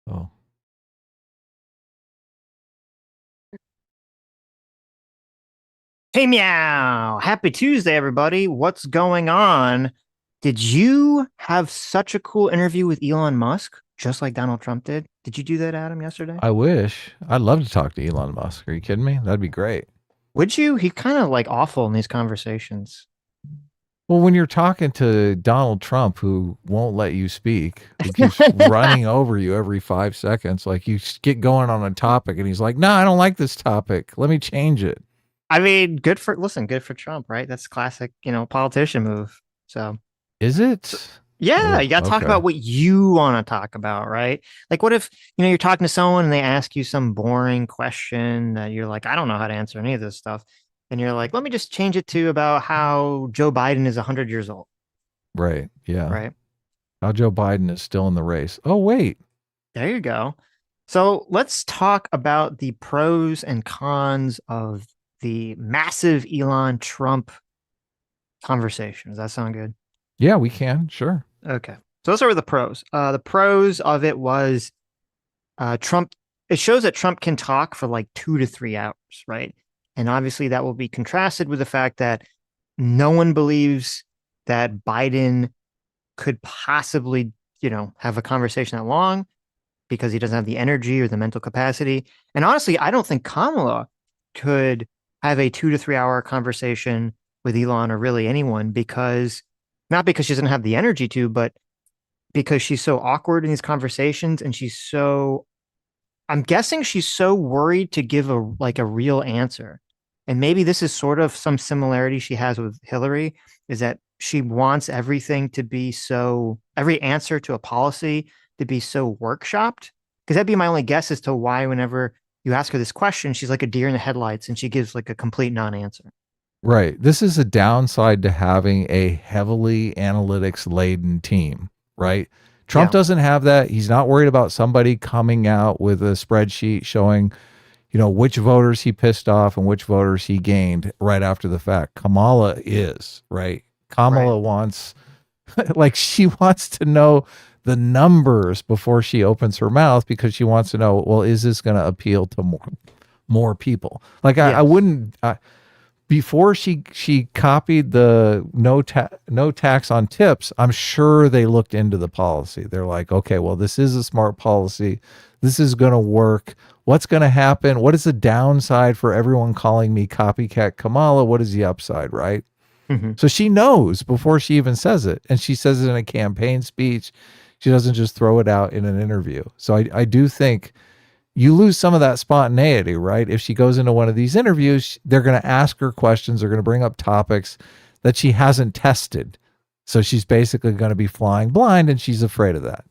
Oh, Hey meow! Happy Tuesday, everybody. What's going on? Did you have such a cool interview with Elon Musk, just like Donald Trump did? Did you do that, Adam, yesterday? I wish. I'd love to talk to Elon Musk. Are you kidding me? That'd be great. Would you? He's kind of like awful in these conversations. Well, when you're talking to Donald Trump, who won't let you speak, who keeps running over you every 5 seconds, like you get going on a topic and he's like, no, I don't like this topic. Let me change it. I mean, good for Trump, right? That's classic, politician move. So, Is so it? yeah, Ugh, you got to talk okay. about what you want to talk about, right? Like, what if, you're talking to someone and they ask you some boring question that you're like, I don't know how to answer any of this stuff. And you're like, let me just change it to about how Joe Biden is 100 years old, Right. Yeah. right? How Joe Biden is still in the race. Oh, wait. There you go. So let's talk about the pros and cons of the massive Elon Trump conversation. Does that sound good? Yeah, we can. Sure. Okay. So let's start with the pros. The pros of it was Trump. It shows that Trump can talk for like 2 to 3 hours, right? And obviously that will be contrasted with the fact that no one believes that Biden could possibly, have a conversation that long because he doesn't have the energy or the mental capacity. And honestly, I don't think Kamala could have a 2 to 3 hour conversation with Elon or really anyone because not because she doesn't have the energy to, but because she's so awkward in these conversations and I'm guessing she's so worried to give a real answer. And maybe this is sort of some similarity she has with Hillary is that she wants every answer to a policy to be so workshopped. Because that'd be my only guess as to why whenever you ask her this question, she's like a deer in the headlights and she gives like a complete non-answer. Right. This is a downside to having a heavily analytics laden team, right? Trump Yeah. doesn't have that. He's not worried about somebody coming out with a spreadsheet showing, which voters he pissed off and which voters he gained right after the fact. Kamala is, right? Right. Kamala wants like she wants to know the numbers before she opens her mouth because she wants to know, well, is this going to appeal to more people? Like I Yes. wouldn't before she copied the no tax on tips. I'm sure they looked into the policy. They're like, okay, well, this is a smart policy. This is going to work. What's going to happen? What is the downside for everyone calling me copycat Kamala? What is the upside, right? Hmm. So she knows before she even says it, and she says it in a campaign speech. She doesn't just throw it out in an interview. So I do think you lose some of that spontaneity, right? If she goes into one of these interviews, they're going to ask her questions, they're going to bring up topics that she hasn't tested. So she's basically going to be flying blind, and she's afraid of that.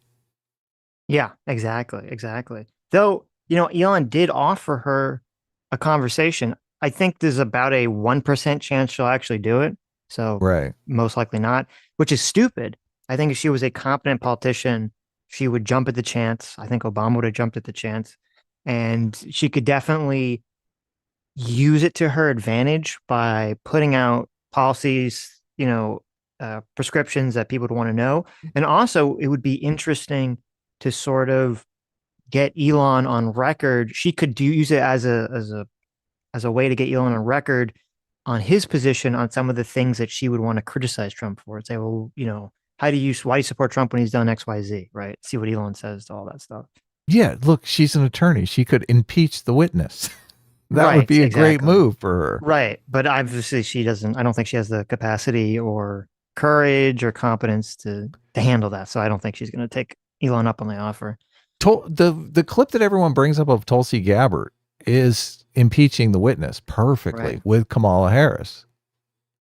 Yeah, exactly. Exactly. Though, Elon did offer her a conversation. I think there's about a 1% chance she'll actually do it. So Right. most likely not, which is stupid. I think if she was a competent politician, she would jump at the chance. I think Obama would have jumped at the chance. And she could definitely use it to her advantage by putting out policies, prescriptions that people would want to know. And also, it would be interesting to sort of get Elon on record. She could use it as a way to get Elon on record on his position on some of the things that she would want to criticize Trump for. And say, well, why do you support Trump when he's done X, Y, Z, right? See what Elon says to all that stuff. Yeah, look, she's an attorney. She could impeach the witness. That would Right, be a great exactly. move for her. Right. But obviously she doesn't, I don't think she has the capacity or courage or competence to handle that. So I don't think she's going to take Elon up on the offer. The clip that everyone brings up of Tulsi Gabbard is impeaching the witness Right. perfectly with Kamala Harris.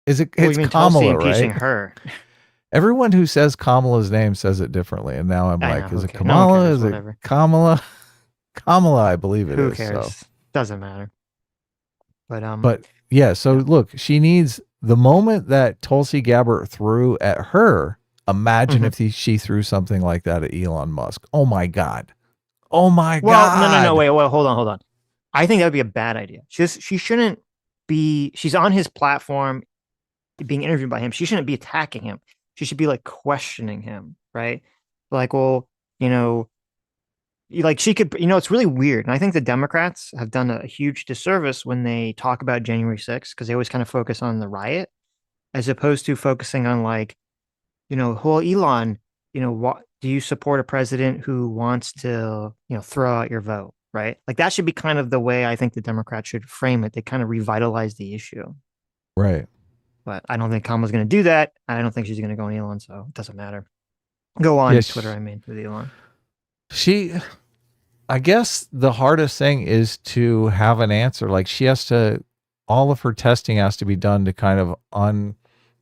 Is it? Well, you It's mean Tulsi Kamala, impeaching right? her? Everyone who says Kamala's name says it differently, and now I'm I know. like, Who is it cares? No one Kamala? cares. Is it Whatever. Kamala? Kamala, I believe it Who is. So, cares? Doesn't matter. But but yeah. So yeah. look, she needs the moment that Tulsi Gabbard threw at her. Imagine Hmm. if she threw something like that at Elon Musk. Oh my god. Oh my Well, no, no, no. god. Wait. Well, hold on, hold on. I think that would be a bad idea. She shouldn't be. She's on his platform, being interviewed by him. She shouldn't be attacking him. She should be like questioning him, right? Like, well, you know, like she could, it's really weird. And I think the Democrats have done a huge disservice when they talk about January 6th because they always kind of focus on the riot as opposed to focusing on like, well, Elon, what do you support a president who wants to, throw out your vote, right? Like that should be kind of the way I think the Democrats should frame it. They kind of revitalize the issue. Right. But I don't think Kamala's going to do that. I don't think she's going to go on Elon, so it doesn't matter. Go on Twitter, Yes. I mean, with Elon. She, I guess the hardest thing is to have an answer. Like she has to, all of her testing has to be done to kind of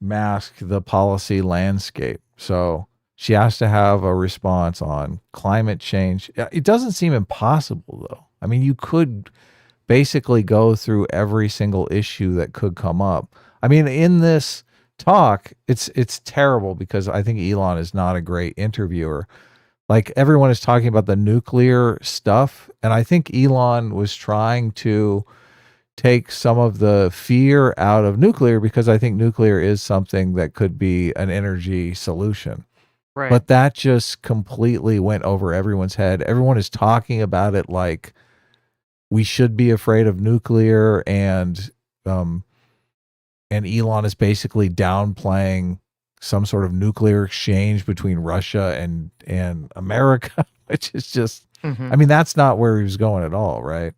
unmask the policy landscape. So she has to have a response on climate change. It doesn't seem impossible though. I mean, you could basically go through every single issue that could come up. I mean, in this talk, it's terrible because I think Elon is not a great interviewer. Like everyone is talking about the nuclear stuff, and I think Elon was trying to take some of the fear out of nuclear because I think nuclear is something that could be an energy solution. Right. But that just completely went over everyone's head. Everyone is talking about it like we should be afraid of nuclear, um and Elon is basically downplaying some sort of nuclear exchange between Russia and America, which is just, Mm-hmm. I mean, that's not where he was going at all, right?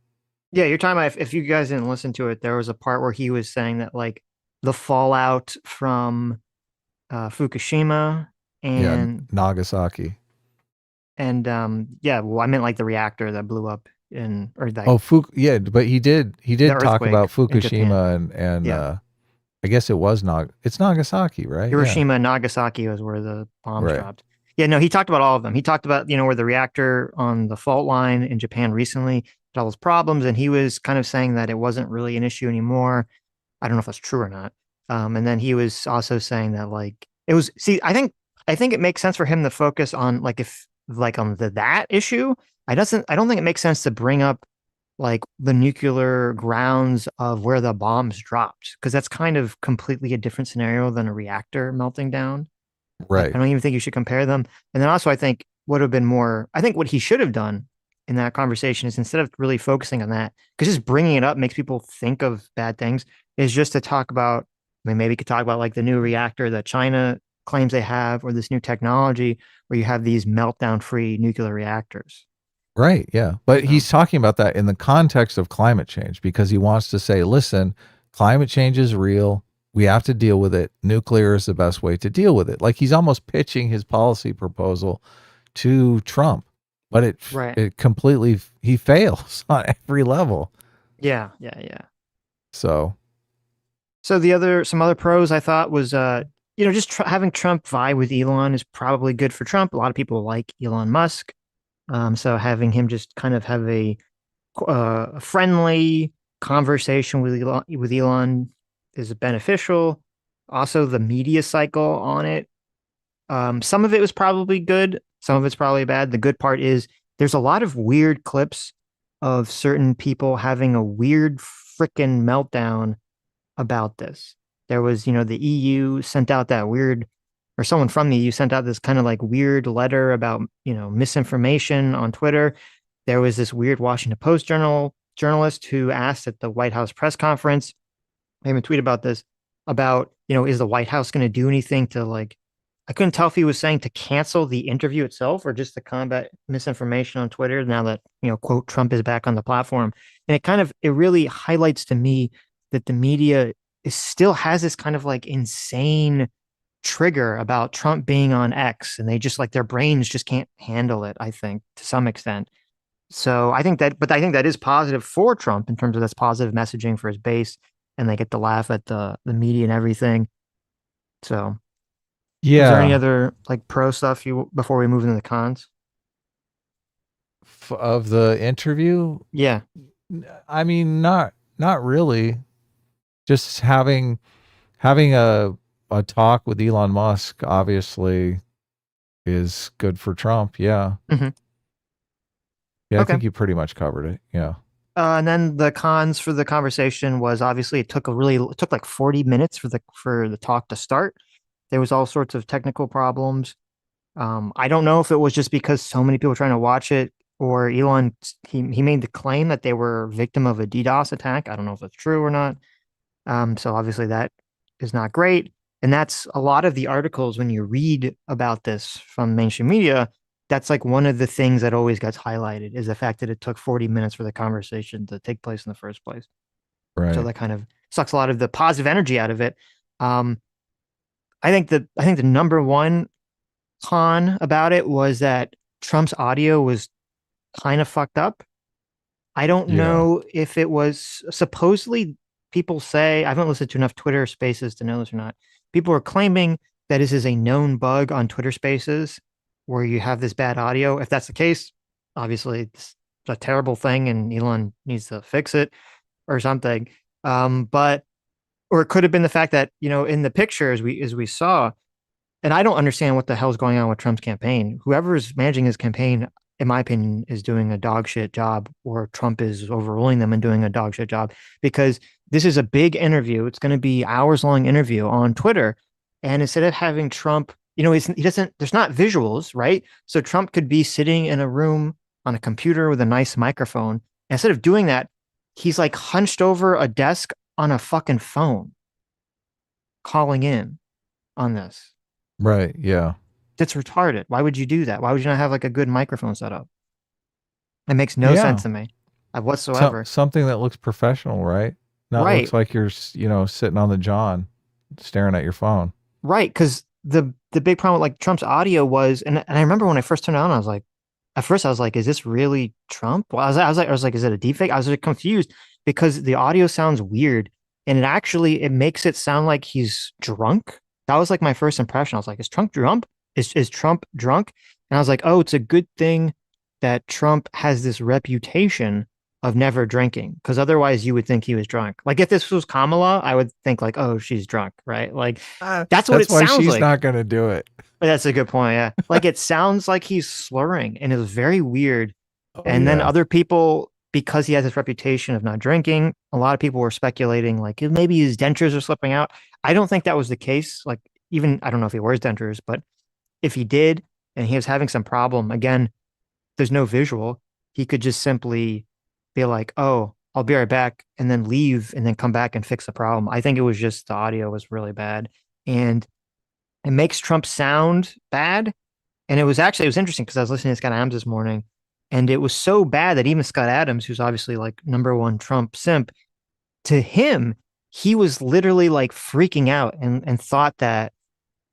Yeah, you're talking about if you guys didn't listen to it, there was a part where he was saying that like the fallout from Fukushima Yeah, and Nagasaki. yeah, well, I meant like the reactor that blew up in or like Oh, yeah, but he the did talk earthquake about in Japan. Fukushima and Yeah. I guess it was it's Nagasaki, right? Yeah, Hiroshima and Nagasaki was where the bombs right, dropped. Yeah, no, he talked about all of them. He talked about, where the reactor on the fault line in Japan recently had all those problems, and he was kind of saying that it wasn't really an issue anymore. I don't know if that's true or not. And then he was also saying that like it was. See, I think it makes sense for him to focus on like if like on that issue. I don't think it makes sense to bring up like the nuclear grounds of where the bombs dropped because that's kind of completely a different scenario than a reactor melting down. right, I don't even think you should compare them. And then also, I think would have been more. I think what he should have done in that conversation is instead of really focusing on that, because just bringing it up makes people think of bad things, is just to talk about. I mean, maybe you could talk about like the new reactor that China claims they have, or this new technology where you have these meltdown-free nuclear reactors. right. Yeah, but So, he's talking about that in the context of climate change because he wants to say, listen, climate change is real. We have to deal with it. Nuclear is the best way to deal with it. Like he's almost pitching his policy proposal to Trump, but right. it completely he fails on every level. Yeah, yeah, yeah. So So some other pros I thought was just having Trump vie with Elon is probably good for Trump. A lot of people like Elon Musk. So having him just kind of have a friendly conversation with Elon is beneficial. Also, the media cycle on it. Some of it was probably good. Some of it's probably bad. The good part is there's a lot of weird clips of certain people having a weird freaking meltdown about this. There was, the EU sent out that weird, or someone from the EU sent out this kind of like weird letter about, misinformation on Twitter. There was this weird Washington Post journalist who asked at the White House press conference, I even tweet about this, about, is the White House going to do anything to like, I couldn't tell if he was saying to cancel the interview itself or just to combat misinformation on Twitter now that, quote, Trump is back on the platform. And it really highlights to me that the media still has this kind of like insane trigger about Trump being on X and they just like their brains just can't handle it, I think, to some extent. So I think that is positive for Trump in terms of that's positive messaging for his base and they get to laugh at the media and everything. So was there any yeah, other like pro stuff you before we move into the cons? of the interview, Yeah. I mean, not really. Just having a talk with Elon Musk obviously is good for Trump. Yeah. Hmm. Yeah, I Okay. think you pretty much covered it. Yeah. And then the cons for the conversation was obviously it took like 40 minutes for the talk to start. There was all sorts of technical problems. I don't know if it was just because so many people were trying to watch it. or Elon, he made the claim that they were victim of a DDoS attack. I don't know if that's true or not. So obviously that is not great. And that's a lot of the articles when you read about this from mainstream media. That's like one of the things that always gets highlighted is the fact that it took 40 minutes for the conversation to take place in the first place. So Right. that kind of sucks a lot of the positive energy out of it. Um, I think the number one con about it was that Trump's audio was kind of fucked up. I don't Yeah. know if it was supposedly people say, I haven't listened to enough Twitter spaces to know this or not. People are claiming that this is a known bug on Twitter spaces where you have this bad audio. If that's the case, obviously it's a terrible thing and Elon needs to fix it or something. But or it could have been the fact that, in the picture as we saw, and I don't understand what the hell's going on with Trump's campaign. Whoever is managing his campaign, in my opinion, is doing a dog shit job, or Trump is overruling them and doing a dog shit job because this is a big interview. It's going to be hours long interview on Twitter, and instead of having Trump, he doesn't. There's not visuals, right? So Trump could be sitting in a room on a computer with a nice microphone. Instead of doing that, he's like hunched over a desk on a fucking phone, calling in on this. Right. Yeah. That's retarded. Why would you do that? Why would you not have like a good microphone setup? It makes no sense Yeah. to me whatsoever. Something that looks professional, right? Not looks Right, like you're, sitting on the john staring at your phone. right. Because the big problem with like Trump's audio was, and I remember when I first turned it on, I was like, at first I was like, is this really Trump? Well, I was like, is it a deepfake? I was like confused because the audio sounds weird, and it makes it sound like he's drunk. That was like my first impression. I was like, is Trump drunk? Is Trump drunk? And I was like, oh, it's a good thing that Trump has this reputation of never drinking, because otherwise you would think he was drunk. Like if this was Kamala, I would think like, oh, she's drunk, right? Like that's what That's it why sounds she's like. not going to do it. That's a good point. Yeah. Like it sounds like he's slurring and it's very weird. Oh And then yeah. other people, because he has this reputation of not drinking, a lot of people were speculating like maybe his dentures are slipping out. I don't think that was the case. Like, even, I don't know if he wears dentures, but if he did and he was having some problem, again, there's no visual. He could just simply be like, oh, I'll be right back and then leave and then come back and fix the problem. I think it was just the audio was really bad. And it makes Trump sound bad. And it was interesting because I was listening to Scott Adams this morning, and it was so bad that even Scott Adams, who's obviously like number one Trump simp, to him, he was literally like freaking out and thought that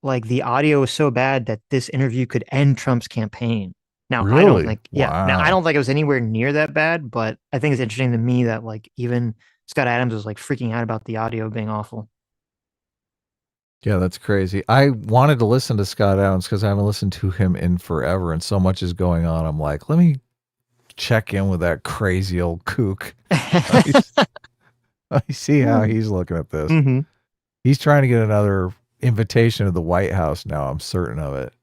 like the audio was so bad that this interview could end Trump's campaign. Now, I don't Really? think, yeah, now I Wow. don't think it was anywhere near that bad, but I think it's interesting to me that like even Scott Adams was like freaking out about the audio being awful. Yeah, that's crazy. I wanted to listen to Scott Adams because I haven't listened to him in forever, and so much is going on. I'm like, let me check in with that crazy old kook. Let me, let me see how he's looking at this. Mm-hmm. He's trying to get another invitation to the White House now. I'm certain of it.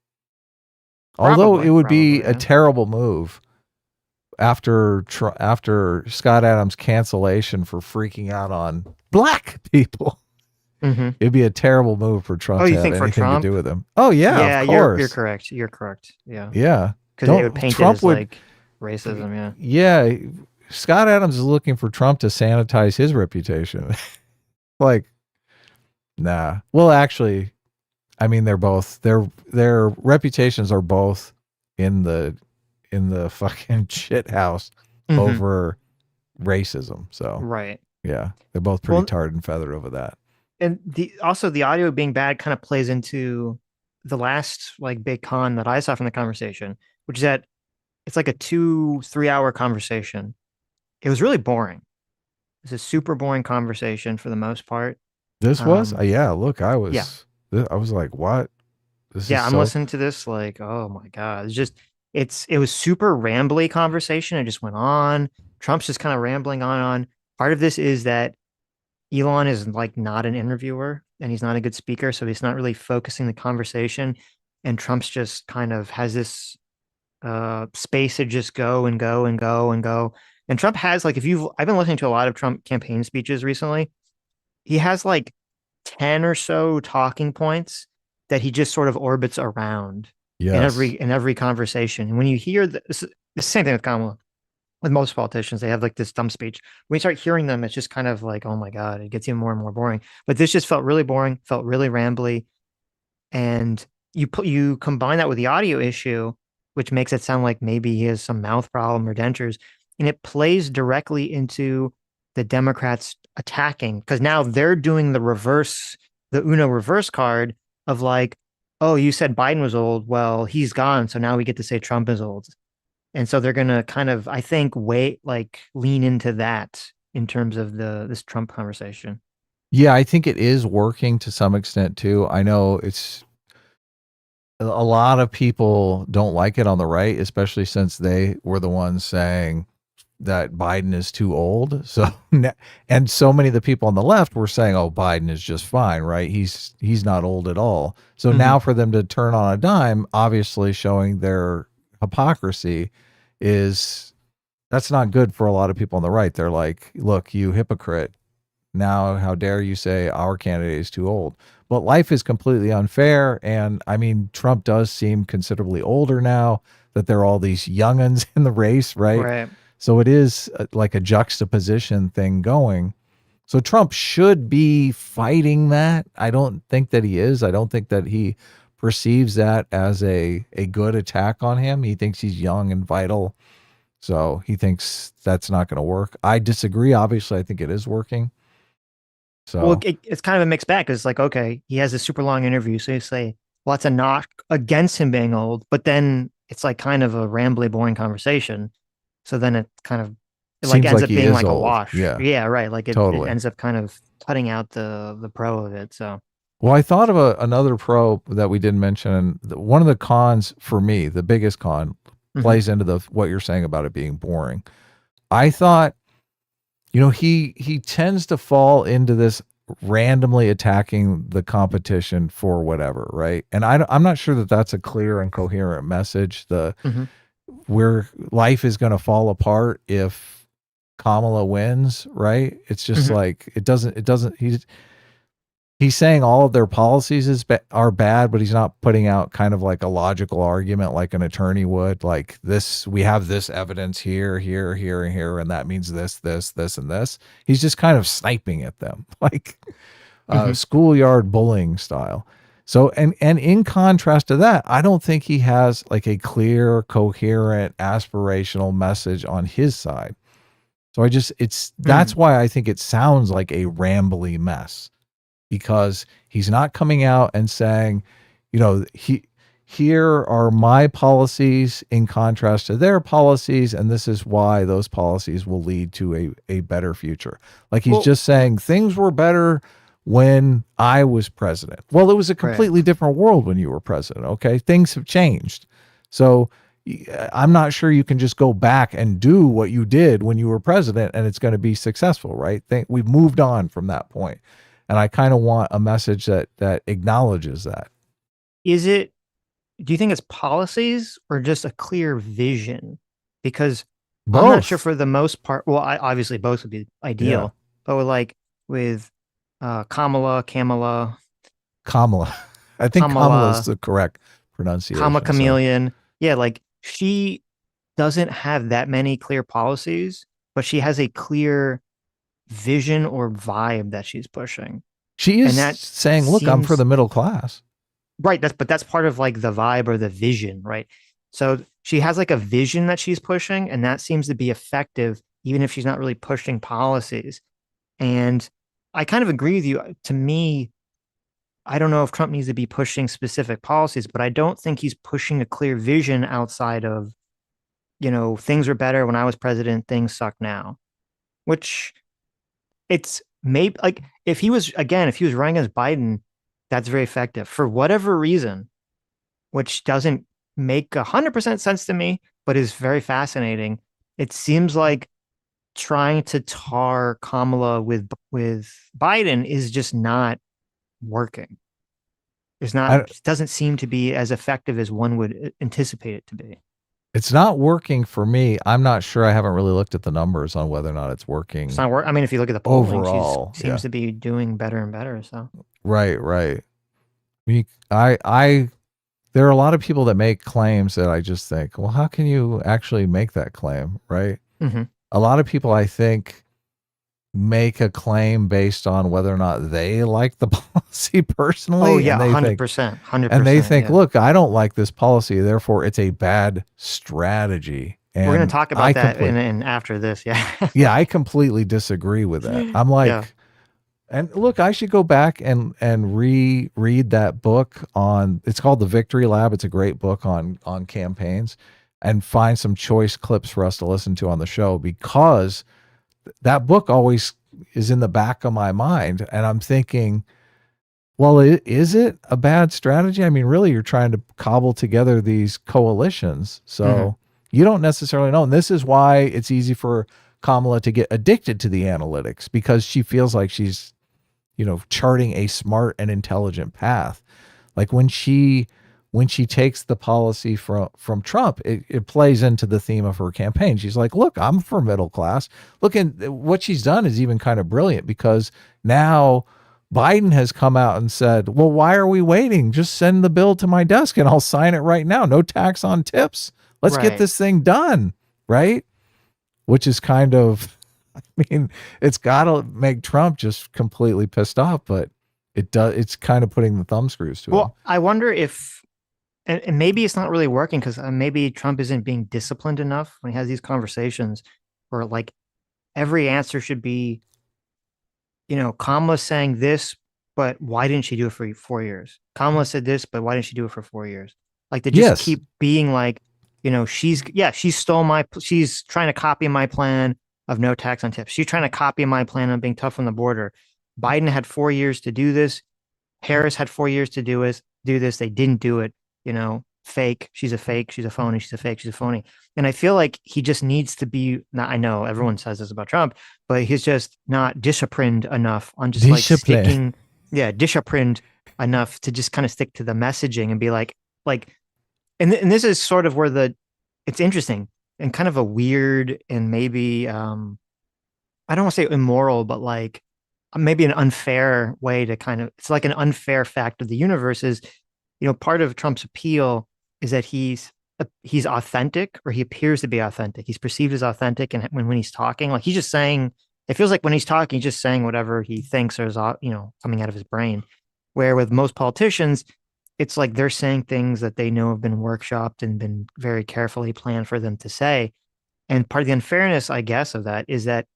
Although it would be Probably, a yeah. terrible move after Scott Adams' cancellation for freaking out on black people. Mm-hmm. It'd be a terrible move for Oh, Trump to you have think for anything to do Trump? with him. Oh yeah, of Yeah, you're course. correct. You're correct. Yeah, Yeah. because they would Don't paint it Trump as would like racism. Yeah. yeah, Scott Adams is looking for Trump to sanitize his reputation. Like, nah. Well, actually, I mean they're both their reputations are both in the fucking shit house Mm-hmm. over racism. So, Right. yeah, they're both pretty Well, tarred and feathered over that. and the audio being bad kind of plays into the last like big con that I saw from the conversation, which is that it's like a 2-3 hour conversation. It was really boring. It's a super boring conversation for the most part. This was? Um, Yeah, look, yeah, I was like, "What? This is yeah. I'm so listening to this like, oh my god, it was super rambly conversation. It just went on. Trump's just kind of rambling on and on. Part of this is that Elon is like not an interviewer and he's not a good speaker, so he's not really focusing the conversation. And Trump's just kind of has this space to just go and go and go and go. And Trump has like if you've I've been listening to a lot of Trump campaign speeches recently. He has like 10 or so talking points that he just sort of orbits around yes." in every conversation. And when you hear this, the same thing with Kamala. With most politicians, they have like this dumb speech. When you start hearing them, it's just kind of like, oh my God, it gets even more and more boring. But this just felt really boring, felt really rambly. And you combine that with the audio issue, which makes it sound like maybe he has some mouth problem or dentures, and it plays directly into the Democrats attacking because now they're doing the reverse, the Uno reverse card of like, oh, you said Biden was old. Well, he's gone, so now we get to say Trump is old. And so they're gonna kind of, I think, lean into that in terms of the this Trump conversation. Yeah, I think it is working to some extent too. I know it's a lot of people don't like it on the right, especially since they were the ones saying that Biden is too old. So and so many of the people on the left were saying, "Oh, Biden is just fine, right? He's not old at all." So Mm-hmm. now for them to turn on a dime, obviously showing their hypocrisy is that's not good for a lot of people on the right. They're like, "Look, you hypocrite. Now, how dare you say our candidate is too old?" But life is completely unfair. And I mean, Trump does seem considerably older now that there are all these youngins in the race, right? Right. So it is like a juxtaposition thing going. So Trump should be fighting that. I don't think that he is. I don't think that he perceives that as a good attack on him. He thinks he's young and vital. So he thinks that's not going to work. I disagree. Obviously, I think it is working. Well, So it's kind of a mixed bag. It's like, okay, he has a super long interview. So you say, well, that's a knock against him being old, but then it's like kind of a rambly, boring conversation. So then it like seems ends like up he being is like a old. wash. Yeah, Yeah, right. Like it totally. ends up kind of cutting out the pro of it. So, Well, I thought of another pro that we didn't mention. And one of the cons for me, the biggest con, mhm. plays into the what you're saying about it being boring. I thought, he tends to fall into this randomly attacking the competition for whatever, right? And I'm not sure that that's a clear and coherent message. Mhm. Where life is going to fall apart if Kamala wins, right? It's just Mhm. like it doesn't. He's saying all of their policies are bad, but he's not putting out kind of like a logical argument like an attorney would. Like this, we have this evidence here, here, here, and here, and that means this, and this. He's just kind of sniping at them, like Mhm. schoolyard bullying style. So, and in contrast to that, I don't think he has like a clear, coherent, aspirational message on his side. So that's Mhm. why I think it sounds like a rambly mess because he's not coming out and saying, here are my policies in contrast to their policies, and this is why those policies will lead to a better future. Like he's Well, just saying things were better when I was president. Well, it was a right. completely different world when you were president. Okay. Things have changed. So I'm not sure you can just go back and do what you did when you were president and it's going to be successful, right? We've moved on from that point. And I kind of want a message that acknowledges that. Is it Do you think it's policies or just a clear vision? Because I'm not sure Both. for the most part. Well, obviously both would be Yeah. ideal, but with Kamala, Kamala. I think Kamala is Kamala, the correct Kama pronunciation. So Chameleon. Yeah, like she doesn't have that many clear policies, but she has a clear vision or vibe that she's pushing. she is And that saying, look, I'm for seems the middle class. right. That's part of like the vibe or the vision, right? So she has like a vision that she's pushing, and that seems to be effective, even if she's not really pushing policies. And I kind of agree with you. To me, I don't know if Trump needs to be pushing specific policies, but I don't think he's pushing a clear vision outside of, things were better when I was president, things suck now. Which it's maybe like if he was running as Biden, that's very effective. For whatever reason, which doesn't make 100% sense to me, but is very fascinating. It seems like trying to tar Kamala with Biden is just not working. It's not I, it doesn't seem to be as effective as one would anticipate it to be. it's not working for me. I'm not sure. I haven't really looked at the numbers on whether or not it's It's working not work. I mean, if you look at the polling, she overall. seems Yeah. to be doing better and better. So Right, right. I there are a lot of people that make claims that I just think, well, how can you actually make that claim, right? Hmm. A lot of people, I think, make a claim based on whether or not they like the policy Oh personally, yeah, and they think, 100%, 100%. Yeah. look, I don't like this policy, therefore it's a bad strategy. We're gonna And talk I about that complete in after this. Yeah. yeah, I completely disagree with that. I'm Yeah. like, and look, I should go back and reread that book on, it's called The Victory Lab. It's a great book on campaigns, and find some choice clips for us to listen to on the show, because that book always is in the back of my mind, and I'm thinking, well, is it a bad strategy? I mean, really, you're trying to cobble together these coalitions. Hmm. So you don't necessarily know. And this is why it's easy for Kamala to get addicted to the analytics, because she feels like she's, charting a smart and intelligent path. Like when she takes the policy from Trump, it plays into the theme of her campaign. She's like, look, I'm for middle class. Look, and what she's done is even kind of brilliant, because now Biden has come out and said, well, why are we waiting? Just send the bill to my desk and I'll sign it right now. No tax on tips. Let's get Right. this thing done. Right. Which is kind of, I mean, it's got to make Trump just completely pissed off, but it's kind of putting the thumb screws to him. Well, I wonder if, and maybe it's not really working because maybe Trump isn't being disciplined enough when he has these conversations where like every answer should be, Kamala saying this, but why didn't she do it for 4 years? Kamala said this, but why didn't she do it for 4 years? Like they just Yes. keep being like, she stole she's trying to copy my plan of no tax on tips. She's trying to copy my plan on being tough on the border. Biden had 4 years to do this. Harris had 4 years to do this. They didn't do it. Fake. She's a fake. She's a phony. She's a fake. She's a phony. And I feel like he just needs to be. Not, I know everyone says this about Trump, but he's just not disciplined enough on just like Discipline. sticking. Yeah, disciplined enough to just kind of stick to the messaging and be like, and this is sort of where it's interesting and kind of a weird and maybe I don't want to say immoral, but like maybe an unfair way to kind of, it's like an unfair fact of the universe is, part of Trump's appeal is that he's authentic, or he appears to be authentic. He's perceived as authentic, and when he's talking, like he's just saying, it feels like when he's talking, he's just saying whatever he thinks or is coming out of his brain. Where with most politicians, it's like they're saying things that they know have been workshopped and been very carefully planned for them to say. And part of the unfairness, I guess, of that is that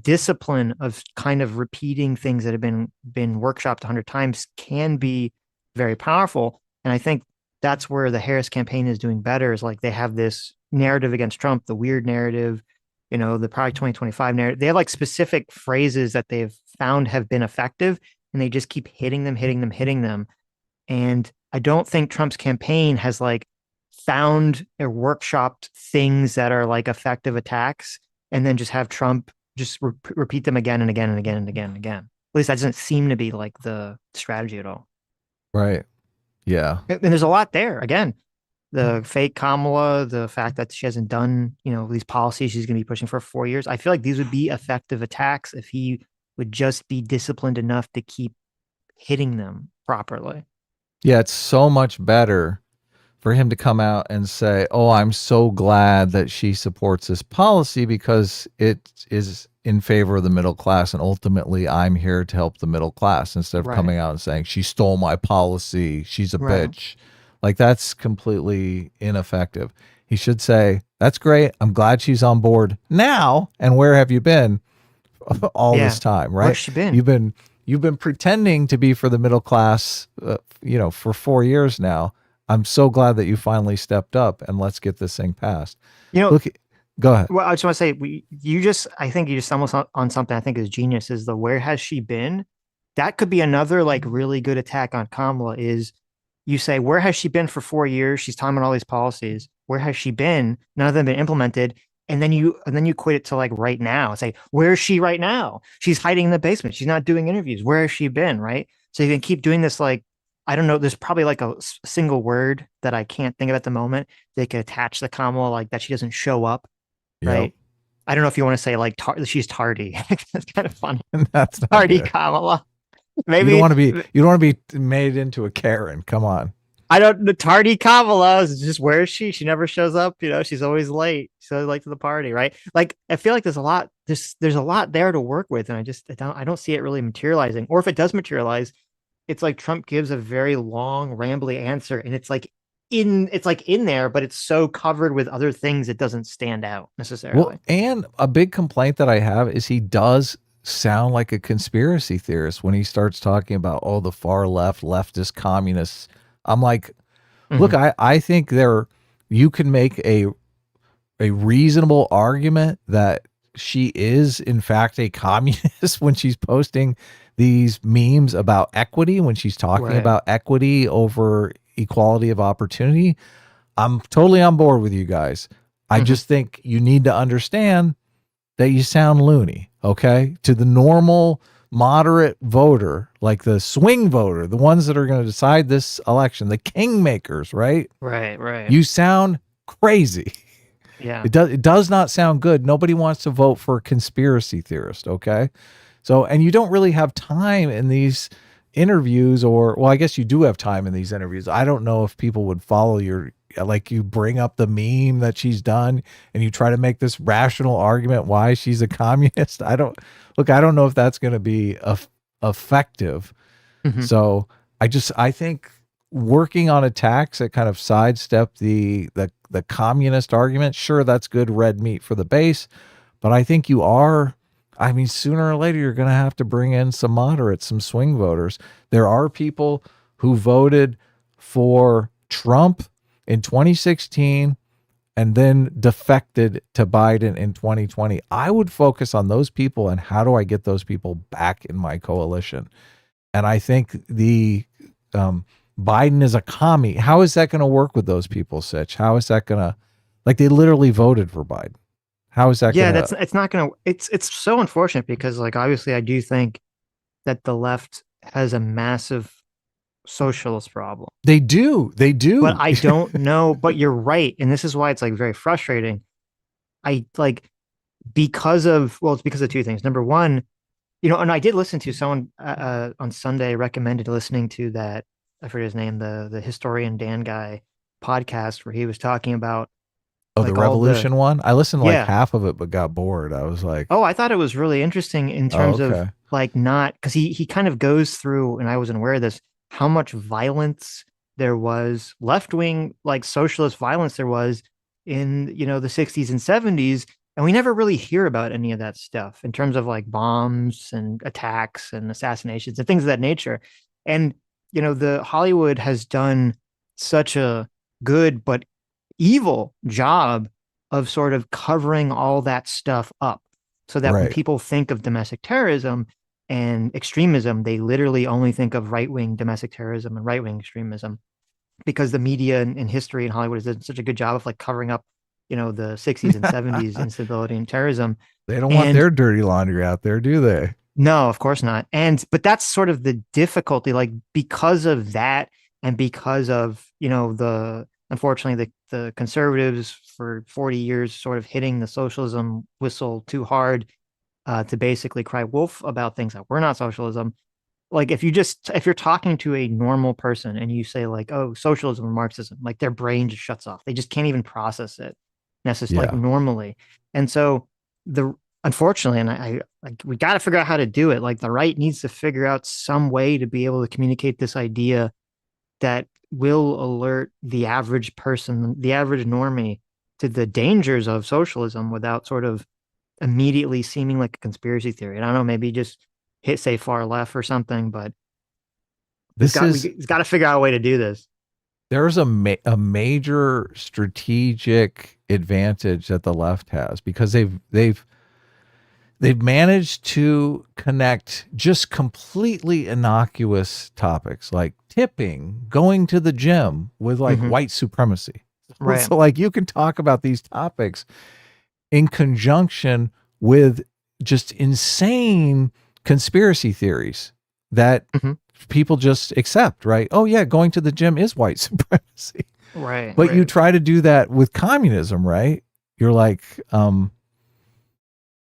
discipline of kind of repeating things that have been workshopped 100 times can be very powerful. And I think that's where the Harris campaign is doing better, is like they have this narrative against Trump, the weird narrative, the probably 2025 narrative. They have like specific phrases that they've found have been effective, and they just keep hitting them, hitting them, hitting them. And I don't think Trump's campaign has like found or workshopped things that are like effective attacks and then just have Trump just repeat them again and again and again and again and again. At least that doesn't seem to be like the strategy at all. Right. Yeah. And there's a lot there. Again, the fake Kamala, the fact that she hasn't done, these policies she's going to be pushing for 4 years. I feel like these would be effective attacks if he would just be disciplined enough to keep hitting them properly. Yeah. It's so much better for him to come out and say, oh, I'm so glad that she supports this policy because it is in favor of the middle class. And ultimately, I'm here to help the middle class, instead of Right. coming out and saying, she stole my policy. She's a Right. bitch. Like, that's completely ineffective. He should say, that's great. I'm glad she's on board now. And where have you been all Yeah. this time, Where's right? she been? You've been pretending to be for the middle class, for 4 years now. I'm so glad that you finally stepped up, and let's get this thing passed. You know, Look, go ahead. well, I just want to say, I think you just stumbled on something I think is genius, is the where has she been? That could be another like really good attack on Kamala is you say, where has she been for 4 years? She's talking about all these policies. Where has she been? None of them have been implemented. And then you equate it to like right now. Say, where is she right now? She's hiding in the basement. She's not doing interviews. Where has she been? Right. So you can keep doing this like, I don't know, there's probably like a single word that I can't think of at the moment. They could attach the Kamala like that she doesn't show up, Yep. right? I don't know if you want to say like she's tardy. That's kind of funny. That's not Tardy good. Kamala. You don't Maybe want to be you don't want to be made into a Karen. Come on. I don't. The tardy Kamala is just, where is she? She never shows up. She's always late. She's always late to the party, right? Like, I feel like there's a lot. There's a lot there to work with, and I don't see it really materializing. Or if it does materialize, it's like Trump gives a very long, rambly answer, and it's like in there, but it's so covered with other things it doesn't stand out Well, necessarily. and a big complaint that I have is he does sound like a conspiracy theorist when he starts talking about, oh, the far left, leftist communists. I'm like, look, Hmm. I think you can make a reasonable argument that she is in fact a communist when she's posting these memes about equity, when she's talking Right. about equity over equality of opportunity. I'm totally on board with you guys. I Hmm. just think you need to understand that you sound loony, okay? To the normal moderate voter, like the swing voter, the ones that are going to decide this election, the kingmakers, right? Right. Right. You sound crazy. Yeah. It does not sound good. Nobody wants to vote for a conspiracy theorist, okay? So, and you don't really have time in these interviews, or, well, I guess you do have time in these interviews. I don't know if people would follow your, like, you bring up the meme that she's done and you try to make this rational argument why she's a communist. I don't know if that's going to be effective. Hmm. So I think working on attacks that kind of sidestep the communist argument, sure, that's good red meat for the base, but I think I mean, sooner or later you're going to have to bring in some moderates, some swing voters. There are people who voted for Trump in 2016 and then defected to Biden in 2020. I would focus on those people and how do I get those people back in my coalition? And I think the Biden is a commie. How is that going to work with those people, Sitch? How is that going to, like, they literally voted for Biden. How is that going Yeah, to, it's not gonna. It's so unfortunate because, like, obviously I do think that the left has a massive socialist problem. they But do. I don't know. But you're right, and this is why it's like very frustrating. I like because of well, it's because of two things. Number one, and I did listen to someone on Sunday recommended listening to that. I forget his name, the historian Dan guy podcast where he was talking about Oh, the like all the revolution one? I listened to like yeah. half of it, but got bored. I was like, Oh, I thought it was really interesting in oh, terms of okay. like not because he kind of goes through, and I wasn't aware of this, how much violence there was, left wing like socialist violence there was in the 60s and 70s, and we never really hear about any of that stuff in terms of like bombs and attacks and assassinations and things of that nature. And the Hollywood has done such a good but evil job of sort of covering all that stuff up so that when Right. people think of domestic terrorism and extremism, they literally only think of right wing domestic terrorism and right wing extremism because the media and history in Hollywood has done such a good job of like covering up, the 60s and 70s instability and terrorism. They don't want And their dirty laundry out there, do they? no, of course not. But that's sort of the difficulty, like because of that, and because of, the unfortunately the conservatives for 40 years sort of hitting the socialism whistle too hard to basically cry wolf about things that were not socialism. Like if you're talking to a normal person and you say like, oh, socialism or Marxism, like their brain just shuts off. They just can't even process it necessarily like Yeah. normally. And so the unfortunately, and I like we got to figure out how to do it. Like the right needs to figure out some way to be able to communicate this idea that will alert the average person, the average normie, to the dangers of socialism without sort of immediately seeming like a conspiracy theory. And I don't know, maybe just hit say far left or something, but This is we've got to figure out a way to do this. there's a major strategic advantage that the left has because they've managed to connect just completely innocuous topics like tipping, going to the gym with like Hmm. white supremacy. Right. So like you can talk about these topics in conjunction with just insane conspiracy theories that Hmm. people just accept, right? Oh yeah, going to the gym is white supremacy. Right. But you Right. try to do that with communism, right? You're like,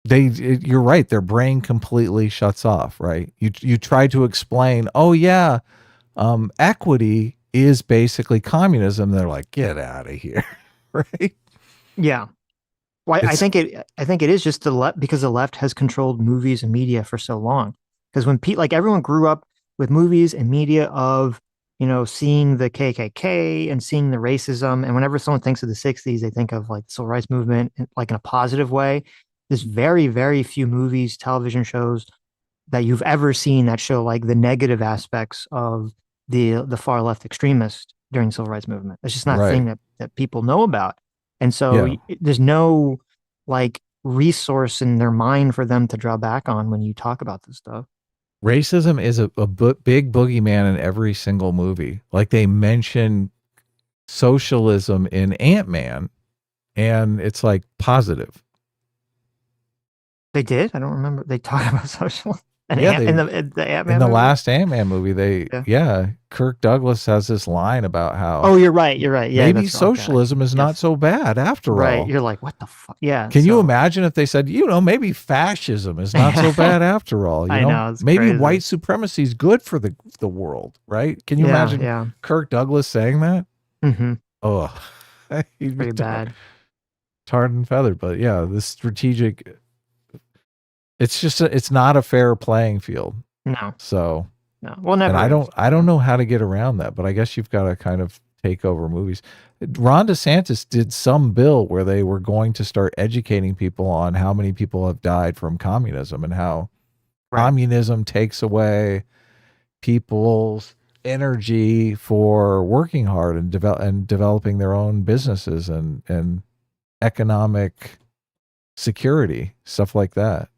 you're right, their brain completely shuts off, right? You try to explain, oh yeah, equity is basically communism. They're like, get out of here, right? Yeah. Well, It's I think it is just the left because the left has controlled movies and media for so long. Because when like everyone grew up with movies and media of, seeing the KKK and seeing the racism, and whenever someone thinks of the 60s, they think of like the civil rights movement like in a positive way. There's very, very few movies, television shows that you've ever seen that show like the negative aspects of the far left extremists during the civil rights movement. It's just not a right. thing that people know about. And so Yeah. there's no like resource in their mind for them to draw back on when you talk about this stuff. Racism is a big boogeyman in every single movie. Like they mention socialism in Ant-Man, and it's like positive. They did? I don't remember. They talked about social and Yeah, in they the in Ant-Man the movie? last Ant-Man movie, Yeah. Kirk Douglas has this line about how Oh, you're right. You're right. Yeah, maybe that's okay. socialism is not Yes. so bad after Right. all. You're like, what the fuck? Yeah. Can you So imagine if they said, maybe fascism is not so bad after all? I know, it's Maybe crazy. white supremacy is good for the world, right? Can you Yeah, imagine yeah. Kirk Douglas saying that? Mm-hmm. Oh, he'd be Pretty bad. tarred and feathered. But yeah, this strategic, it's just, it's not a fair playing field. No, So, no. Well, and never is. I don't So. know how to get around that, but I guess you've got to kind of take over movies. Ron DeSantis did some bill where they were going to start educating people on how many people have died from communism and how Right. communism takes away people's energy for working hard and developing their own businesses and economic security, stuff like that.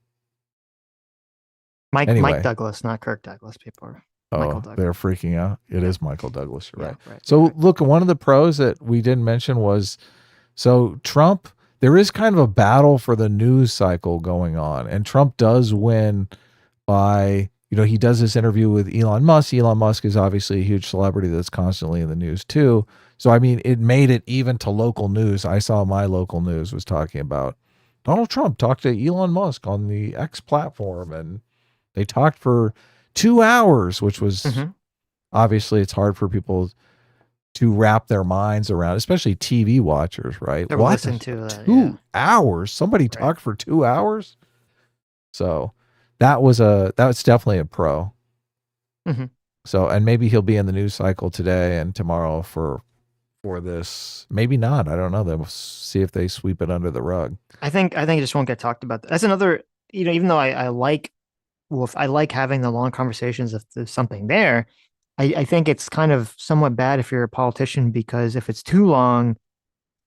Mike Anyway, Douglas, not Kirk Douglas. People are Michael oh, they're Douglas. freaking out. It Yeah. is Michael Douglas. You're Yeah. right. Right. You're So right. look, one of the pros that we didn't mention was so Trump, there is kind of a battle for the news cycle going on, and Trump does win by, he does this interview with Elon Musk. Elon Musk is obviously a huge celebrity that's constantly in the news too. So I mean, it made it even to local news. I saw my local news was talking about Donald Trump talked to Elon Musk on the X platform, and they talked for 2 hours, which was Mm-hmm. obviously it's hard for people to wrap their minds around, especially TV watchers, right? Never What? listened to that. Yeah. 2 hours? Somebody Right. talked for 2 hours? So that's definitely a pro. Mm-hmm. So, and maybe he'll be in the news cycle today and tomorrow for this. Maybe not. I don't know. They'll see if they sweep it under the rug. I think it just won't get talked about. That's another. Even though I like, well, if I like having the long conversations if there's something there, I think it's kind of somewhat bad if you're a politician because if it's too long,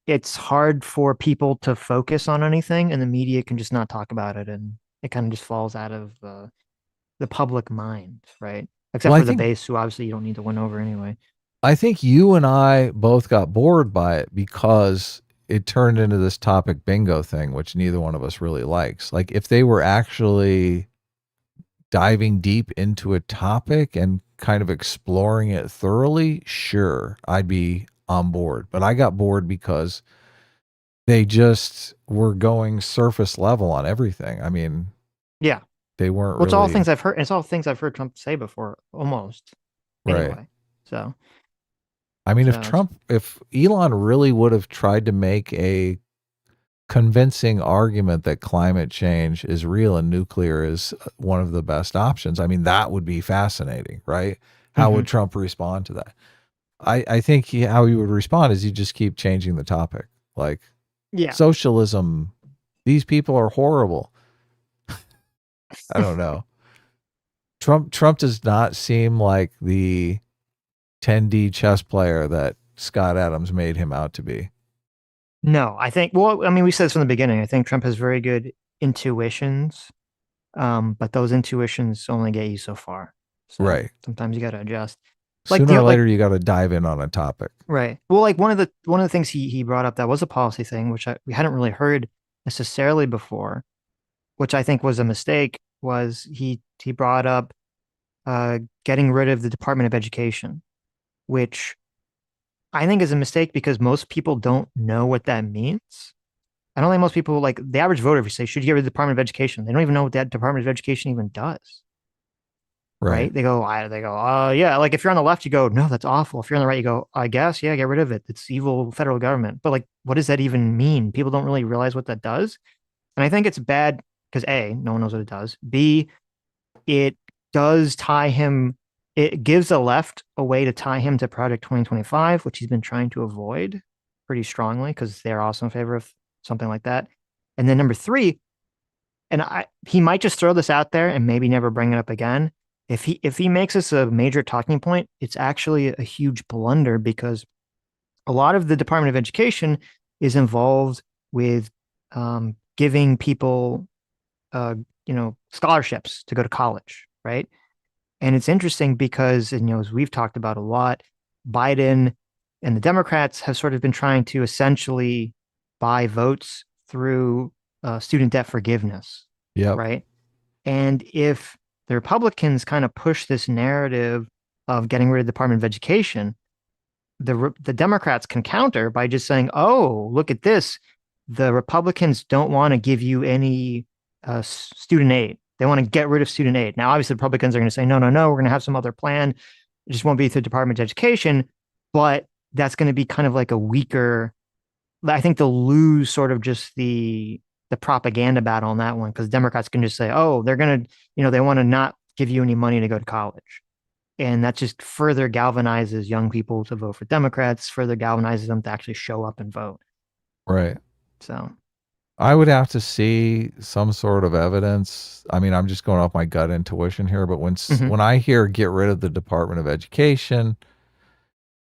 it's hard for people to focus on anything, and the media can just not talk about it, and it kind of just falls out of the public mind, right? Except Well, for the base, who obviously you don't need to win over anyway. I think you and I both got bored by it because it turned into this topic bingo thing, which neither one of us really likes. Like if they were actually diving deep into a topic and kind of exploring it thoroughly, sure, I'd be on board. But I got bored because they just were going surface level on everything. I mean, Yeah. they weren't Well, it's all really things I've heard. It's all things I've heard Trump say before, almost. right. Anyway, so I mean, so it's, if Elon really would have tried to make a convincing argument that climate change is real and nuclear is one of the best options, I mean, that would be fascinating, right? How mhm. would Trump respond to that? I think how he would respond is you just keep changing the topic. Like Yeah. socialism, these people are horrible. I don't know. Trump does not seem like the 10D chess player that Scott Adams made him out to be. No, I think. Well, I mean, we said this from the beginning. I think Trump has very good intuitions, but those intuitions only get you so far. So Right. sometimes you got to adjust. Like Sooner or like later you got to dive in on a topic. right. Well, like one of the things he brought up that was a policy thing, which we hadn't really heard necessarily before, which I think was a mistake, was he brought up getting rid of the Department of Education, which I think is a mistake because most people don't know what that means. I don't think most people like the average voter, if you say, should you get rid of the Department of Education? They don't even know what that Department of Education even does. Right. right? They go, yeah. Like if you're on the left, you go, no, that's awful. If you're on the right, you go, I guess, yeah, get rid of it. It's evil federal government. But like, what does that even mean? People don't really realize what that does. And I think it's bad because A, no one knows what it does. B, it does tie him, it gives the left a way to tie him to Project 2025, which he's been trying to avoid pretty strongly because they're also in favor of something like that. And then number three, he might just throw this out there and maybe never bring it up again. If he makes this a major talking point, it's actually a huge blunder because a lot of the Department of Education is involved with giving people uh, scholarships to go to college, right? And it's interesting because, as we've talked about a lot, Biden and the Democrats have sort of been trying to essentially buy votes through student debt forgiveness, Yep. right? And if the Republicans kind of push this narrative of getting rid of the Department of Education, the Democrats can counter by just saying, "Oh, look at this. The Republicans don't want to give you any student aid. They want to get rid of student aid." Now, obviously, the Republicans are going to say, "No, no, no. We're going to have some other plan. It just won't be through the Department of Education." But that's going to be kind of like a weaker. I think they'll lose sort of just the propaganda battle on that one because Democrats can just say, "Oh, they're going to, they want to not give you any money to go to college." And that just further galvanizes young people to vote for Democrats, further galvanizes them to actually show up and vote. Right. So, I would have to see some sort of evidence. I mean, I'm just going off my gut intuition here, but mhm. when I hear get rid of the Department of Education,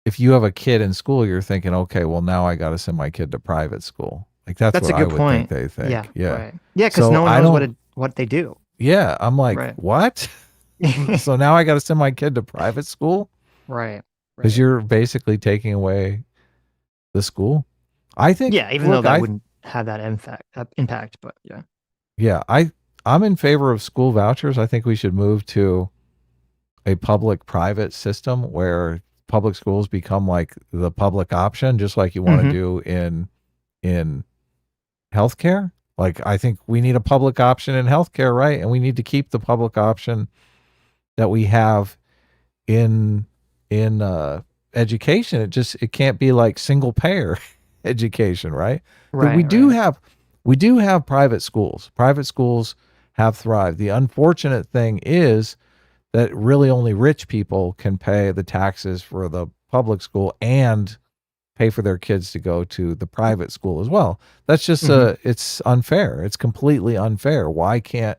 if you have a kid in school, you're thinking, okay, well now I got to send my kid to private school. Like that's That's what a I good would think point. they Yeah, think. Yeah. right. Yeah, because So no one I knows don't. what they do. Yeah, I'm like, Right. what? So now I got to send my kid to private school Right. because Right. you're basically taking away the school. I think. Yeah, even though Look, that wouldn't have that impact, but yeah. yeah, I'm in favor of school vouchers. I think we should move to a public private system where public schools become like the public option, just like you want to Hmm. do in healthcare. Like I think we need a public option in healthcare, right? And we need to keep the public option that we have in in education. It can't be like single payer education, right? Because Right. Right. we do have private schools. Private schools have thrived. The unfortunate thing is that really only rich people can pay the taxes for the public school and pay for their kids to go to the private school as well. That's just Hmm. it's unfair. It's completely unfair. Why can't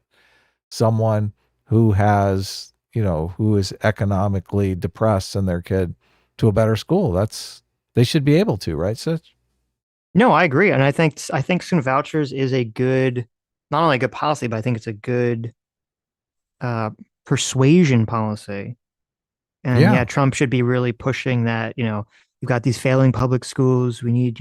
someone who has, who is economically depressed send their kid to a better school? They should be able to, right, Sitch? No, I agree, and I think student vouchers is a good, not only a good policy, but I think it's a good uh, persuasion policy. And yeah, Yeah. Trump should be really pushing that. You've got these failing public schools. We need,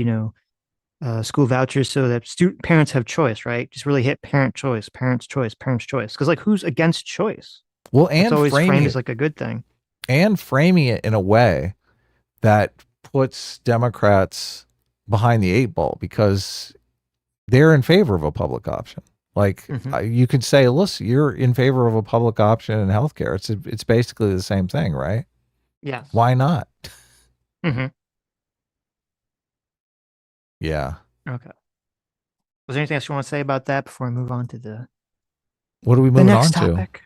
school vouchers so that student parents have choice, right? Just really hit parent choice, parents choice, parents choice. Because like, who's against choice? Well, That's always framed as like a good thing. and framing it in a way that puts Democrats behind the eight ball because they're in favor of a public option. Like Hmm. you could say, listen, you're in favor of a public option in healthcare. It's basically the same thing, right? Yes. Why not? Hmm. Yeah. Okay. Was there anything else you want to say about that before we move on to What are we the moving next on to? topic?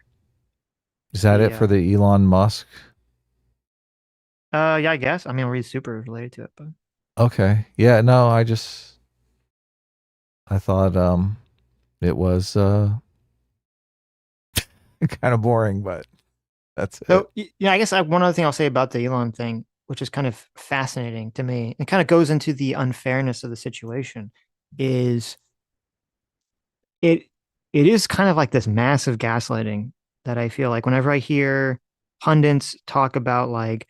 Is that it for Yeah. the Elon Musk? Yeah, I guess. I mean, we're super related to it, but Okay. Yeah. No, I thought it was kind of boring, but that's it. so yeah, I guess one other thing I'll say about the Elon thing, which is kind of fascinating to me, it kind of goes into the unfairness of the situation, is it it is kind of like this massive gaslighting that I feel like whenever I hear pundits talk about like,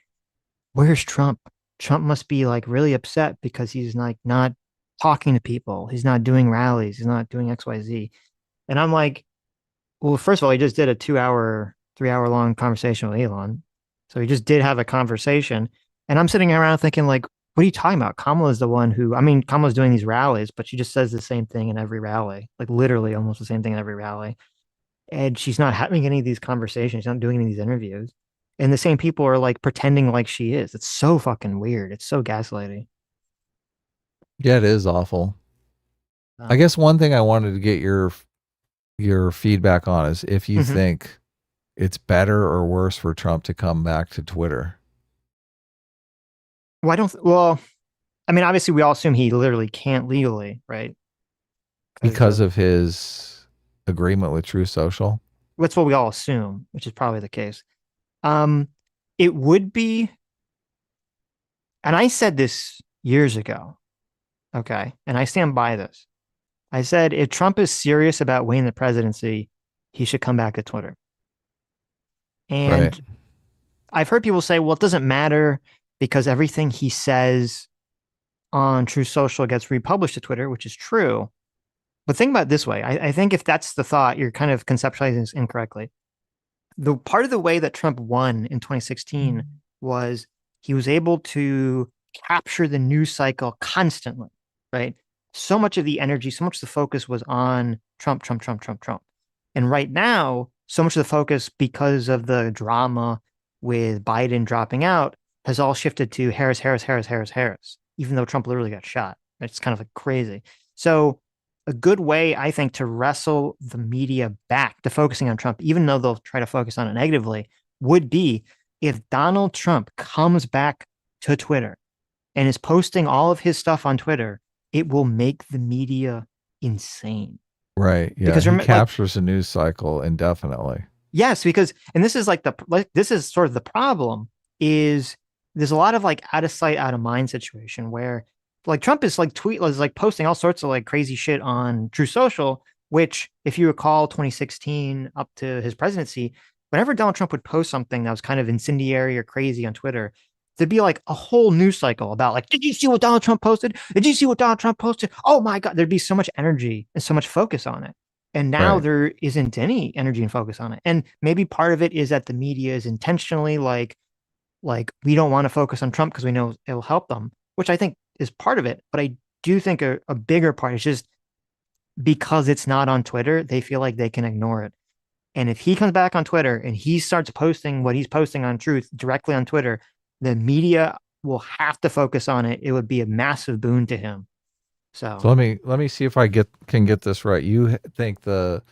where's Trump? Trump must be like really upset because he's like not talking to people. He's not doing rallies. He's not doing XYZ. And I'm like, well, first of all, he just did a 2 hour, 3 hour long conversation with Elon. So he just did have a conversation. And I'm sitting around thinking, like, what are you talking about? Kamala is the one who, I mean, Kamala's doing these rallies, but she just says the same thing in every rally, like literally almost the same thing in every rally. and she's not having any of these conversations, she's not doing any of these interviews. And the same people are like pretending like she is. It's so fucking weird. It's so gaslighty. Yeah, it is awful. I Um, guess one thing I wanted to get your feedback on is if you mhm. think it's better or worse for Trump to come back to Twitter Why don't, well, I mean, obviously, we all assume he literally can't legally, right? Because because of of his agreement with True Social. that's what we all assume, which is probably the case. Um, it would be, and I said this years ago, okay, and I stand by this. I said if Trump is serious about winning the presidency, he should come back to Twitter. Right. And I've heard people say, well, it doesn't matter because everything he says on True Social gets republished to Twitter, which is true. But think about it this way. I think if that's the thought, you're kind of conceptualizing this incorrectly. The part of the way that Trump won in 2016 was he was able to capture the news cycle constantly, right? So much of the energy, so much of the focus was on Trump, Trump, Trump, Trump, Trump. And right now, so much of the focus, because of the drama with Biden dropping out, has all shifted to Harris, Harris, Harris, Harris, Harris, even though Trump literally got shot. It's kind of like crazy. So a good way, I think, to wrestle the media back to focusing on Trump, even though they'll try to focus on it negatively, would be if Donald Trump comes back to Twitter and is posting all of his stuff on Twitter, it will make the media insane. Right. Yeah. Because He like, captures a news cycle indefinitely. yes, because and this is like this is sort of the problem is there's a lot of like out of sight, out of mind situation where like Trump is like posting all sorts of like crazy shit on True Social, which if you recall 2016 up to his presidency, whenever Donald Trump would post something that was kind of incendiary or crazy on Twitter, there'd be like a whole news cycle about like, did you see what Donald Trump posted? Did you see what Donald Trump posted? Oh my God, there'd be so much energy and so much focus on it. And now Right. there isn't any energy and focus on it. And maybe part of it is that the media is intentionally like we don't want to focus on Trump because we know it'll help them, which I think is part of it. But I do think a bigger part is just because it's not on Twitter, they feel like they can ignore it. And if he comes back on Twitter and he starts posting what he's posting on Truth directly on Twitter, the media will have to focus on it. It would be a massive boon to him. So So, let me see if I can get this right. You think the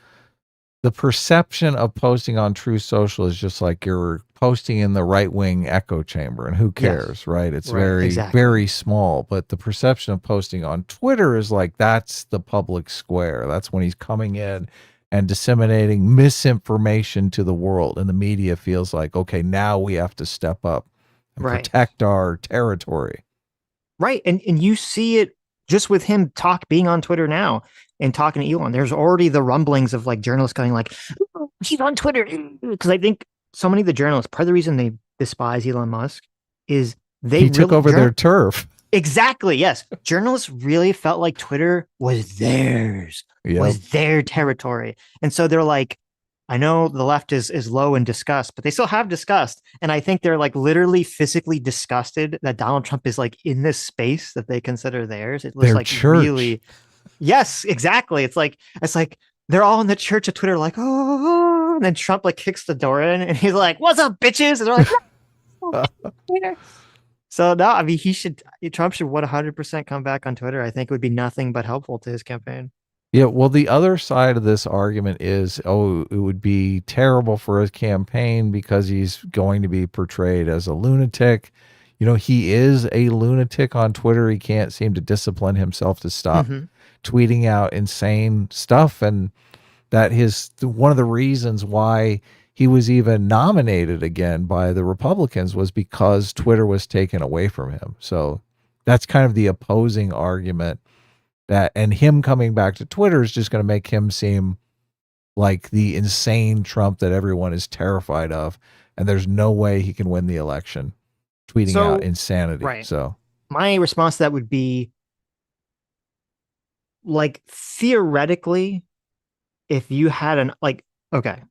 perception of posting on True Social is just like you're posting in the right wing echo chamber, and who yes, cares, right? It's right, very, exactly. very small. But the perception of posting on Twitter is like that's the public square. That's when he's coming in and disseminating misinformation to the world. And the media feels like, okay, now we have to step up and Right. protect our territory. Right. And you see it just with him being on Twitter now and talking to Elon. There's already the rumblings of like journalists going like, "Oh, he's on Twitter." Because I think so many of the journalists, part of the reason they despise Elon Musk is they He took really over their turf. exactly, yes. Journalists really felt like Twitter was theirs, Yep. was their territory. And so they're like, I know the left is low in disgust, but they still have disgust. And I think they're like literally physically disgusted that Donald Trump is like in this space that they consider theirs. It was Their like church. really, yes, exactly. It's like they're all in the church of Twitter, like, oh, and then Trump like kicks the door in and he's like, what's up, bitches? And they're like, no, Twitter. So no, I mean Trump should 100% come back on Twitter. I think it would be nothing but helpful to his campaign. Yeah, well, the other side of this argument is, oh, it would be terrible for his campaign because he's going to be portrayed as a lunatic. You know, he is a lunatic on Twitter. He can't seem to discipline himself to stop Mm-hmm. tweeting out insane stuff. And that his one of the reasons why he was even nominated again by the Republicans was because Twitter was taken away from him. So that's kind of the opposing argument that, and him coming back to Twitter is just going to make him seem like the insane Trump that everyone is terrified of, and there's no way he can win the election tweeting out So, insanity. right. So My response to that would be like theoretically, if you had an like, okay,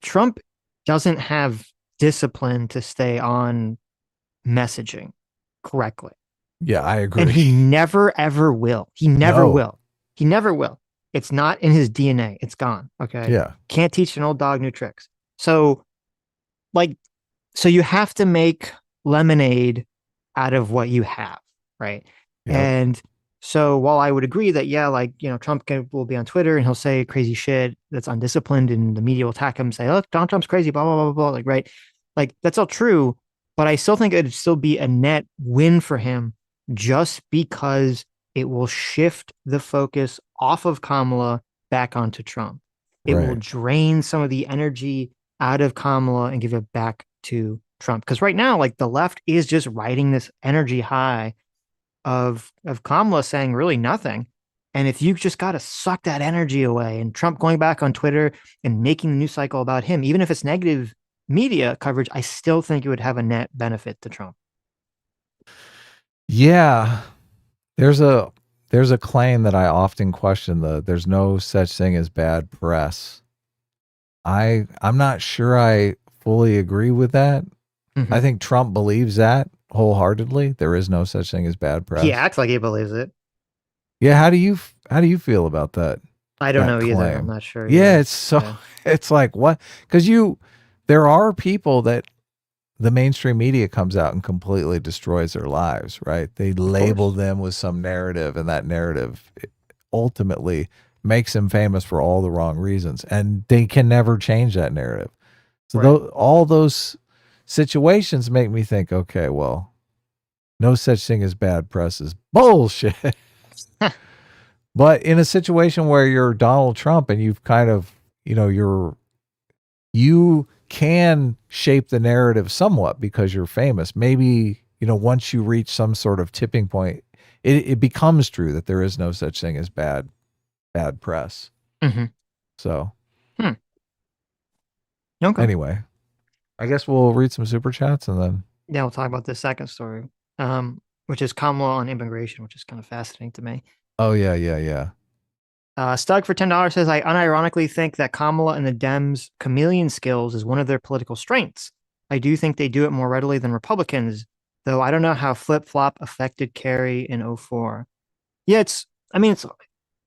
Trump doesn't have discipline to stay on messaging correctly. yeah, I And agree. he never ever will. He never No, will. He never will. It's not in his DNA. It's gone. Okay. Yeah. Can't teach an old dog new tricks. So, like, so you have to make lemonade out of what you have, right? Yep. And so while I would agree that, yeah, like, will be on Twitter and he'll say crazy shit that's undisciplined and the media will attack him and say, look, Donald Trump's crazy, blah, blah, blah, blah, like, right. Like, that's all true. But I still think it'd still be a net win for him just because it will shift the focus off of Kamala back onto Trump. It will Right. drain some of the energy out of Kamala and give it back to Trump. Because right now, like the left is just riding this energy high of Kamala saying really nothing. And if you just got to suck that energy away and Trump going back on Twitter and making the news cycle about him, even if it's negative media coverage, I still think it would have a net benefit to Trump. Yeah. There's a there's a claim that I often question, the there's no such thing as bad press. I'm not sure I fully agree with that. I Mm-hmm. think Trump believes that wholeheartedly. There is no such thing as bad He press. acts like he believes it. Yeah, how do you feel about that I don't that know either. I'm claim? not sure Yeah, either. it's so Yeah, it's like what? Cuz there are people that the mainstream media comes out and completely destroys their lives, right? They of label course. them with some narrative, and that narrative ultimately makes them famous for all the wrong reasons, and they can never change that narrative. So Right. all those situations make me think, okay, well, no such thing as bad press is bullshit. But in a situation where you're Donald Trump and you've kind of, you can shape the narrative somewhat because you're famous. Maybe, once you reach some sort of tipping point, it becomes true that there is no such thing as bad press. Mm-hmm. So Hmm. Okay. anyway, I guess we'll read some super chats and then. Yeah, we'll talk about this second story, which is Kamala on immigration, which is kind of fascinating to me. Oh yeah, yeah, yeah. Stug for $10 says, I unironically think that Kamala and the Dems' chameleon skills is one of their political strengths. I do think they do it more readily than Republicans, though I don't know how flip flop affected Kerry in '04. Yeah, I mean,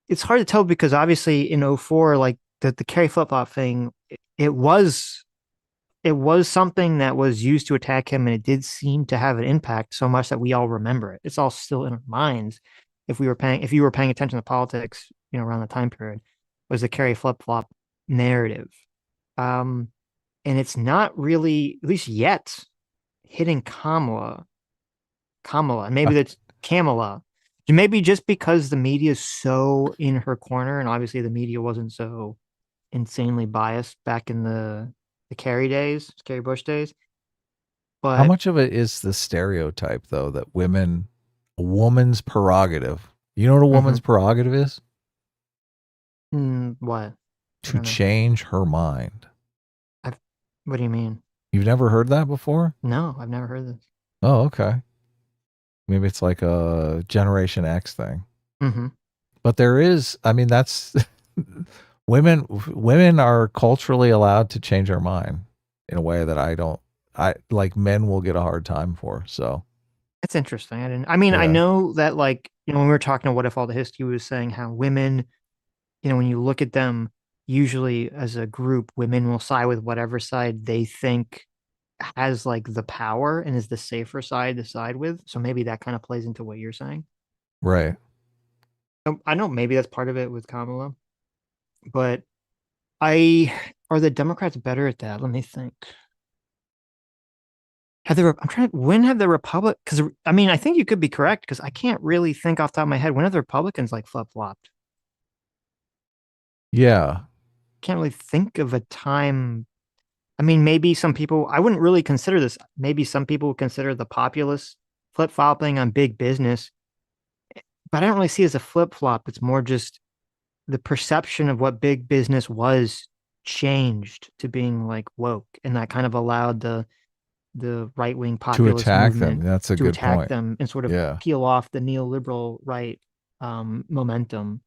it's hard to tell because obviously in '04, like the Kerry flip flop thing, it was something that was used to attack him, and it did seem to have an impact so much that we all remember it. It's all still in our minds. If you were paying attention to politics, around the time period, was the Kerry flip flop narrative, um, and it's not really, at least yet, hitting Kamala, and maybe that's Kamala. Maybe just because the media is so in her corner, and obviously the media wasn't so insanely biased back in the Kerry Bush days. How But much of it is the stereotype though that a woman's prerogative? You know what a woman's mhm. prerogative is? What? I To don't know. change her mind. I've, what do you mean? You've never heard that before? No, I've never heard this. Oh, okay. Maybe it's like a Generation X thing. Mm-hmm. But there is, I mean, that's women are culturally allowed to change their mind in a way that I like men will get a hard time for. So, It's interesting. I didn't. I mean, I yeah. know that like when we were talking to What If All the History was saying how women, when you look at them, usually as a group, women will side with whatever side they think has like the power and is the safer side to side with. So maybe that kind of plays into what you're saying. Right. I know maybe that's part of it with Kamala, but I are the Democrats better at that? Let me think. I'm trying to, when have the Republic, because I mean, I think you could be correct because I can't really think off the top of my head. When have the Republicans like flip flopped? Yeah. Can't really think of a time. I mean, maybe some people, I wouldn't really consider this. Maybe some people would consider the populist flip flopping on big business, but I don't really see it as a flip flop. It's more just the perception of what big business was changed to being like woke, and that kind of allowed the right wing To populist attack them. movement That's a to good attack point. them and sort of Yeah. peel off the neoliberal right momentum.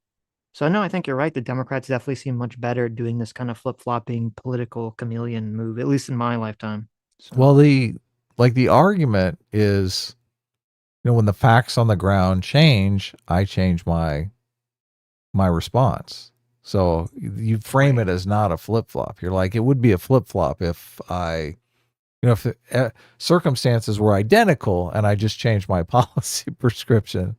So no, I think you're right. The Democrats definitely seem much better at doing this kind of flip flopping political chameleon move, at least in my lifetime. So Well, the argument is, when the facts on the ground change, I change my my response. So you frame Right. it as not a flip flop. You're like, it would be a flip flop if if the circumstances were identical and I just changed my policy prescription.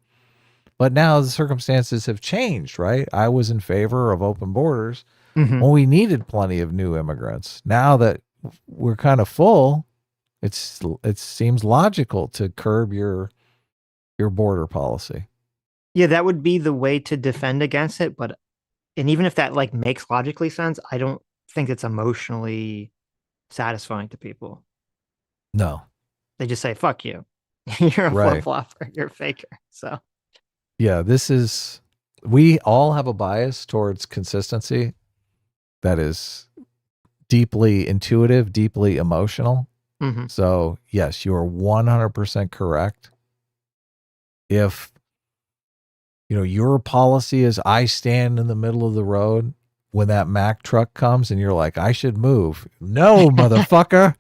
But now the circumstances have changed, right? I was in favor of open borders Hmm. when we needed plenty of new immigrants. Now that we're kind of full, it seems logical to curb your border policy. Yeah, that would be the way to defend against it. But and even if that like makes logically sense, I don't think it's emotionally satisfying to people. No, They just say, fuck you. You're a flip right. flopper. You're a faker. So Yeah, we all have a bias towards consistency that is deeply intuitive, deeply emotional. hmm. So, yes, you are 100% correct. If, your policy is I stand in the middle of the road when that Mack truck comes and you're like, I should move. No, motherfucker.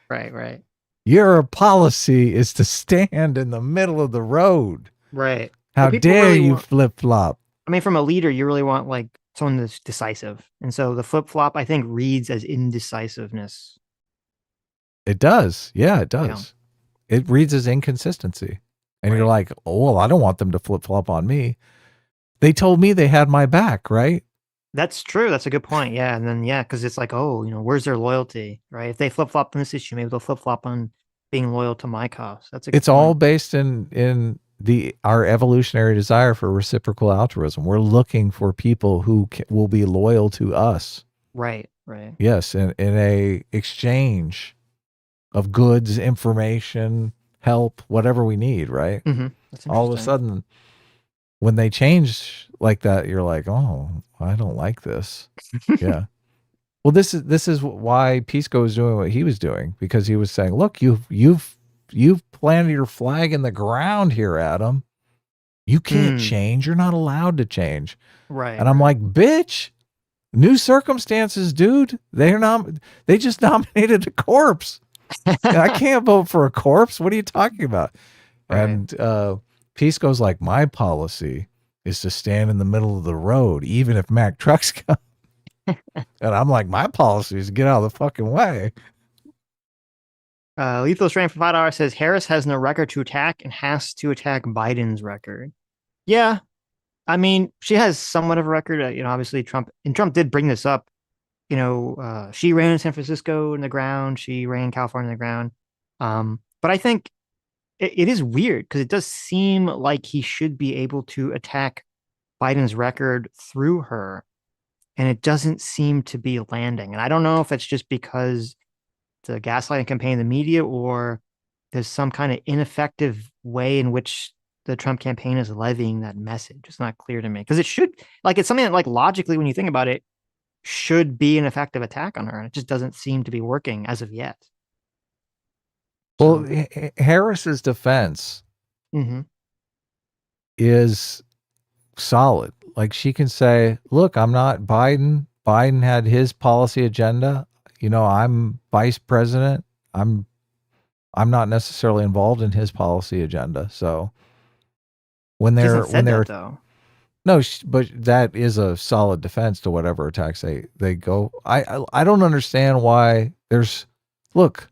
Right, right, Your policy is to stand in the middle of the road. right. How Well, people dare really you want, flip flop? I mean, from a leader, you really want like someone that's decisive. And so the flip flop, I think, reads as indecisiveness. It does. Yeah, it Yeah, does. It reads as inconsistency. And you're right. like, oh, well, I don't want them to flip flop on me. They told me they had my back, right? That's true. That's a good point. Yeah. And then, yeah, because it's like, oh, where's their loyalty, right? If they flip flop on this issue, maybe they'll flip flop on being loyal to my cause. That's a good It's all point. based in the our evolutionary desire for reciprocal altruism. We're looking for people who will be loyal to us. Right, right. Yes, in a exchange of goods, information, help, whatever we need, right? That's All of a interesting. sudden, when they change like that, you're like, oh, I don't like this. Yeah. Well, this is why Pisco was doing what he was doing, because he was saying, look, you've planted your flag in the ground here, Adam. You can't Hmm. change. You're not allowed to change. Right, And I'm right. like, bitch, new circumstances, dude. They just nominated a corpse. And I can't vote for a corpse. What are you talking about? Right. And Peace goes like, my policy is to stand in the middle of the road, even if Mack trucks come. And I'm like, my policy is to get out of the fucking way. Lethal Strain for $5 says Harris has no record to attack and has to attack Biden's record. Yeah, I mean, she has somewhat of a record. Obviously Trump did bring this up. She ran in San Francisco in the ground. She ran California in the ground. But I think it is weird because it does seem like he should be able to attack Biden's record through her, and it doesn't seem to be landing. And I don't know if it's just because the gaslighting campaign, the media, or there's some kind of ineffective way in which the Trump campaign is levying that message. It's not clear to me because it should, like, it's something that, like, logically, when you think about it, should be an effective attack on her, and it just doesn't seem to be working as of yet. Well, So, Harris's defense mhm. is solid. Like she can say, look, I'm not Biden. Biden had his policy agenda. I'm vice president. I'm I'm not necessarily involved in his policy agenda. So when She they're hasn't when said they're that though. no, but that is a solid defense to whatever attacks they go. I don't understand why there's look.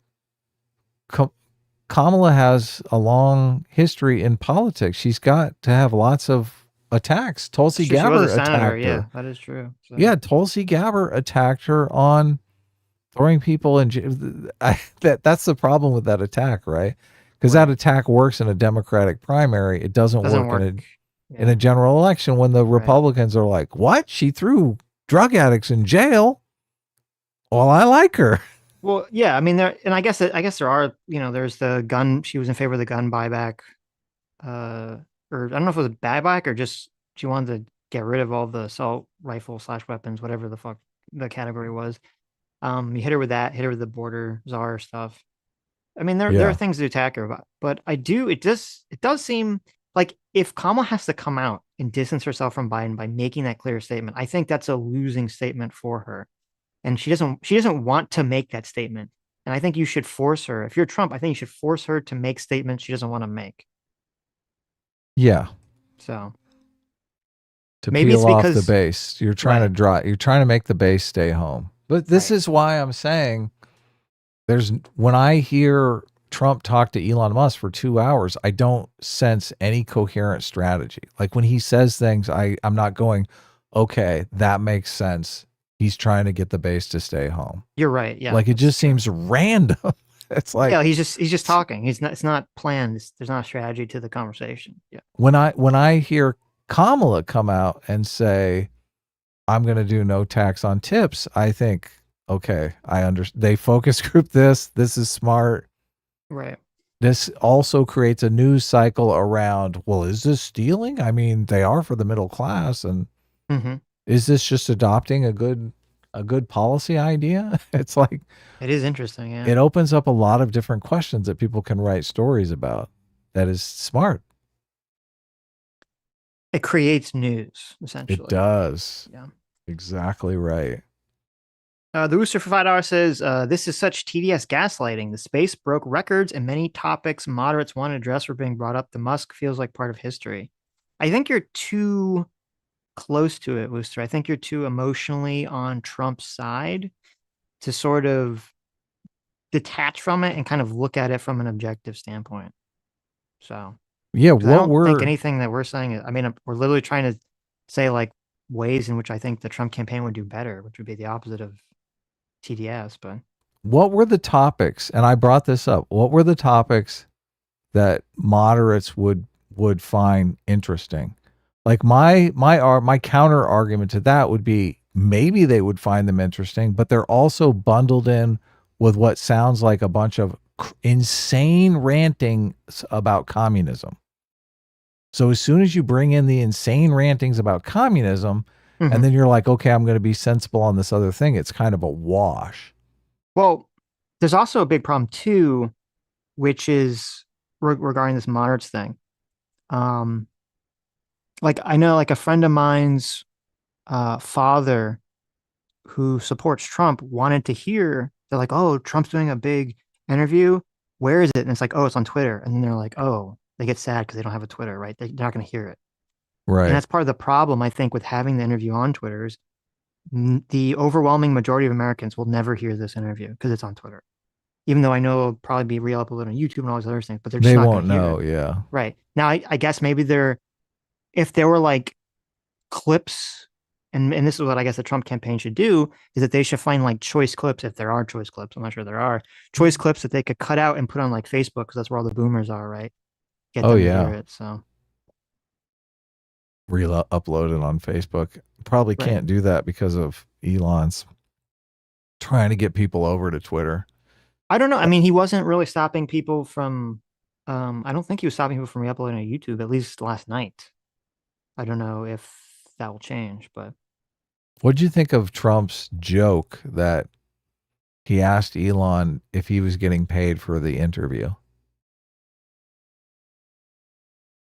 Kamala has a long history in politics. She's got to have lots of attacks. It's Tulsi true. She was a Gabbard senator. attacked Yeah, her. that is true. So, Yeah, Tulsi Gabbard attacked her on throwing people in jail. That's the problem with that attack, right? Because that right. attack works in a Democratic primary. It doesn't Doesn't work in work. a Yeah, general election when the right. Republicans are like, "What? She threw drug addicts in jail? Well, I like her." Well, yeah, I mean and I guess there are, there's the gun, she was in favor of the gun buyback, uh, or I don't know if it was a buyback or just she wanted to get rid of all the assault rifle slash weapons, whatever the fuck the category was. You hit her with that, hit her with the border czar stuff. I mean, there are Yeah. things to attack her about, but it does seem like if Kamala has to come out and distance herself from Biden by making that clear statement, I think that's a losing statement for her, and she doesn't want to make that statement. And I think you should force her. If you're Trump, I think you should force her to make statements she doesn't want to make. Yeah. So To Maybe it's peel off the because base. right, You're trying to make the base stay home. But this right. is why I'm saying when I hear Trump talk to Elon Musk for 2 hours, I don't sense any coherent strategy. Like when he says things, I'm not going, okay, that makes sense. He's trying to get the base to stay home. You're right. Yeah, Like it that's just true. seems random. It's like Yeah, he's just talking. He's not. It's not planned. There's not a strategy to the conversation. Yeah. when I hear Kamala come out and say, I'm going to do no tax on tips, I think, okay, I understand. They focus group this. This is smart. Right. This also creates a news cycle around, well, is this stealing? I mean, they are for the middle class. And Hmm. is this just adopting a good policy idea? It's like It is interesting. Yeah. it opens up a lot of different questions that people can write stories about. That is smart. It creates news It essentially. does. Yeah. Exactly right. The Rooster for $5 says, "This is such tedious gaslighting. The space broke records, and many topics moderates want to address were being brought up. The Musk feels like part of history." I think you're too close to it, Rooster. I think you're too emotionally on Trump's side to sort of detach from it and kind of look at it from an objective standpoint. So, Yeah, because I what don't think we're anything that we're saying, I mean, we're literally trying to say like ways in which I think the Trump campaign would do better, which would be the opposite of TDS. But what were the topics, and I brought this up, what were the topics that moderates would find interesting? Like my counter argument to that would be maybe they would find them interesting, but they're also bundled in with what sounds like a bunch of insane ranting about communism. So as soon as you bring in the insane rantings about communism, and mhm. then you're like, okay, I'm going to be sensible on this other thing, it's kind of a wash. Well, there's also a big problem too, which is regarding this moderates thing. Um, like I know, like a friend of mine's father who supports Trump wanted to hear. They're like, "Oh, Trump's doing a big interview. Where is it?" And it's like, "Oh, it's on Twitter." And then they're like, "Oh," they get sad because they don't have a Twitter, right? They're not going to hear it. And Right. that's part of the problem, I think, with having the interview on Twitter is the overwhelming majority of Americans will never hear this interview because it's on Twitter. Even though I know it'll probably be re-uploaded on YouTube and all these other things, but they're just They not going won't to hear it. know. Yeah. Right. Now, I guess maybe if there were like clips, and this is what I guess the Trump campaign should do, is that they should find like choice clips, if there are choice clips. I'm not sure there are choice clips that they could cut out and put on like Facebook because that's where all the boomers are, right? Get Oh them to hear yeah. it. So, Upload it on Facebook. Probably right. can't do that because of Elon's trying to get people over to Twitter. I don't know. I mean, he wasn't really stopping people from, I don't think he was stopping people from re-uploading on YouTube, at least last night. I don't know if that will change, but What'd you think of Trump's joke that he asked Elon if he was getting paid for the interview?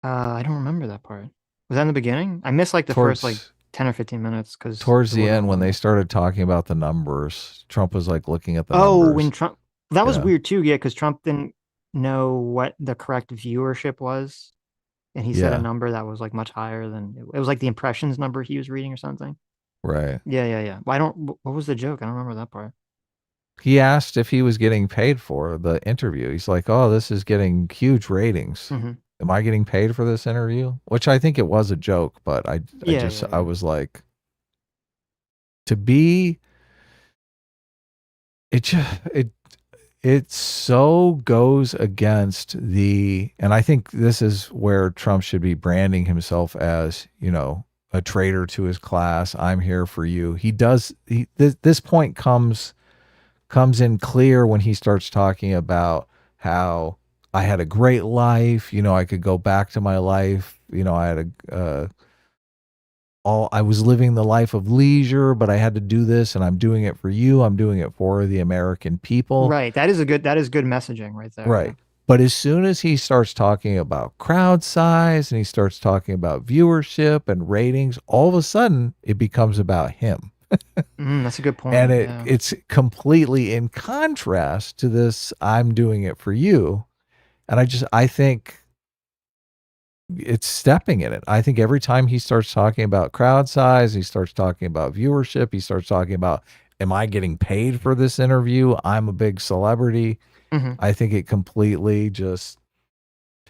I don't remember that part. Was that in the beginning? I missed like the first like Towards 10 or 15 minutes because towards the the room end went when they long. started talking about the numbers, Trump was like looking at the Oh, when numbers. Trump, that was Yeah. weird too. Yeah, because Trump didn't know what the correct viewership was. And he said a Yeah. number that was like much higher than it was like the impressions number he was reading or something. Right. Yeah, yeah, yeah. Well, what was the joke? I don't remember that part. He asked if he was getting paid for the interview. He's like, "Oh, this is getting huge ratings. Hmm. Am I getting paid for this interview?" Which I think it was a joke, but Yeah, yeah, I yeah. was like, to be it just it so goes against and I think this is where Trump should be branding himself as, a traitor to his class. I'm here for you. He does this point comes in clear when he starts talking about how I had a great life, I could go back to my life, I had all I was living the life of leisure, but I had to do this and I'm doing it for you. I'm doing it for the American people. Right. That is good messaging right there. Yeah. Right. But as soon as he starts talking about crowd size and he starts talking about viewership and ratings, all of a sudden it becomes about him. That's a good And point. Yeah. it's completely in contrast to this I'm doing it for you. And I think it's stepping in it. I think every time he starts talking about crowd size, he starts talking about viewership, he starts talking about, am I getting paid for this interview? I'm a big celebrity. Hmm. I think it completely just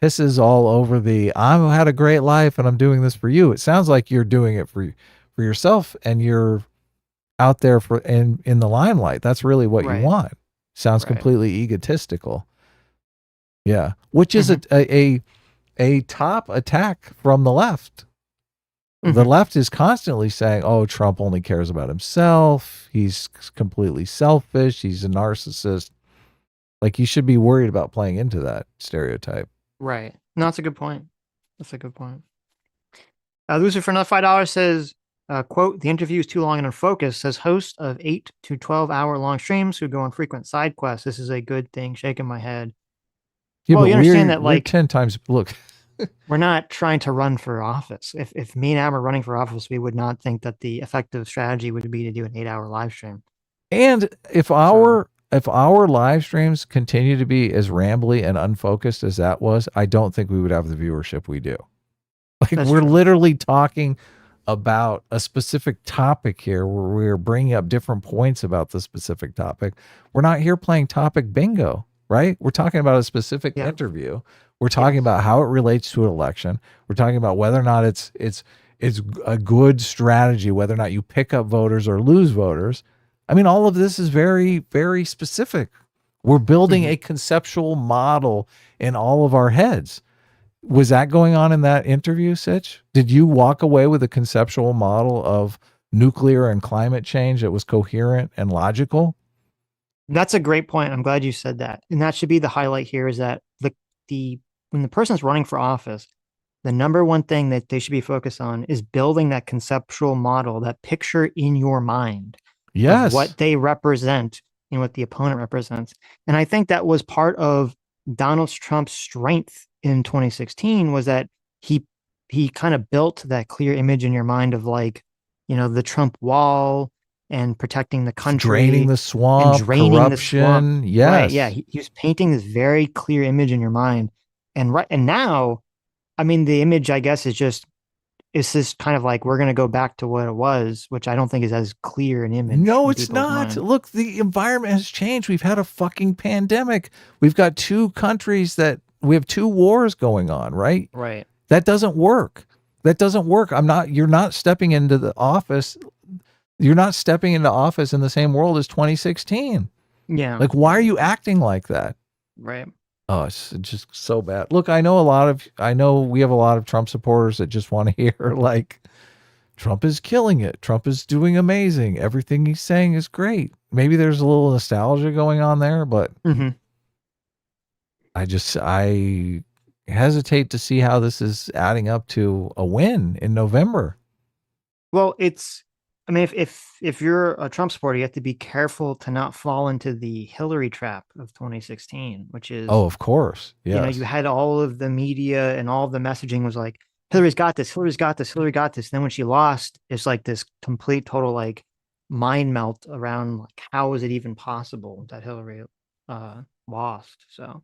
pisses all over the I've had a great life and I'm doing this for you. It sounds like you're doing it for yourself and you're out there for in the limelight. That's really what you Right. want. Sounds Right. completely egotistical. Yeah, which is Hmm. a top attack from the left. The Hmm. left is constantly saying, "Oh, Trump only cares about himself. He's completely selfish. He's a narcissist." Like you should be worried about playing into that stereotype. Right. No, that's a good point. That's a good point. Loser for another $5 says, quote, the interview is too long and unfocused, says host of 8 to 12-hour long streams who go on frequent side quests. This is a good thing. Shaking my head. Yeah, Well, but you understand that, we're like, 10 times look. we're not trying to run for office. If me and Am are running for office, we would not think that the effective strategy would be to do an 8-hour live stream. And So if our live streams continue to be as rambly and unfocused as that was, I don't think we would have the viewership we do. Like that's we're true. literally talking about a specific topic here where we're bringing up different points about the specific topic. We're not here playing topic bingo, right? We're talking about a specific Yeah. interview. We're talking Yes. about how it relates to an election. We're talking about whether or not it's a good strategy, whether or not you pick up voters or lose voters. I mean, all of this is very, very specific. We're building Hmm. a conceptual model in all of our heads. Was that going on in that interview, Sitch? Did you walk away with a conceptual model of nuclear and climate change that was coherent and logical? That's a great point. I'm glad you said that. And that should be the highlight here is that the when the person's running for office, the number one thing that they should be focused on is building that conceptual model, that picture in your mind of Yes. what they represent and what the opponent represents. And I think that was part of Donald Trump's strength in 2016 was that he he kind of built that clear image in your mind of like, the Trump wall and protecting the Draining country the and swamp, draining the swamp. corruption. Right. Yeah. Yes. He was painting this very clear image in your mind. And now, I mean, the image, I guess, is just it's this kind of like we're gonna go back to what it was, which I don't think is as clear an image No, in it's people's not. mind. Look, the environment has changed. We've had a fucking pandemic. We've got two countries that we have two wars going on, right? Right. That doesn't work. That doesn't work. You're not stepping into the office. You're not stepping into office in the same world as 2016. Yeah. Like, why Yeah. are you acting like that? Right. Oh, it's just so bad. Look, I know we have a lot of Trump supporters that just want to hear like Trump is killing it. Trump is doing amazing. Everything he's saying is great. Maybe there's a little nostalgia going on there, but Hmm. I hesitate to see how this is adding up to a win in November. Well, I mean, if you're a Trump supporter, you have to be careful to not fall into the Hillary trap of 2016, which is, Oh, of course. you Yes. had all of the media and all of the messaging was like, Hillary's got this, Hillary's got this, Hillary got this. And then when she lost, it's like this complete total like mind melt around like how is it even possible that Hillary lost? So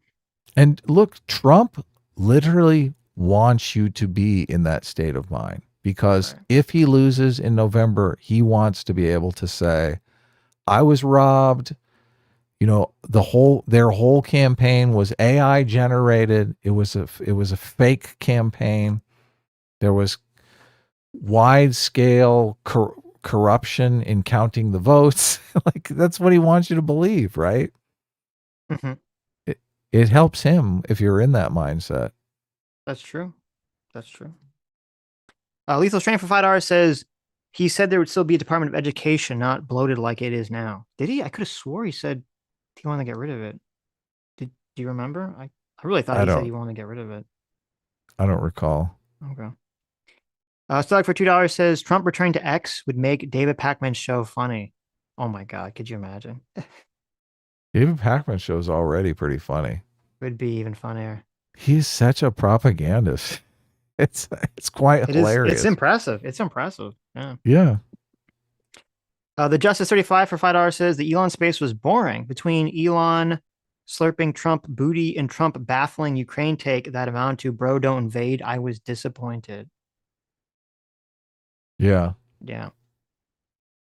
And look, Trump literally wants you to be in that state of mind because right. if he loses in November, he wants to be able to say, I was robbed. You know, their whole campaign was AI generated. It was a fake campaign. There was wide scale corruption in counting the votes. Like that's what he wants you to believe, right? Hmm. It, it helps him if you're in that mindset. That's true. That's true. Lethal Strain for $5 says he said there would still be a Department of Education, not bloated like it is now. Did he? I could have swore he said he wanted to get rid of it. Do you remember? I really thought I he said don't he wanted to get rid of it. I don't recall. Okay. Stock for $2 says Trump returning to X would make David Pakman's show funny. Oh my God, could you imagine? It David Pakman show is already pretty funny. would be even funnier. He's such a propagandist. It's quite It's hilarious. impressive. It's impressive. Yeah. Yeah. The Justice 35 for $5 says the Elon space was boring between Elon. slurping Trump booty and Trump baffling Ukraine take that amount to bro don't invade. I was disappointed. Yeah. Yeah.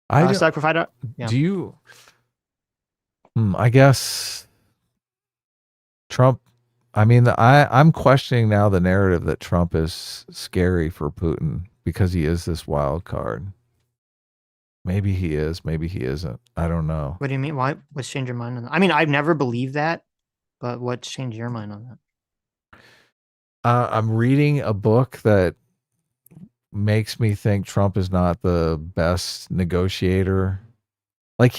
I don't, Stuck provider. Yeah. do you, I guess Trump, I mean, I'm questioning now the narrative that Trump is scary for Putin because he is this wild card. Maybe he is, maybe he isn't. I don't know. What do you mean? Why? What's changed your mind on that? I mean, I've never believed that, but what's changed your mind on that? I'm reading a book that makes me think Trump is not the best negotiator. Like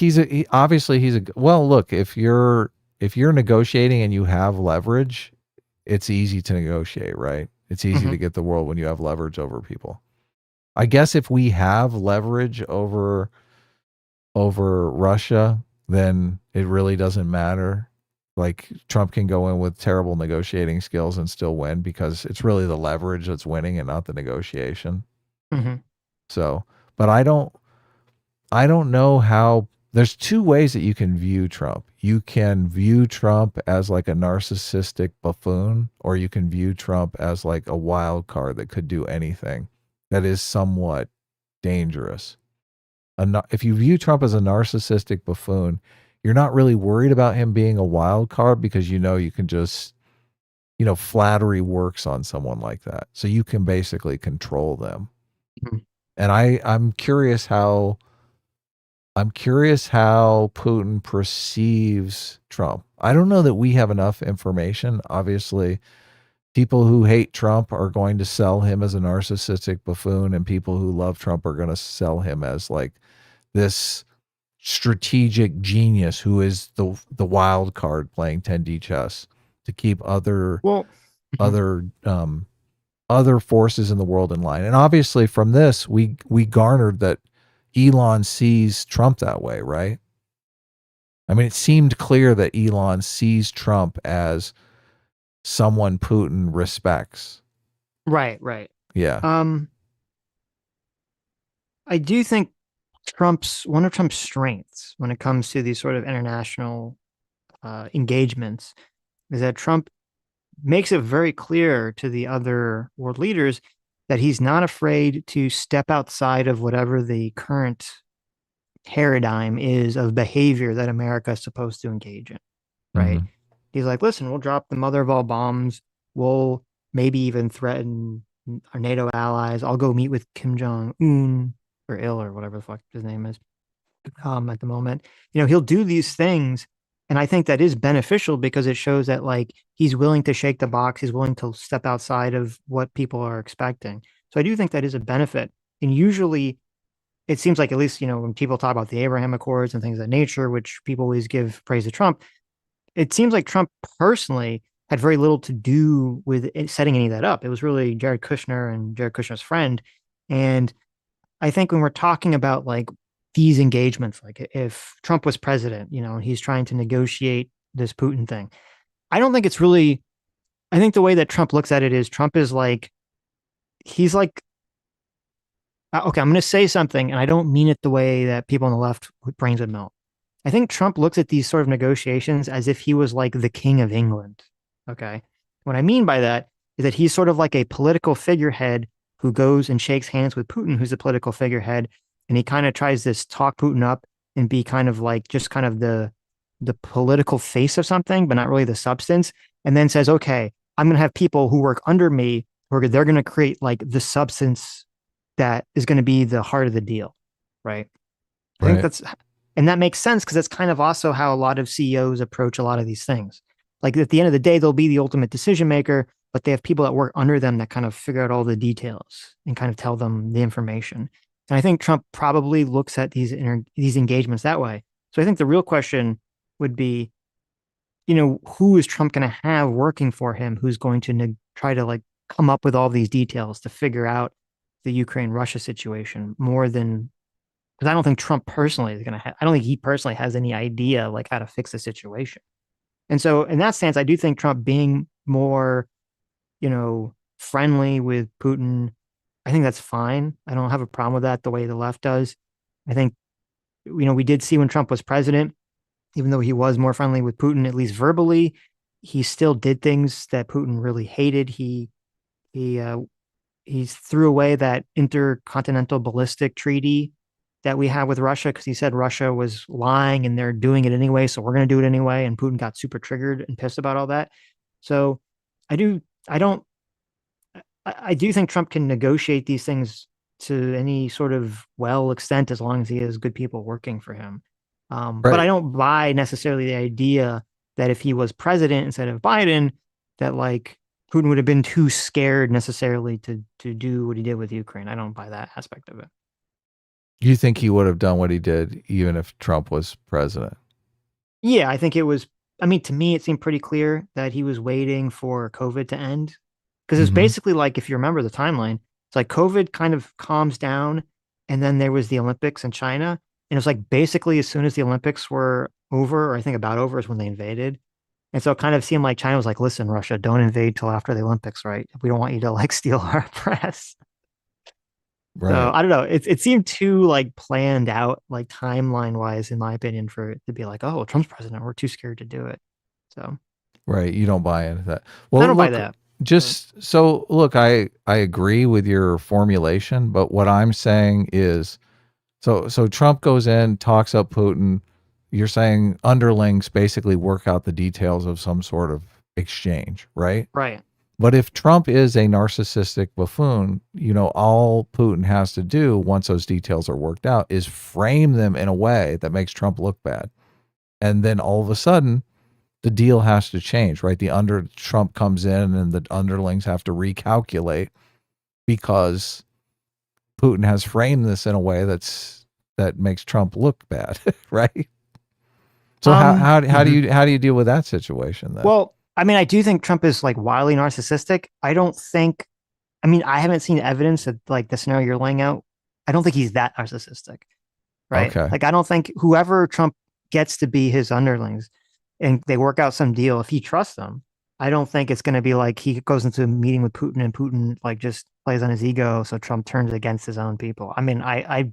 obviously he's a well, look, if you're negotiating and you have leverage, it's easy to negotiate, right? It's easy Mm-hmm. to get the world when you have leverage over people. I guess if we have leverage over Russia, then it really doesn't matter. Like Trump can go in with terrible negotiating skills and still win because it's really the leverage that's winning and not the negotiation. Mm-hmm. So, but I don't know how there's two ways that you can view Trump. You can view Trump as like a narcissistic buffoon, or you can view Trump as like a wild card that could do anything that is somewhat dangerous. If you view Trump as a narcissistic buffoon, you're not really worried about him being a wild card because you can just, flattery works on someone like that. So you can basically control them. And I'm curious how Putin perceives Trump. I don't know that we have enough information. Obviously, people who hate Trump are going to sell him as a narcissistic buffoon, and people who love Trump are going to sell him as like this strategic genius who is the wild card playing 10D chess to keep other Well, mhm. other um other forces in the world in line. And obviously from this we garnered that Elon sees Trump that way, right? I mean, it seemed clear that Elon sees Trump as someone Putin respects. Right, right. Yeah. Um, I do think Trump's one of Trump's strengths when it comes to these sort of international engagements is that Trump makes it very clear to the other world leaders that he's not afraid to step outside of whatever the current paradigm is of behavior that America is supposed to engage in, right? Mhm. He's like, listen, we'll drop the mother of all bombs. We'll maybe even threaten our NATO allies. I'll go meet with Kim Jong Un or Il or whatever the fuck his name is at the moment. He'll do these things. And I think that is beneficial because it shows that like he's willing to shake the box, he's willing to step outside of what people are expecting. So I do think that is a benefit. And usually it seems like at least, when people talk about the Abraham Accords and things of that nature, which people always give praise to Trump, it seems like Trump personally had very little to do with setting any of that up. It was really Jared Kushner and Jared Kushner's friend. And I think when we're talking about like these engagements, like if Trump was president, he's trying to negotiate this Putin thing. I don't think it's really, I think the way that Trump looks at it is Trump is like, he's like, okay, I'm going to say something and I don't mean it the way that people on the left brains would melt. I think Trump looks at these sort of negotiations as if he was like the king of England. Okay. What I mean by that is that he's sort of like a political figurehead who goes and shakes hands with Putin, who's a political figurehead, and he kind of tries to talk Putin up and be kind of like just kind of the political face of something, but not really the substance, and then says, okay, I'm gonna have people who work under me where they're gonna create like the substance that is going to be the heart of the deal, right? I think Right. and that makes sense because that's kind of also how a lot of CEOs approach a lot of these things. Like at the end of the day, they'll be the ultimate decision maker, but they have people that work under them that kind of figure out all the details and kind of tell them the information. And I think Trump probably looks at these engagements that way. So I think the real question would be, who is Trump going to have working for him? Who's going to try to like come up with all these details to figure out the Ukraine Russia situation more than because I don't think Trump personally is going to I don't think he personally has any idea like how to fix the situation. And so in that sense, I do think Trump being more, friendly with Putin, I think that's fine. I don't have a problem with that the way the left does. I think, we did see when Trump was president, even though he was more friendly with Putin, at least verbally, he still did things that Putin really hated. He he threw away that intercontinental ballistic treaty that we have with Russia because he said Russia was lying and they're doing it anyway, so we're going to do it anyway. And Putin got super triggered and pissed about all that. So I do, I don't, I do think Trump can negotiate these things to any sort of well extent as long as he has good people working for him. But I Right. don't buy necessarily the idea that if he was president instead of Biden, that like Putin would have been too scared necessarily to do what he did with Ukraine. I don't buy that aspect of it. You think he would have done what he did even if Trump was president? Yeah, I think it was. I mean, to me, it seemed pretty clear that he was waiting for COVID to end because it's Mm-hmm. basically like if you remember the timeline, it's like COVID kind of calms down, and then there was the Olympics in China, and it was like basically as soon as the Olympics were over, or I think about over, is when they invaded. And so it kind of seemed like China was like, "Listen, Russia, don't invade till after the Olympics, right? We don't want you to like steal our press." So Right. I don't know. It seemed too like planned out, like timeline wise, in my opinion, for it to be like, oh, Trump's president. We're too scared to do it. So Right. You don't buy into that. I Well, don't buy look, that. But just so look, I agree with your formulation, but what I'm saying is so Trump goes in, talks up Putin. You're saying underlings basically work out the details of some sort of exchange, right? right. But if Trump is a narcissistic buffoon, all Putin has to do once those details are worked out is frame them in a way that makes Trump look bad. And then all of a sudden, the deal has to change, right? The under Trump comes in and the underlings have to recalculate because Putin has framed this in a way that makes Trump look bad, right? So Mhm. how do you deal with that situation then? Well, I mean, I do think Trump is like wildly narcissistic. I don't think I mean, I haven't seen evidence that like the scenario you're laying out. I don't think he's that narcissistic. Right? Okay. Like I don't think whoever Trump gets to be his underlings and they work out some deal, if he trusts them, I don't think it's going to be like he goes into a meeting with Putin and Putin like just plays on his ego, so Trump turns against his own people. I mean, I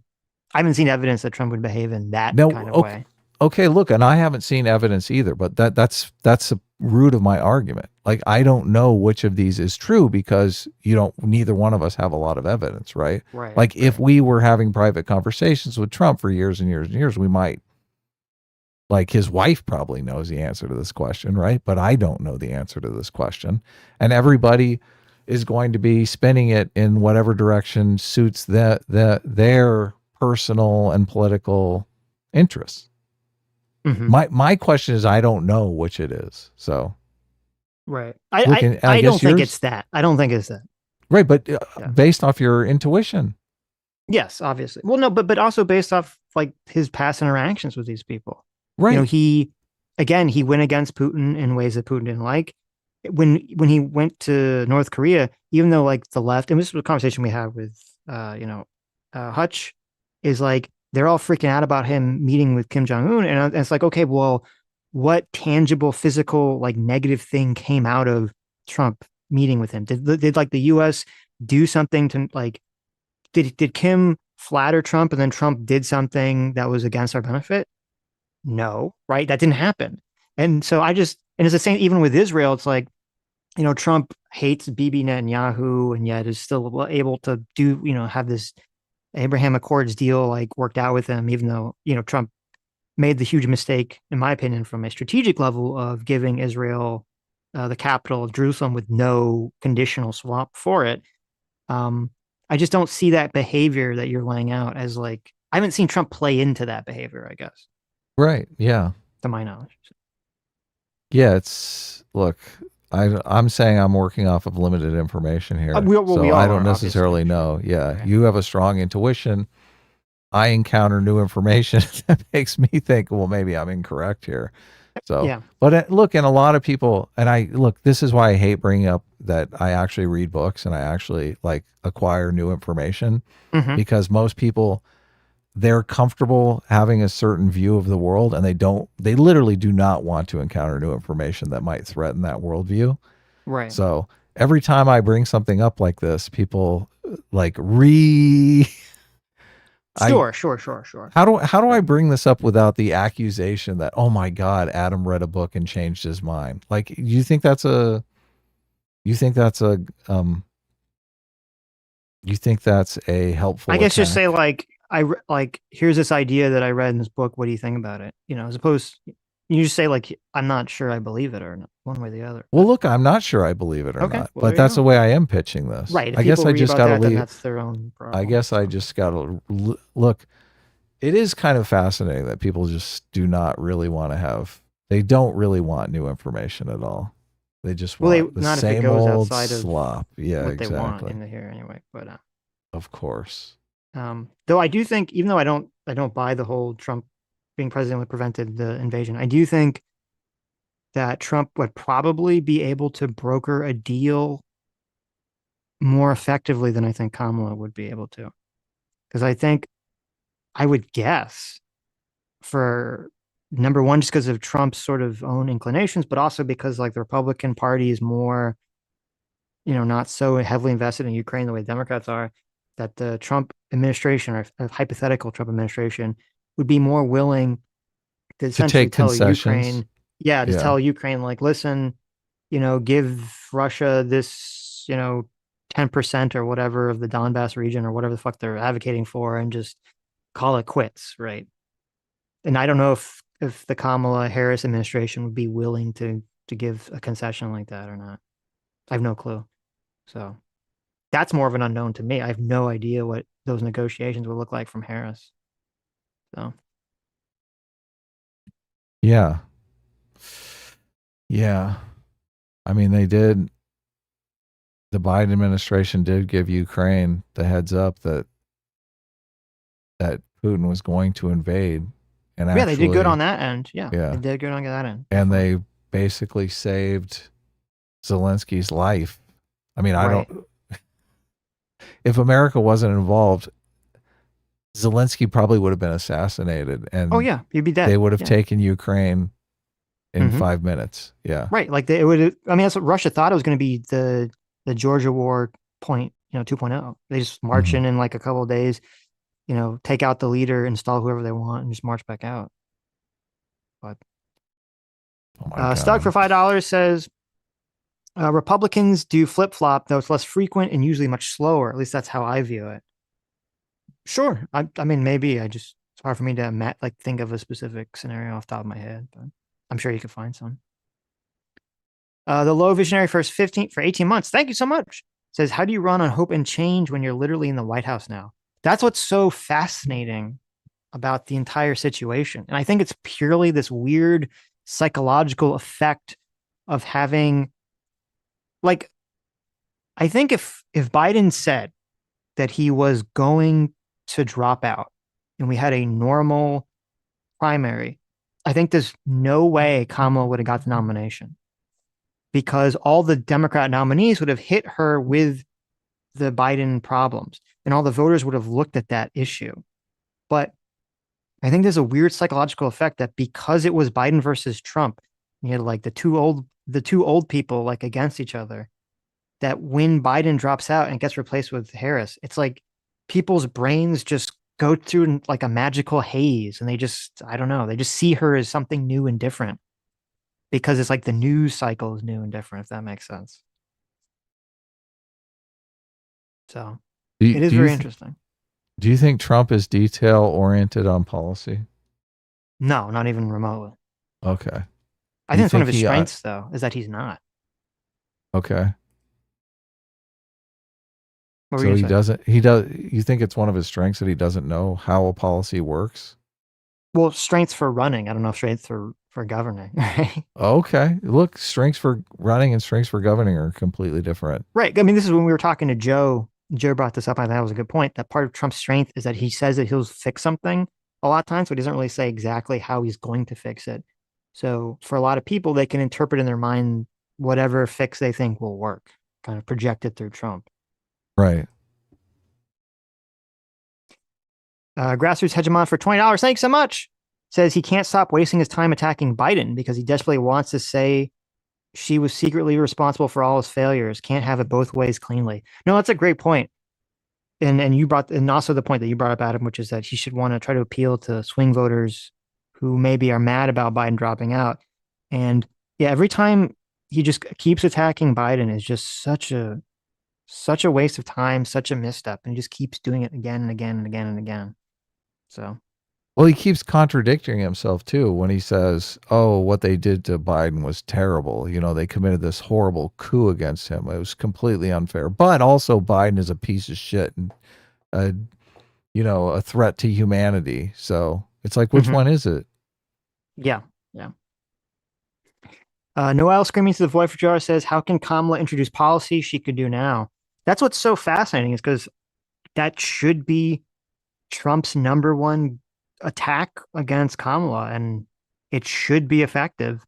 haven't seen evidence that Trump would behave in that No, kind of okay, way. okay, look, and I haven't seen evidence either, but that's the root of my argument. Like I don't know which of these is true because neither one of us have a lot of evidence, right? Right, Like if right. we were having private conversations with Trump for years and years and years, we might like his wife probably knows the answer to this question, right? But I don't know the answer to this question. And everybody is going to be spinning it in whatever direction suits their personal and political interests. Hmm. My question is I don't know which it is. So Right. look, and I I don't guess think it's yours, that. I don't think it's that. right? But Yeah. based off your intuition, Yes, obviously. Well, no, but also based off like his past interactions with these people. right? He again he went against Putin in ways that Putin didn't like. When he went to North Korea, even though like the left, and this was a conversation we had with Hutch, is like they're all freaking out about him meeting with Kim Jong Un, and it's like okay, well, what tangible physical like negative thing came out of Trump meeting with him? Did like the U.S. do something to like did Kim flatter Trump and then Trump did something that was against our benefit? No, right? That didn't happen. And so and it's the same even with Israel. It's like, Trump hates Bibi Netanyahu and yet is still able to do, have this Abraham Accords deal like worked out with him, even though, Trump made the huge mistake, in my opinion, from a strategic level of giving Israel the capital of Jerusalem with no conditional swap for it. Um, I just don't see that behavior that you're laying out as like I haven't seen Trump play into that behavior, I guess, Right? Yeah. to my knowledge. Yeah, it's look, I'm saying I'm working off of limited information here. We So I all don't are, obviously. necessarily Sure. know. Yeah, Right. you have a strong intuition. I encounter new information that makes me think, well, maybe I'm incorrect here. So, Yeah. but look, and a lot of people, and I look, this is why I hate bringing up that I actually read books and I actually like acquire new information Hmm. because most people they're comfortable having a certain view of the world and they literally do not want to encounter new information that might threaten that worldview. Right. So every time I bring something up like this, people like re I Sure. how do I Right. bring this up without the accusation that, oh my God, Adam read a book and changed his mind? Like, you think that's a um you think that's a I helpful guess just say attack? like like here's this idea that I read in this book. What do you think about it? As opposed you just say like I'm not sure I believe it or not, one way or the other. Well, But look, I'm not sure I believe it or okay, not, well but there you that's the go. way I am pitching this. Right. If I guess people I read just about got to that, then leave. that's their own I problem. guess I So just got to look. It is kind of fascinating that people just do not really want to have. They don't really want new information at all. They just well, they want the not if it same goes old outside of slop. Yeah, what they want exactly. in the here anyway. But Of course. though I do think, even though I don't buy the whole Trump being president would prevented the invasion, I do think that Trump would probably be able to broker a deal more effectively than I think Kamala would be able to. Because I think I would guess for number one, just because of Trump's sort of own inclinations, but also because like the Republican Party is more, not so heavily invested in Ukraine the way Democrats are, that the Trump administration or a hypothetical Trump administration would be more willing to To essentially take tell concessions. Ukraine, yeah, just Yeah. tell Ukraine, like, listen, give Russia this, 10% or whatever of the Donbass region or whatever the fuck they're advocating for and just call it quits, right? And I don't know if the Kamala Harris administration would be willing to give a concession like that or not. I have no clue. So that's more of an unknown to me. I have no idea what those negotiations would look like from Harris. So Yeah. Yeah. I mean, the Biden administration did give Ukraine the heads up that Putin was going to invade, and yeah, they did good actually, on that end. Yeah, they yeah, did good on that end. and Definitely. they basically saved Zelensky's life. I mean, I Right. don't. If America wasn't involved, Zelensky probably would have been assassinated, Oh and yeah, you'd be they dead. would have Yeah. taken Ukraine in Hmm. 5 minutes. Yeah. Right. Like it would. I mean, that's what Russia thought it was going to be the Georgia War point. 2.0. They just march Hmm. in like a couple of days. Take out the leader, install whoever they want, and just march back out. But Oh my Stuck for God. $5 says Republicans do flip flop, though it's less frequent and usually much slower. At least that's how I view it. Sure. I mean, maybe it's hard for me to like think of a specific scenario off the top of my head, but I'm sure you could find some. The low visionary first 15 for 18 months. Thank you so much. Says, how do you run on hope and change when you're literally in the White House now? That's what's so fascinating about the entire situation. And I think it's purely this weird psychological effect of having, like, I think if Biden said that he was going to drop out and we had a normal primary, I think there's no way Kamala would have got the nomination because all the Democrat nominees would have hit her with the Biden problems and all the voters would have looked at that issue. But I think there's a weird psychological effect that because it was Biden versus Trump, you had like the two old people like against each other, that when Biden drops out and gets replaced with Harris, it's like people's brains just go through like a magical haze and they just, I don't know, they just see her as something new and different because it's like the news cycle is new and different, if that makes sense. So Do you, it is do you very th- interesting. do you think Trump is detail oriented on policy? No, not even remotely. Okay. I You think it's one think of his he strengths, though, is that he's not. okay. What were you So gonna he say? doesn't he does you think it's one of his strengths that he doesn't know how a policy works? Well, strengths for running. I don't know if strengths for governing. Right. Okay. Look, strengths for running and strengths for governing are completely different. Right. I mean, this is when we were talking to Joe. Joe brought this up. I thought that was a good point. That part of Trump's strength is that he says that he'll fix something a lot of times, but he doesn't really say exactly how he's going to fix it. So for a lot of people, they can interpret in their mind whatever fix they think will work, kind of projected through Trump. Right. Grassroots hegemon for $20. Thanks so much. Says he can't stop wasting his time attacking Biden because he desperately wants to say she was secretly responsible for all his failures. Can't have it both ways cleanly. No, that's a great point. and you brought, and also the point that you brought up, Adam, which is that he should want to try to appeal to swing voters who maybe are mad about Biden dropping out. And yeah, every time he just keeps attacking Biden is just such a waste of time, such a misstep, and he just keeps doing it again and again and again and again. So Well, he keeps contradicting himself too when he says, "Oh, what they did to Biden was terrible. You know, they committed this horrible coup against him. It was completely unfair. But also, Biden is a piece of shit and, uh, a threat to humanity." So it's like, which mhm. one is it? Yeah, yeah. Noel screaming to the void for jar says, "How can Kamala introduce policy she could do now?" That's what's so fascinating is because that should be Trump's number one attack against Kamala, and it should be effective.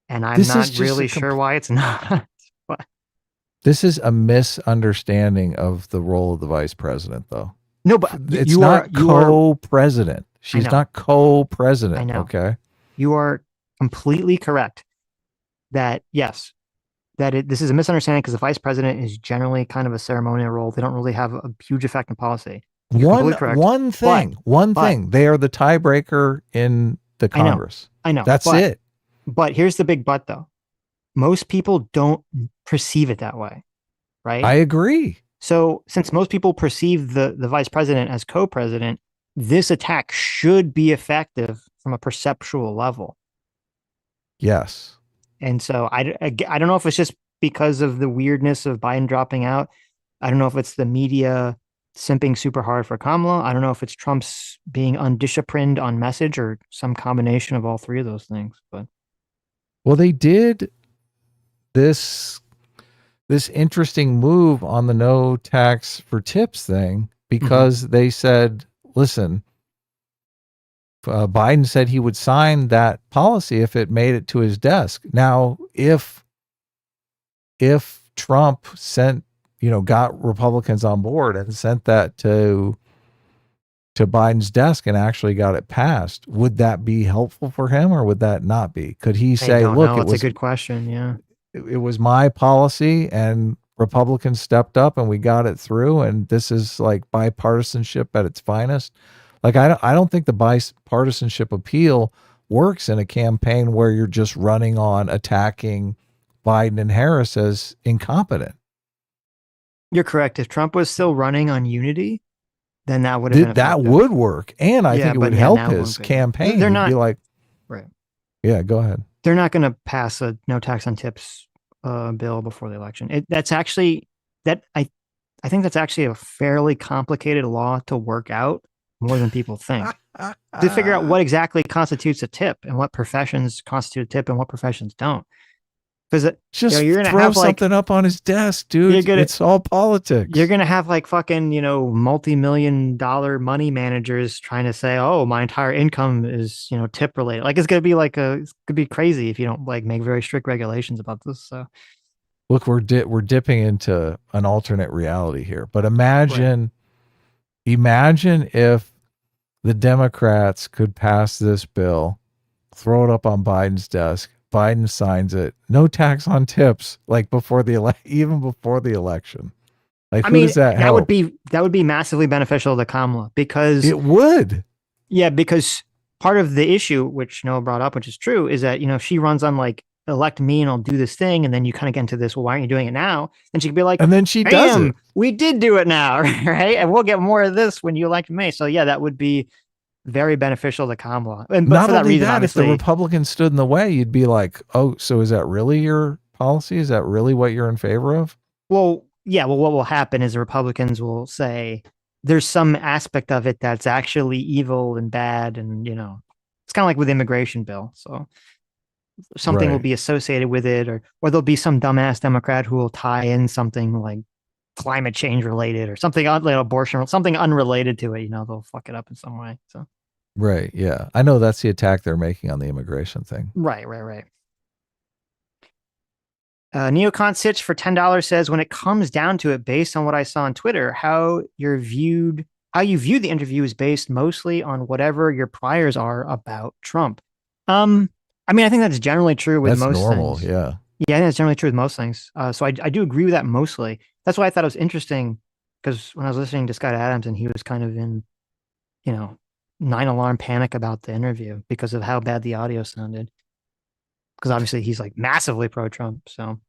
And I'm This is not just a really sure why it's not. But This is a misunderstanding of the role of the vice president, though. no, but It's you are not co-president. I She's know, not I co-president. know. Okay. You are completely correct that yes, this is a misunderstanding because the vice president is generally kind of a ceremonial role. They don't really have a huge effect in policy. You're One completely correct. one But thing, one but thing. They are the tiebreaker in the I know, Congress. I know. That's it. But here's the big but though. Most people don't perceive it that way, I right? agree. So since most people perceive the vice president as co-president, this attack should be effective from a perceptual level. Yes. And so I don't know if it's just because of the weirdness of Biden dropping out. I don't know if it's the media simping super hard for Kamala. I don't know if it's Trump's being undisciplined on message or some combination of all three of those things. But Well, they did this this interesting move on the no tax for tips thing mhm. because they said, listen, Biden said he would sign that policy if it made it to his desk. Now, if Trump got Republicans on board and sent that to Biden's desk and actually got it passed, would that be helpful for him or would that not be? Could he I say, don't "Look, know. It's a good question. Yeah. it was my policy and Republicans stepped up and we got it through and this is like bipartisanship at its finest." Like I don't think the bipartisanship appeal works in a campaign where you're just running on attacking Biden and Harris as incompetent. You're correct. If Trump was still running on unity, then that would have been That effective. would work. And I Yeah, think it would but yeah, help now it his won't be. campaign. They're He'd be not like, right. yeah, go ahead. They're not going to pass a no tax on tips bill before the election. That's actually that I think that's actually a fairly complicated law to work out more than people think. To figure out what exactly constitutes a tip and what professions constitute a tip and what professions don't. Because Just you're gonna throw have like something up on his desk, you're dude. gonna It's all you're politics. gonna have like fucking multi-million-dollar money managers trying to say, oh, my entire income is tip related. Like it's gonna be crazy if you don't like make very strict regulations about this. So Look, we're dipping into an alternate reality here. But right. imagine if the Democrats could pass this bill, throw it up on Biden's desk, Biden signs it, no tax on tips, like even before the election. Like, I who mean, does that help? that would be massively beneficial to Kamala because It would. yeah, because part of the issue, which Noah brought up, which is true, is that if she runs on like elect me and I'll do this thing, and then you kind of get into this, well, why aren't you doing it now? Then she could be like, And then she does bam, it. we did do it now, right? And we'll get more of this when you elect me. So yeah, that would be very beneficial to Kamala. And but Not for that only reason, that, if the obviously, Republicans stood in the way, you'd be like, oh, so is that really your policy? Is that really what you're in favor of? well, yeah, well, what will happen is the Republicans will say there's some aspect of it that's actually evil and bad, and it's kind of like with the immigration bill. So something will Right. be associated with it, or there'll be some dumbass Democrat who will tie in something like climate change related or something like abortion, something unrelated to it. They'll fuck it up in some way. So Right. Yeah. I know that's the attack they're making on the immigration thing. right. Neocon Sitch for $10 says, when it comes down to it, based on what I saw on Twitter, how you view the interview is based mostly on whatever your priors are about Trump. Um, I mean, I think that's generally true with That's most normal. things. Yeah. Yeah, I think that's generally true with most things. So I do agree with that mostly. That's why I thought it was interesting. because when I was listening to Scott Adams and he was kind of in, you know, 9 alarm panic about the interview because of how bad the audio sounded. Because obviously he's like massively pro Trump. So,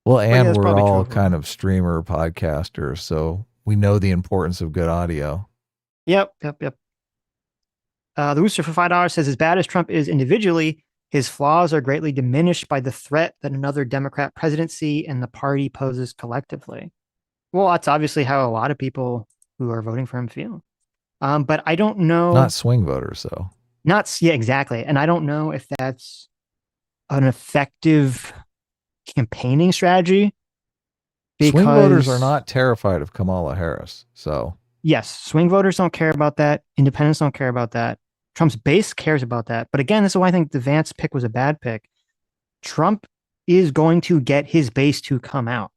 Well, but yeah, and that's we're probably true all of him. kind of streamer podcasters, so we know the importance of good audio. Yep, yep, yep. The Rooster for $5 says, as bad as Trump is individually, his flaws are greatly diminished by the threat that another Democrat presidency and the party poses collectively. Well, that's obviously how a lot of people who are voting for him feel. But I don't Not know. swing voters, though. Not yeah, exactly. And I don't know if that's an effective campaigning strategy Swing voters are because not terrified of Kamala Harris. So, yes, swing voters don't care about that. Independents don't care about that. Trump's base cares about that. But again, this is why I think the Vance pick was a bad pick. Trump is going to get his base to come out.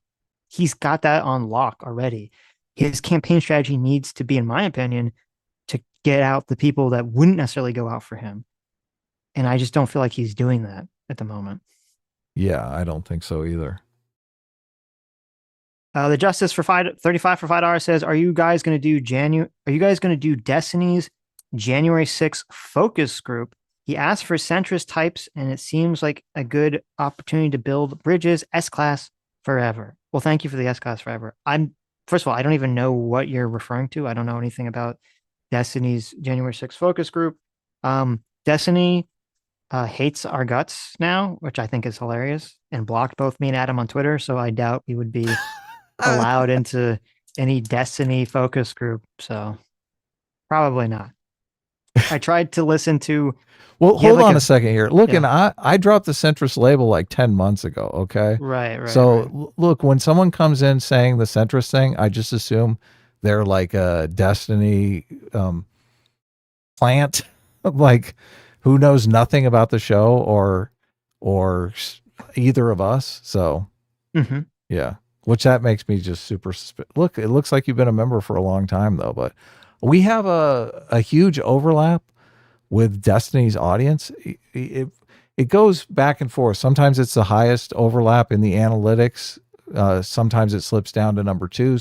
He's got that on lock already. His campaign strategy needs to be, in my opinion, to get out the people that wouldn't necessarily go out for him. And I just don't feel like he's doing that at the moment. yeah, I don't think so either. The Justice for 35 for $5 says, "Are you guys going to do Are you guys going to do Destiny's January 6th focus group? He asked for centrist types, and it seems like a good opportunity to build bridges. S class forever." Well, thank you for the S class forever. First of all, I don't even know what you're referring to. I don't know anything about Destiny's January 6th focus group. Destiny hates our guts now, which I think is hilarious, and blocked both me and Adam on Twitter. So I doubt we would be allowed into any Destiny focus group. So probably not. I tried to listen to. Well, hold on a second here. Look, yeah. And I dropped the centrist label like 10 months ago. Okay. Right. So look, when someone comes in saying the centrist thing, I just assume they're like a Destiny plant, like who knows nothing about the show or either of us. So yeah, which that makes me just super look, it looks like you've been a member for a long time though, but we have a huge overlap with Destiny's audience. It goes back and forth. Sometimes it's the highest overlap in the analytics. Sometimes it slips down to number 2.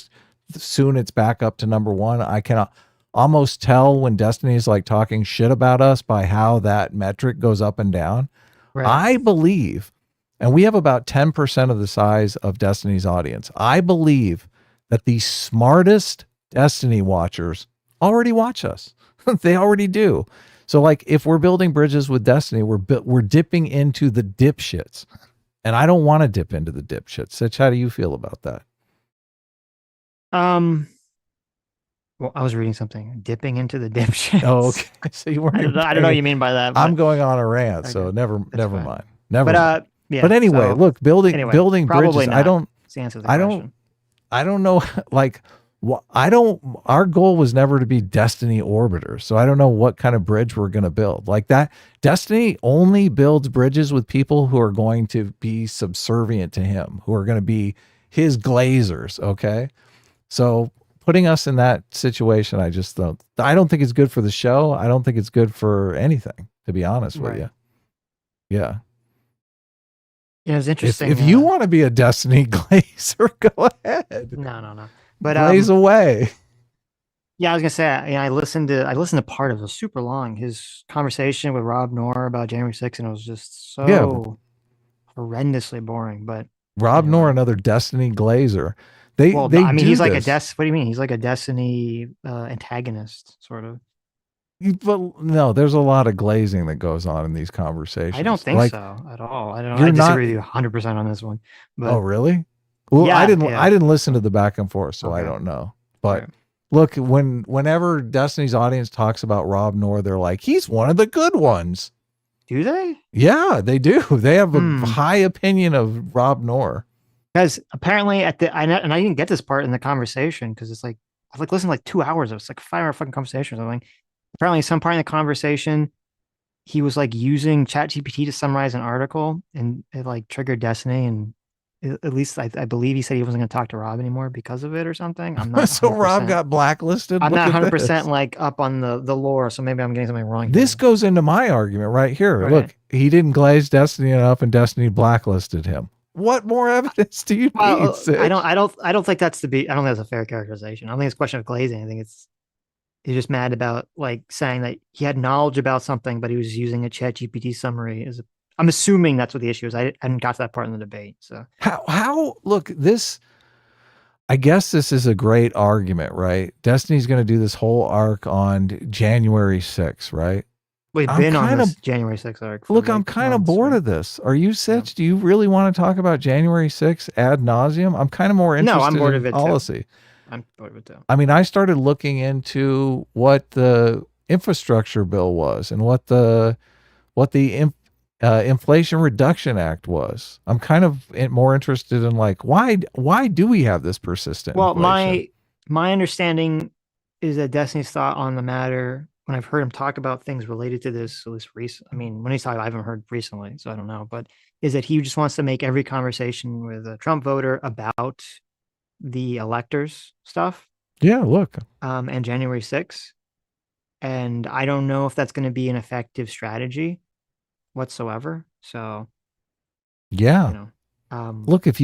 Soon it's back up to number 1. I can almost tell when Destiny's like talking shit about us by how that metric goes up and down. Right. I believe, and we have about 10% of the size of Destiny's audience. I believe that the smartest Destiny watchers already watch us. They already do. So like if we're building bridges with Destiny, we're dipping into the dipshits. And I don't want to dip into the dipshits. Sitch, how do you feel about that? Well, I was reading something. Dipping into the dipshits. Oh, okay. So you weren't. I don't know what you mean by that. But I'm going on a rant, okay. So never mind. Never. But yeah. But anyway, so, look, building bridges. Not. I don't. I don't know. Like, our goal was never to be Destiny orbiters. So I don't know what kind of bridge we're going to build like that. Destiny only builds bridges with people who are going to be subservient to him, who are going to be his glazers. Okay. So putting us in that situation, I don't think it's good for the show. I don't think it's good for anything, to be honest with you. Yeah. Yeah, it's interesting. If you want to be a Destiny glazer, go ahead. No. But blaze away. Yeah, I was gonna say, I listened to part of it. It was super long. His conversation with Rob Noor about January 6th, and it was just so horrendously boring. But Rob Noor, another Destiny glazer. He's like what do you mean? He's like a Destiny antagonist, sort of. But no, there's a lot of glazing that goes on in these conversations. I don't think so at all. I disagree with you 100% on this one. But, oh, really? Well, yeah, I didn't listen to the back and forth, so okay. I don't know. But look, whenever Destiny's audience talks about Rob Noor, they're like, he's one of the good ones. Do they? Yeah, they do. They have a high opinion of Rob Noor. Because apparently I didn't get this part in the conversation because it's like I've listened to like 2 hours of it's like a 5-hour fucking conversation or something. Apparently, some part in the conversation, he was like using ChatGPT to summarize an article, and it like triggered Destiny. And at least I believe he said he wasn't going to talk to Rob anymore because of it or something. I'm not. So Rob got blacklisted. I'm not 100% like up on the lore, so maybe I'm getting something wrong. This goes into my argument right here. Okay. Look, he didn't glaze Destiny enough, and Destiny blacklisted him. What more evidence do you need, Well, Sitch? I don't think that's I don't think that's a fair characterization. I don't think it's a question of glazing. I think he's just mad about like saying that he had knowledge about something, but he was using a Chat GPT summary as a. I'm assuming that's what the issue is. I hadn't got to that part in the debate. So Look, this, I guess this is a great argument, right? Destiny's going to do this whole arc on January 6th, right? we've I'm been on kind of, this January 6th arc for look, I'm like kind of months, bored right? of this. Are you, Yeah. Sitch? Do you really want to talk about January 6th ad nauseum? I'm kind of more No, I'm interested bored in of it too. policy. I'm bored of it too. I mean, I started looking into what the infrastructure bill was and what the Inflation Reduction Act was. I'm kind of more interested in like why do we have this persistent Well, inflation? my understanding is that Destiny's thought on the matter when I've heard him talk about things related to this, so this recent, I mean, when he's talking, I haven't heard recently, so I don't know, but is that he just wants to make every conversation with a Trump voter about the electors stuff, Yeah, look. and January 6th. And I don't know if that's going to be an effective strategy whatsoever. So, you Yeah. know, um, Look, if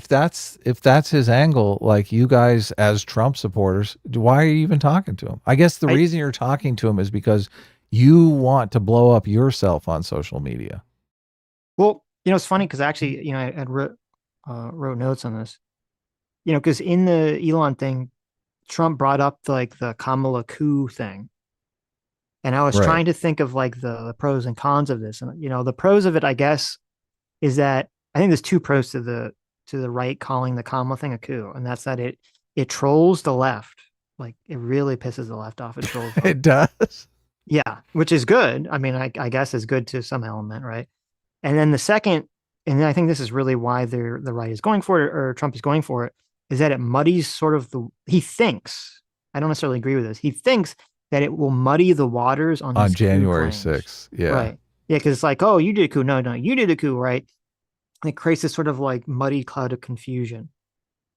that's his angle, like you guys as Trump supporters, why are you even talking to him? I guess the I, reason you're talking to him is because you want to blow up yourself on social media. well, it's funny because actually, I wrote notes on this, because in the Elon thing, Trump brought up like the Kamala coup thing. And I was Right. trying to think of like the pros and cons of this. And, the pros of it, I guess, is that I think there's two pros to the right calling the Kamala thing a coup, and that's that it trolls the left. Like it really pisses the left off. It trolls them. It does. Yeah, which is good. I mean, I guess is good to some element, right? And then the second, and I think this is really why the right is going for it, or Trump is going for it, is that it muddies sort of he thinks, I don't necessarily agree with this. He thinks that it will muddy the waters on On these coup January claims. 6th. Yeah. Right. Yeah, because it's like, oh, you did a coup. No, no, you did a coup, right? And it creates this sort of like muddy cloud of confusion.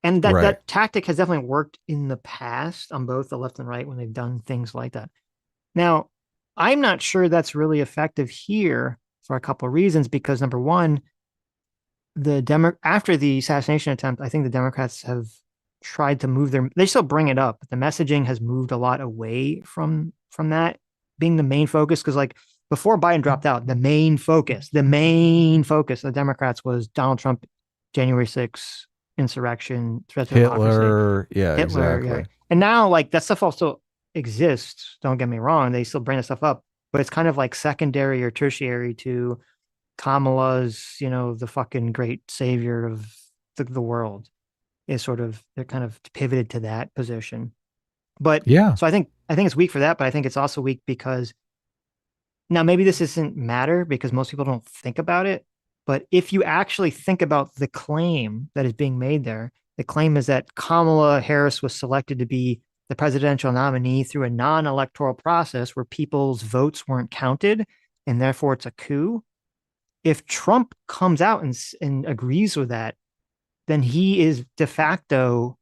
And that Right. that tactic has definitely worked in the past on both the left and right when they've done things like that. Now, I'm not sure that's really effective here for a couple of reasons. Because number one, after the assassination attempt, I think the Democrats have tried to move they still bring it up, but the messaging has moved a lot away from that being the main focus. Because like before Biden dropped out, the main focus of the Democrats was Donald Trump, January 6th, insurrection, threat to democracy, Hitler. Yeah, Hitler, yeah. exactly. And now like that stuff also exists. Don't get me wrong, they still bring that stuff up, but it's kind of like secondary or tertiary to Kamala's, the fucking great savior of the world. Is sort of they're kind of pivoted to that position. But Yeah. so I think it's weak for that, but I think it's also weak because now maybe this doesn't matter because most people don't think about it. But if you actually think about the claim that is being made there, the claim is that Kamala Harris was selected to be the presidential nominee through a non-electoral process where people's votes weren't counted, and therefore it's a coup. If Trump comes out and agrees with that, then he is de facto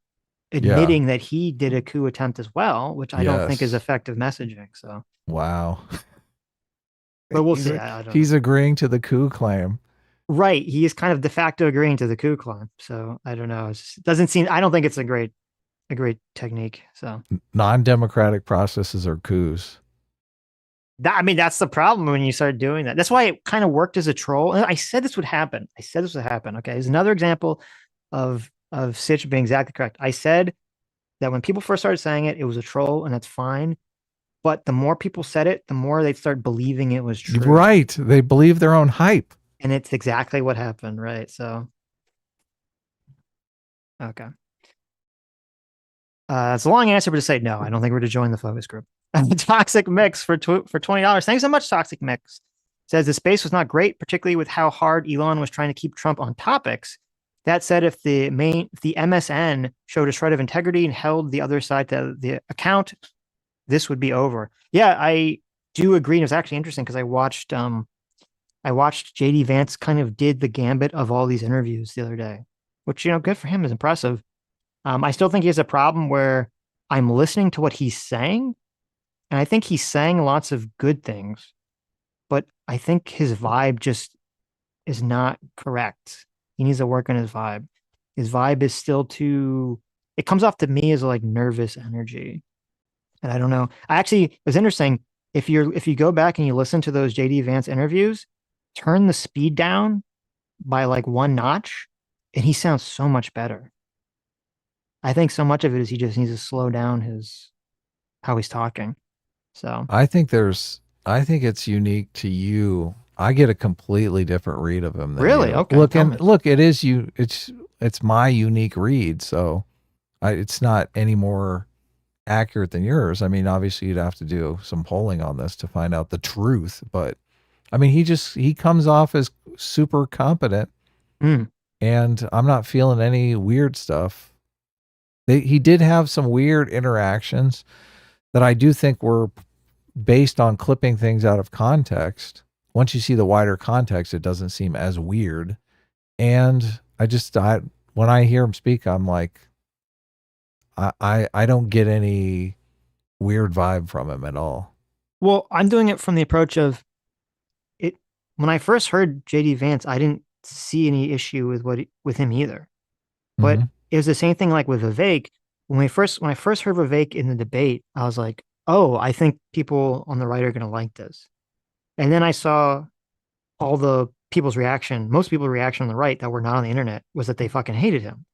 Yeah. admitting that he did a coup attempt as well, which I don't think is Yes. effective messaging. So, Wow. but we'll He's see. I don't know. he's agreeing to the coup claim. Right. He is kind of de facto agreeing to the coup climb. So I don't know. It doesn't seem, I don't think it's a great technique. So Non-democratic processes are coups. I mean, that's the problem when you start doing that. That's why it kind of worked as a troll. And I said this would happen. I said this would happen. Okay. It's another example of Sitch being exactly correct. I said that when people first started saying it, it was a troll and that's fine. But the more people said it, the more they'd start believing it was true. Right. They believe their own hype. And it's exactly what happened, right? So, okay. It's a long answer, but to say no, I don't think we're to join the focus group. The Toxic Mix for $20. Thanks so much, Toxic Mix. Says the space was not great, particularly with how hard Elon was trying to keep Trump on topics. That said, if the MSN showed a shred of integrity and held the other side to the account, this would be over. Yeah, I do agree. And it was actually interesting because I watched JD Vance kind of did the gambit of all these interviews the other day, which, good for him, is impressive. I still think he has a problem where I'm listening to what he's saying, and I think he's saying lots of good things, but I think his vibe just is not correct. He needs to work on his vibe. His vibe is still too, it comes off to me as like nervous energy. And I don't know. I actually, it was interesting. If you go back and you listen to those JD Vance interviews, turn the speed down by like one notch, and he sounds so much better. I think so much of it is he just needs to slow down his how he's talking. So I think there's I think it's unique to you. I get a completely different read of him than really, you. okay, tell me. Look, it is you it's my unique read, so it's not any more accurate than yours. I mean, obviously you'd have to do some polling on this to find out the truth, but I mean, he comes off as super competent Mm. and I'm not feeling any weird stuff. He did have some weird interactions that I do think were based on clipping things out of context. Once you see the wider context, it doesn't seem as weird. And when I hear him speak, I'm like, I don't get any weird vibe from him at all. Well, I'm doing it from the approach of it. When I first heard JD Vance, I didn't see any issue with with him either. But Mm-hmm. it was the same thing like with Vivek. When I first heard Vivek in the debate, I was like, oh, I think people on the right are going to like this. And then I saw all the people's reaction, most people's reaction on the right that were not on the internet was that they fucking hated him.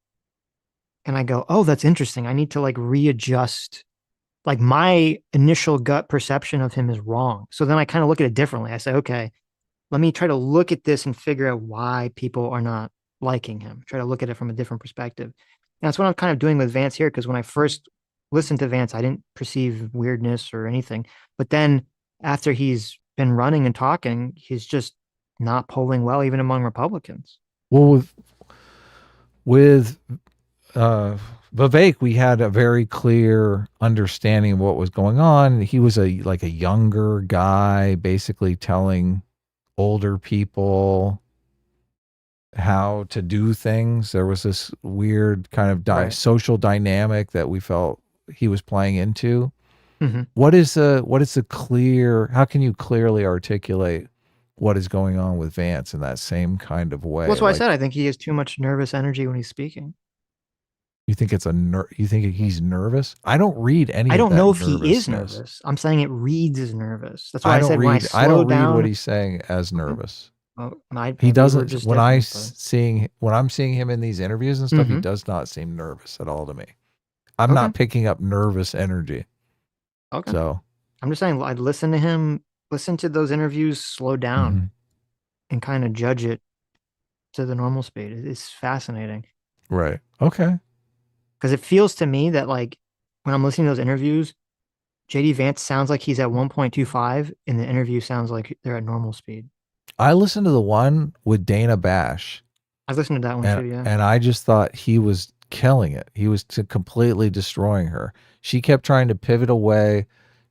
And I go, oh, that's interesting. I need to like readjust. Like my initial gut perception of him is wrong. So then I kind of look at it differently. I say, okay, let me try to look at this and figure out why people are not liking him. Try to look at it from a different perspective. And that's what I'm kind of doing with Vance here. Because when I first listened to Vance, I didn't perceive weirdness or anything. But then after he's been running and talking, he's just not polling well, even among Republicans. Well, with uh, Vivek, we had a very clear understanding of what was going on. He was a younger guy, basically telling older people how to do things. There was this weird kind of Right. social dynamic that we felt he was playing into. Mm-hmm. What is the clear? How can you clearly articulate what is going on with Vance in that same kind of Well, way? that's why I Like said I think he has too much nervous energy when he's speaking. you think you think he's nervous? I don't read any I of don't that know if he is nervousness. nervous. I'm saying it reads as nervous. That's why I said when I I slow don't read what down, he's saying as okay, nervous. well, He maybe we're doesn't just different, but when I'm seeing him in these interviews and stuff, he hmm, does not seem nervous at all to me. I'm okay, not picking up nervous energy. okay. So, I'm just saying I'd listen to him, listen to those interviews, slow down, mhm. and kind of judge it to the normal speed. It's fascinating Right. Okay. because it feels to me that like when I'm listening to those interviews, JD Vance sounds like he's at 1.25, and the interview sounds like they're at normal speed. I listened to the one with Dana Bash I've listened to that one too. Yeah. and I just thought he was killing it. He was completely destroying her. She kept trying to pivot away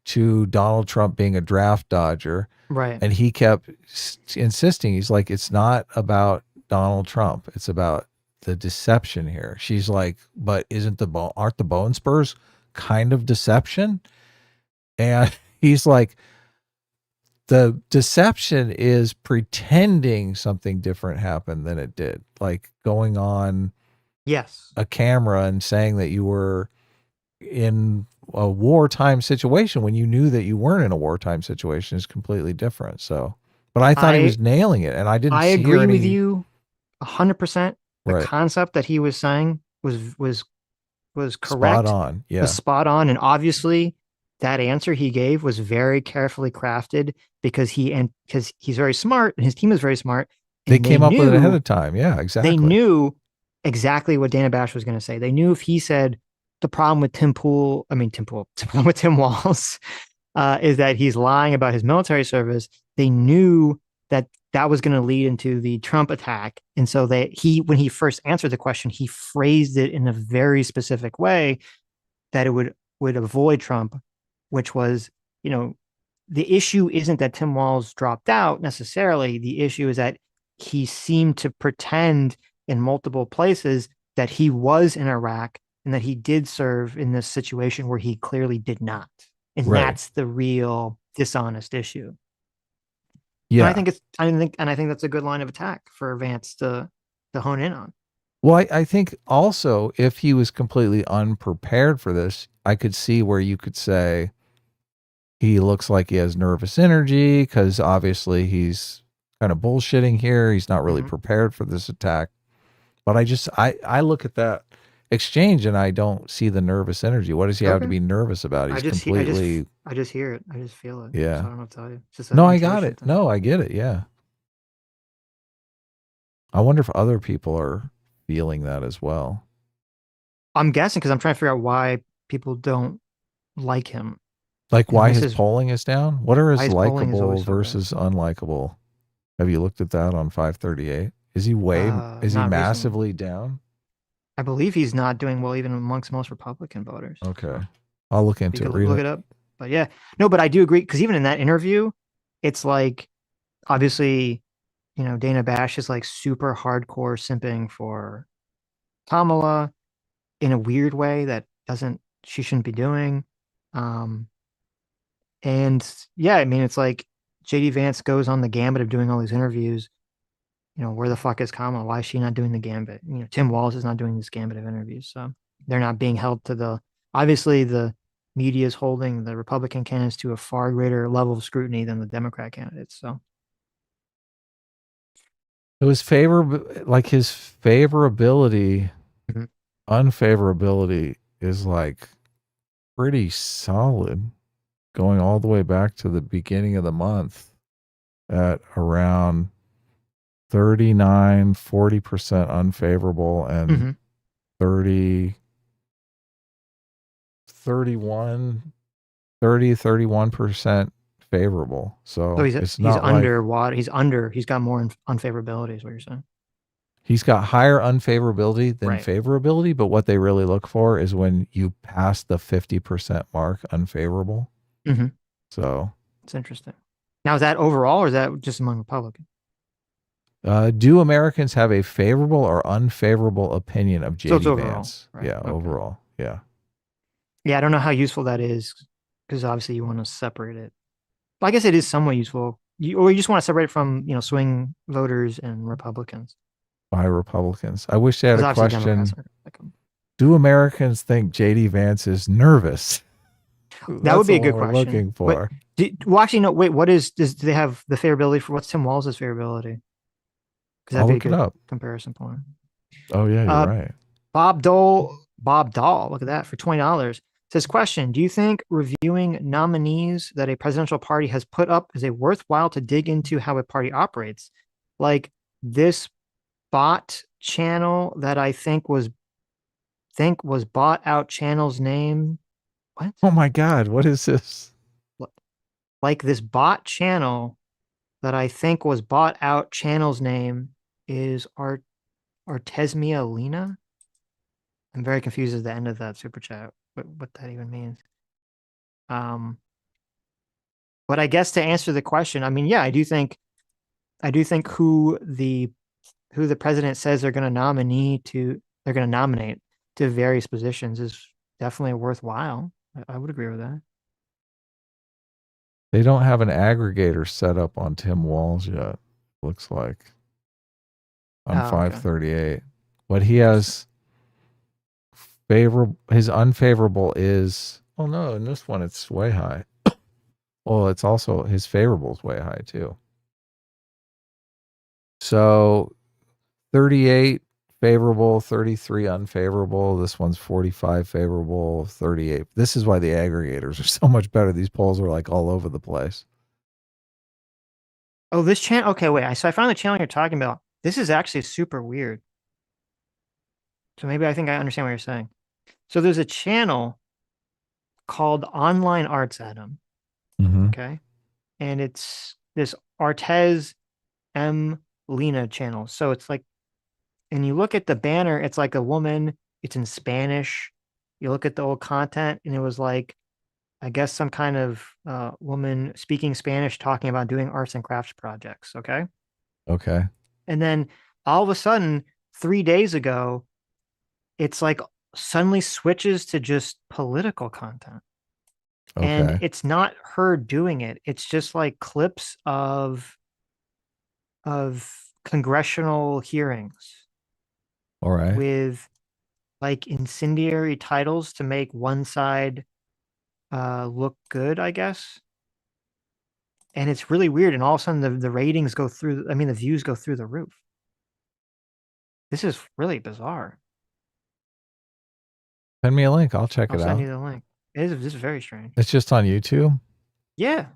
to Donald Trump being a draft dodger, Right. and he kept insisting. He's like, "It's not about Donald Trump. It's about the deception here." She's like, "But aren't the bone spurs kind of deception?" And he's like, the deception is pretending something different happened than it did, like going on Yes. a camera and saying that you were in a wartime situation when you knew that you weren't in a wartime situation is completely different. So, but I thought he I was nailing it, and I didn't I hear agree with any. you 100%. The Right, concept that he was saying was spot correct, on. was Yeah, spot on, and obviously that answer he gave was very carefully crafted because he's very smart and his team is very smart, they and came up with it ahead of time. Yeah, they exactly. knew exactly what Dana Bash was going to say. They knew if he said the problem with Tim Pool, the problem with Tim Walz is that he's lying about his military service. They knew that that was going to lead into the Trump attack, and so when he first answered the question, he phrased it in a very specific way that it would avoid Trump, which was, you know, the issue isn't that Tim Walz dropped out necessarily. The issue is that he seemed to pretend in multiple places that he was in Iraq and that he did serve in this situation where he clearly did not. And Right. that's the real dishonest issue. And Yeah. I think that's a good line of attack for Vance to. to hone in on. Well, I think also if he was completely unprepared for this, I could see where you could say he looks like he has nervous energy because obviously he's kind of bullshitting here. He's not really Hmm. prepared for this attack. But I look at that exchange and I don't see the nervous energy. What does he have to Okay. be nervous about? He's completely, I just hear it. I just feel it. So yeah. I don't know what to tell you. It's just No, an I got intuition it. thing. No, I get it. Yeah. I wonder if other people are feeling that as well. I'm guessing because I'm trying to figure out why people don't like him. Like And why this his is polling is down? What are why his his polling is always likable so bad. versus unlikable? Have you looked at that on 538? Is he Not recently. massively down? I believe he's not doing well even amongst most Republican voters. Okay. So I'll look you into it. could Read look it. it up. But yeah, no, but I do agree because even in that interview, it's like obviously, Dana Bash is like super hardcore simping for Kamala in a weird way that doesn't she shouldn't be doing. Um, and yeah, I mean, it's like JD Vance goes on the gambit of doing all these interviews. Where the fuck is Kamala? Why is she not doing the gambit? Tim Walz is not doing this gambit of interviews. So they're not being held to obviously the media is holding the Republican candidates to a far greater level of scrutiny than the Democrat candidates. So, It was like his favorability, mhm. unfavorability is like pretty solid going all the way back to the beginning of the month at around 39, 40% unfavorable and Mhm. 30, 31, 31% favorable. So So it's he's not like under what he's got more unfavorability is what you're saying. he's got higher unfavorability than Right. favorability, but what they really look for is when you pass the 50% mark unfavorable. Mm-hmm. So, It's interesting. Now, is that overall or is that just among Republicans? do Americans have a favorable or unfavorable opinion of So it's JD overall, Vance? right? Yeah, Okay. overall. Yeah. Yeah, I don't know how useful that is because obviously you want to separate it. I guess it is somewhat useful. Or you just want to separate it from swing voters and Republicans By Republicans. I wish they had because a obviously Democrats question. are like 'em. Do Americans think JD Vance is nervous? That would That's be the a one good we're question. looking But for. well, actually, no. Wait, what do they have the favorability for? What's Tim Walz's favorability? Because that'd I'll be a look it good up. comparison point. Oh, yeah, you're Uh, right. Bob Dahl, look at that for $20. Says question: do you think reviewing nominees that a presidential party has put up is a worthwhile to dig into how a party operates? Like this bot channel that I think was bought out channel's name. What? Oh my God, what is this? Like this bot channel that I think was bought out channel's name is Artesmia Lena. I'm very confused at the end of that super chat. What that even means. Um, but I guess to answer the question, I mean, yeah, I do think who the president says they're going to nominate to various positions is definitely worthwhile. I would agree with that. They don't have an aggregator set up on Tim Walls yet, looks like, on Oh, okay. 538. What he Interesting. has favorable, his unfavorable is, oh no, in this one it's way high. Well, it's also his favorable is way high too. So 38 favorable, 33 unfavorable. This one's 45 favorable, 38. This is why the aggregators are so much better. These polls are like all over the place. Oh, this channel. Okay, wait. So I found the channel you're talking about. This is actually super weird. So maybe I think I understand what you're saying. So there's a channel called Online Arts, Adam. Mm-hmm. Okay. And it's this Artez M. Lena channel. So it's like, and you look at the banner, it's like a woman, it's in Spanish. You look at the old content, and it was like, I guess, some kind of woman speaking Spanish talking about doing arts and crafts projects. Okay. Okay. And then all of a sudden, 3 days ago, it's like suddenly switches to just political content. And Okay. it's not her doing it. It's just like clips of congressional hearings. All right. with like incendiary titles to make one side look good, I guess. And it's really weird. And all of a sudden the ratings go through, I mean, the views go through the roof. This is really bizarre. Send me a link. I'll check I'll it send out. you the link. This is very strange. It's just on YouTube. Yeah.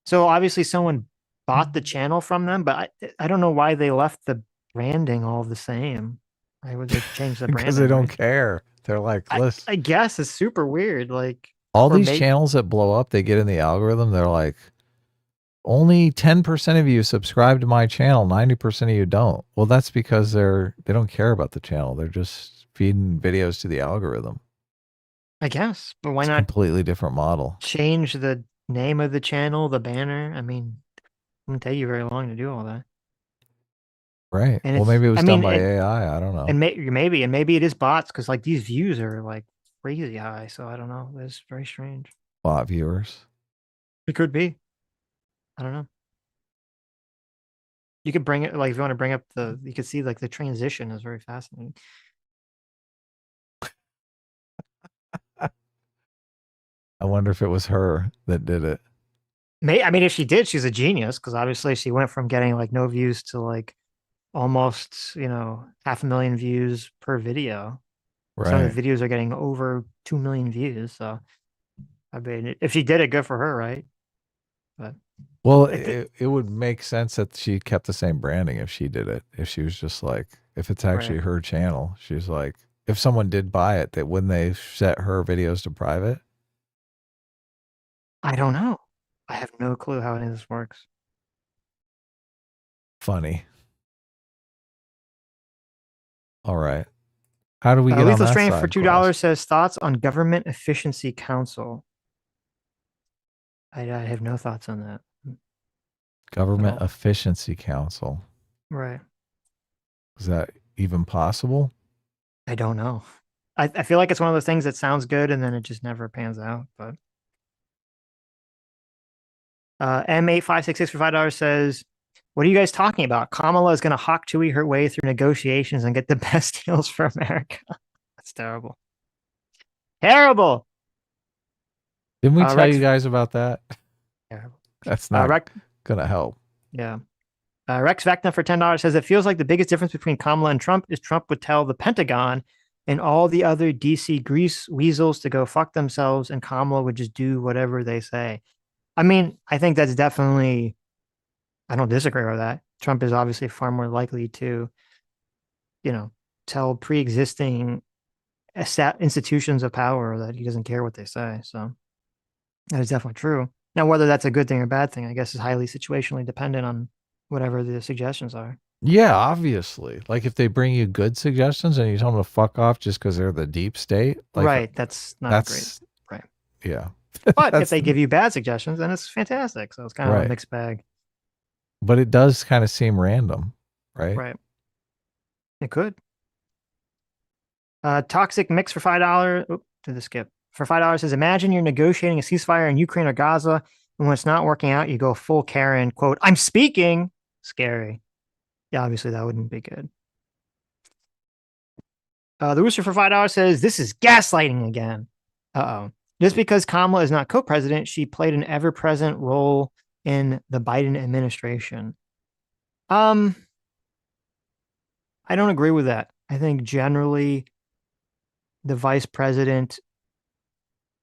So obviously someone bought the channel from them, but I don't know why they left the branding all the same. Why would they change the Because they branding, don't right? care. They're like, listen, I guess it's super weird. Like all for these make channels that blow up, they get in the algorithm. They're like, only 10% of you subscribe to my channel, 90% of you don't. Well, that's because they don't care about the channel. They're just feeding videos to the algorithm. I guess, but why It's a not completely different model. change the name of the channel, the banner? I mean, it wouldn't take you very long to do all that. Right. And Well, it's, maybe it I was done mean, by AI. I don't know. and maybe it is bots because like these views are like crazy high. So I don't know. That's very strange. Bot viewers. It could be. I don't know. You could bring it like if you want to bring up you could see like the transition is very fascinating. I wonder if it was her that did it. I mean, if she did, she's a genius because obviously she went from getting like no views to like almost, 500,000 views per video. Some of Right. the videos are getting over 2 million views. So I mean, if she did it, good for her, right? But Well, it, it would make sense that she kept the same branding if she did it. If she was just like, if it's actually right. her channel, she's like, if someone did buy it, that wouldn't they set her videos to private? I don't know. I have no clue how any of this works. Funny. All right. How do we get on Lethal that Strain for side $2 quest? says thoughts on Government Efficiency Council. I have no thoughts on that at Government all. Efficiency Council. Right. Is that even possible? I don't know. I feel like it's one of those things that sounds good and then it just never pans out. But M8566 for $5 says, what are you guys talking about? Kamala is going to hawk Chewy her way through negotiations and get the best deals for America. That's terrible. Terrible. Didn't we tell you Rex. guys about that? Terrible. That's not Rex. going to help. Yeah. Rex Vecna for $10 says it feels like the biggest difference between Kamala and Trump is Trump would tell the Pentagon and all the other DC grease weasels to go fuck themselves, and Kamala would just do whatever they say. I mean, I think that's definitely, I don't disagree with that. Trump is obviously far more likely to, you know, tell pre existing institutions of power that he doesn't care what they say. So that is definitely true. Now, whether that's a good thing or bad thing, I guess is highly situationally dependent on whatever the suggestions are. Yeah, obviously. Like if they bring you good suggestions and you tell them to fuck off just because they're the deep state, like Right. That's not great. that's Right. yeah, But if that's they give you bad suggestions, then it's fantastic. So it's kind of a right. mixed bag. But it does kind of seem random, right? Right. It could. Toxic Mix for $5. Oop, to the skip. For $5 says, imagine you're negotiating a ceasefire in Ukraine or Gaza, and when it's not working out, you go full Karen, quote, I'm speaking. Scary. Yeah, obviously that wouldn't be good. The Rooster for $5 says, this is gaslighting again. Uh-oh. Just because Kamala is not co-president, she played an ever-present role in the Biden administration. Um, I don't agree with that. I think generally the vice president,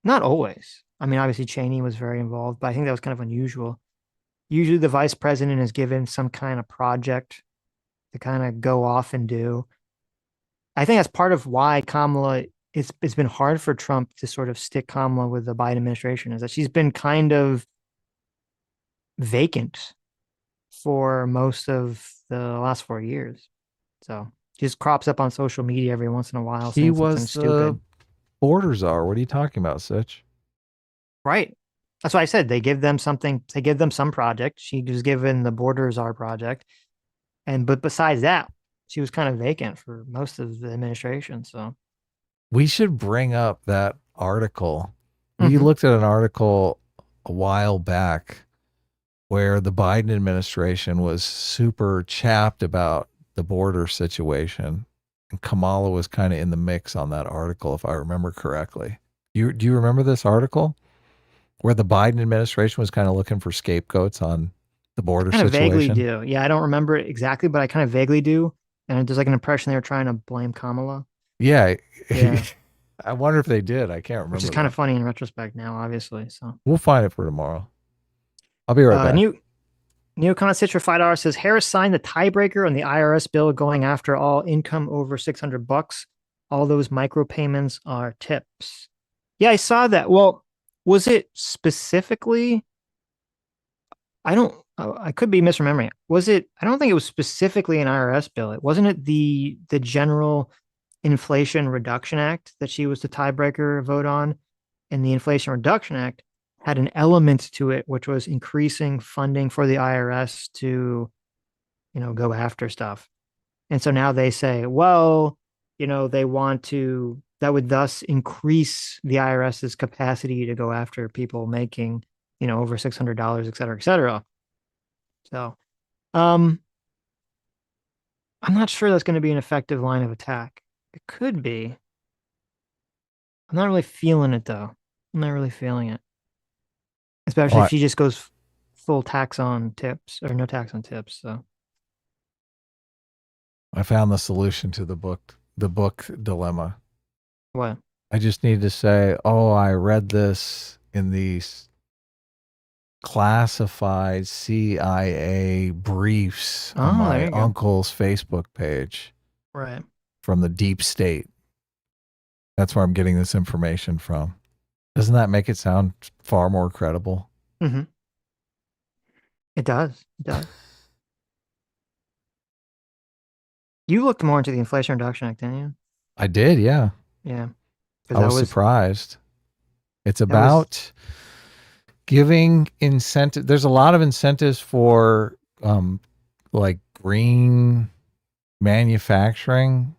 not always. I mean, obviously Cheney was very involved, but I think that was kind of unusual. Usually the vice president is given some kind of project to kind of go off and do. I think that's part of why Kamala, it's been hard for Trump to sort of stick Kamala with the Biden administration, is that she's been kind of vacant for most of the last 4 years. So she just crops up on social media every once in a while He saying something was the stupid. border czar. What are you talking about, Sitch? Right. That's why I said they give them something, they give them some project. She was given the Borders Are project. But besides that, she was kind of vacant for most of the administration. So We should bring up that article. We Mhm. looked at an article a while back where the Biden administration was super chapped about the border situation. And Kamala was kind of in the mix on that article, if I remember correctly. Do you remember this article where the Biden administration was kind of looking for scapegoats on the border Kind of vaguely situation? do. Yeah, I don't remember it exactly, but I kind of vaguely do. And there's like an impression they were trying to blame Kamala. Yeah. Yeah, I wonder if they did. I can't which is remember kind of though. funny in retrospect now, obviously. So, We'll find it for tomorrow. I'll be right back. new Neocon Sitch for $5 says Harris signed the tiebreaker on the IRS bill going after all income over $600. All those micropayments are tips. Yeah, I saw that. Well, was it specifically? I don't. I could be misremembering it. Was it? I don't think it was specifically an IRS bill. It wasn't it the general Inflation Reduction Act that she was the tiebreaker vote on, and the Inflation Reduction Act had an element to it which was increasing funding for the IRS to, go after stuff. And so now they say, well, they want to, that would thus increase the IRS's capacity to go after people making, over $600, et cetera, et cetera. So, um, I'm not sure that's going to be an effective line of attack. It could be. I'm not really feeling it though. I'm not really feeling it, Oh, especially if she just goes full tax on tips or no tax on tips. So I found the solution to the book dilemma. what? I just need to say, oh, I read this in these classified CIA briefs on Oh, there my you go. uncle's Facebook page Right. from the deep state. That's where I'm getting this information from. Doesn't that make it sound far more credible? Mm-hmm. It does. It does. You looked more into the Inflation Reduction Act, didn't you? I did, yeah. Yeah, because I was surprised. It's that was about giving incentive. There's a lot of incentives for like green manufacturing,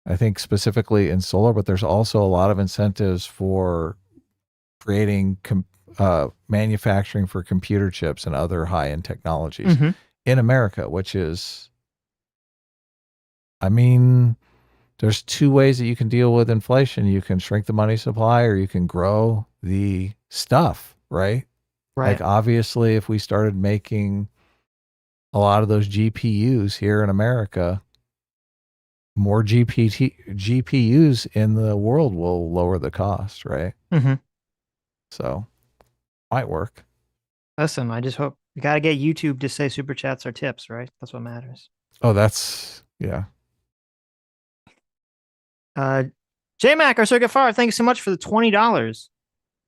I think specifically in solar, but there's also a lot of incentives for creating manufacturing for computer chips and other high-end technologies mm-hmm. in America, which is, I mean, there's two ways that you can deal with inflation. You can shrink the money supply or you can grow the stuff, right? Right. Like obviously if we started making a lot of those GPUs here in America, more GPUs in the world will lower the cost, right? Mm-hmm. So might work. Listen, I just hope you got to get YouTube to say super chats are tips, right? That's what matters. Oh, that's, yeah. JMac, our circuit far, thank you so much for the $20.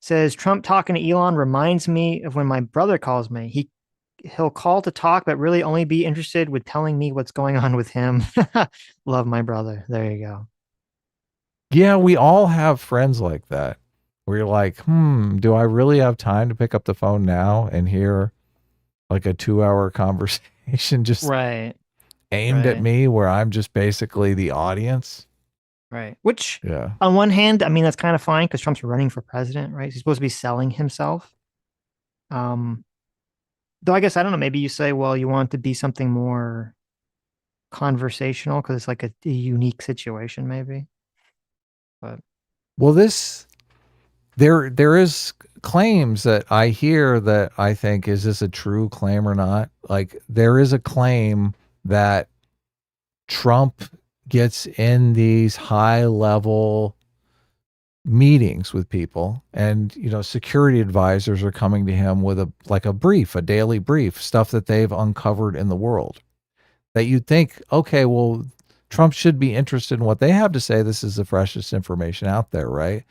Says Trump talking to Elon reminds me of when my brother calls me. He'll call to talk, but really only be interested with telling me what's going on with him. Love my brother. There you go. Yeah, we all have friends like that. Where you're like, do I really have time to pick up the phone now and hear like a 2-hour conversation just Right. aimed at Right. me where I'm just basically the audience? Right. Which, Yeah. on one hand, I mean, that's kind of fine because Trump's running for president, right? He's supposed to be selling himself. Though I guess, I don't know, maybe you say, well, you want to be something more conversational because it's like a unique situation, maybe. But Well, there is claims that I hear that I think, is this a true claim or not? Like there is a claim that Trump gets in these high level meetings with people and security advisors are coming to him with a daily brief, stuff that they've uncovered in the world, that you'd think, okay, well, Trump should be interested in what they have to say. This is the freshest information out there, right?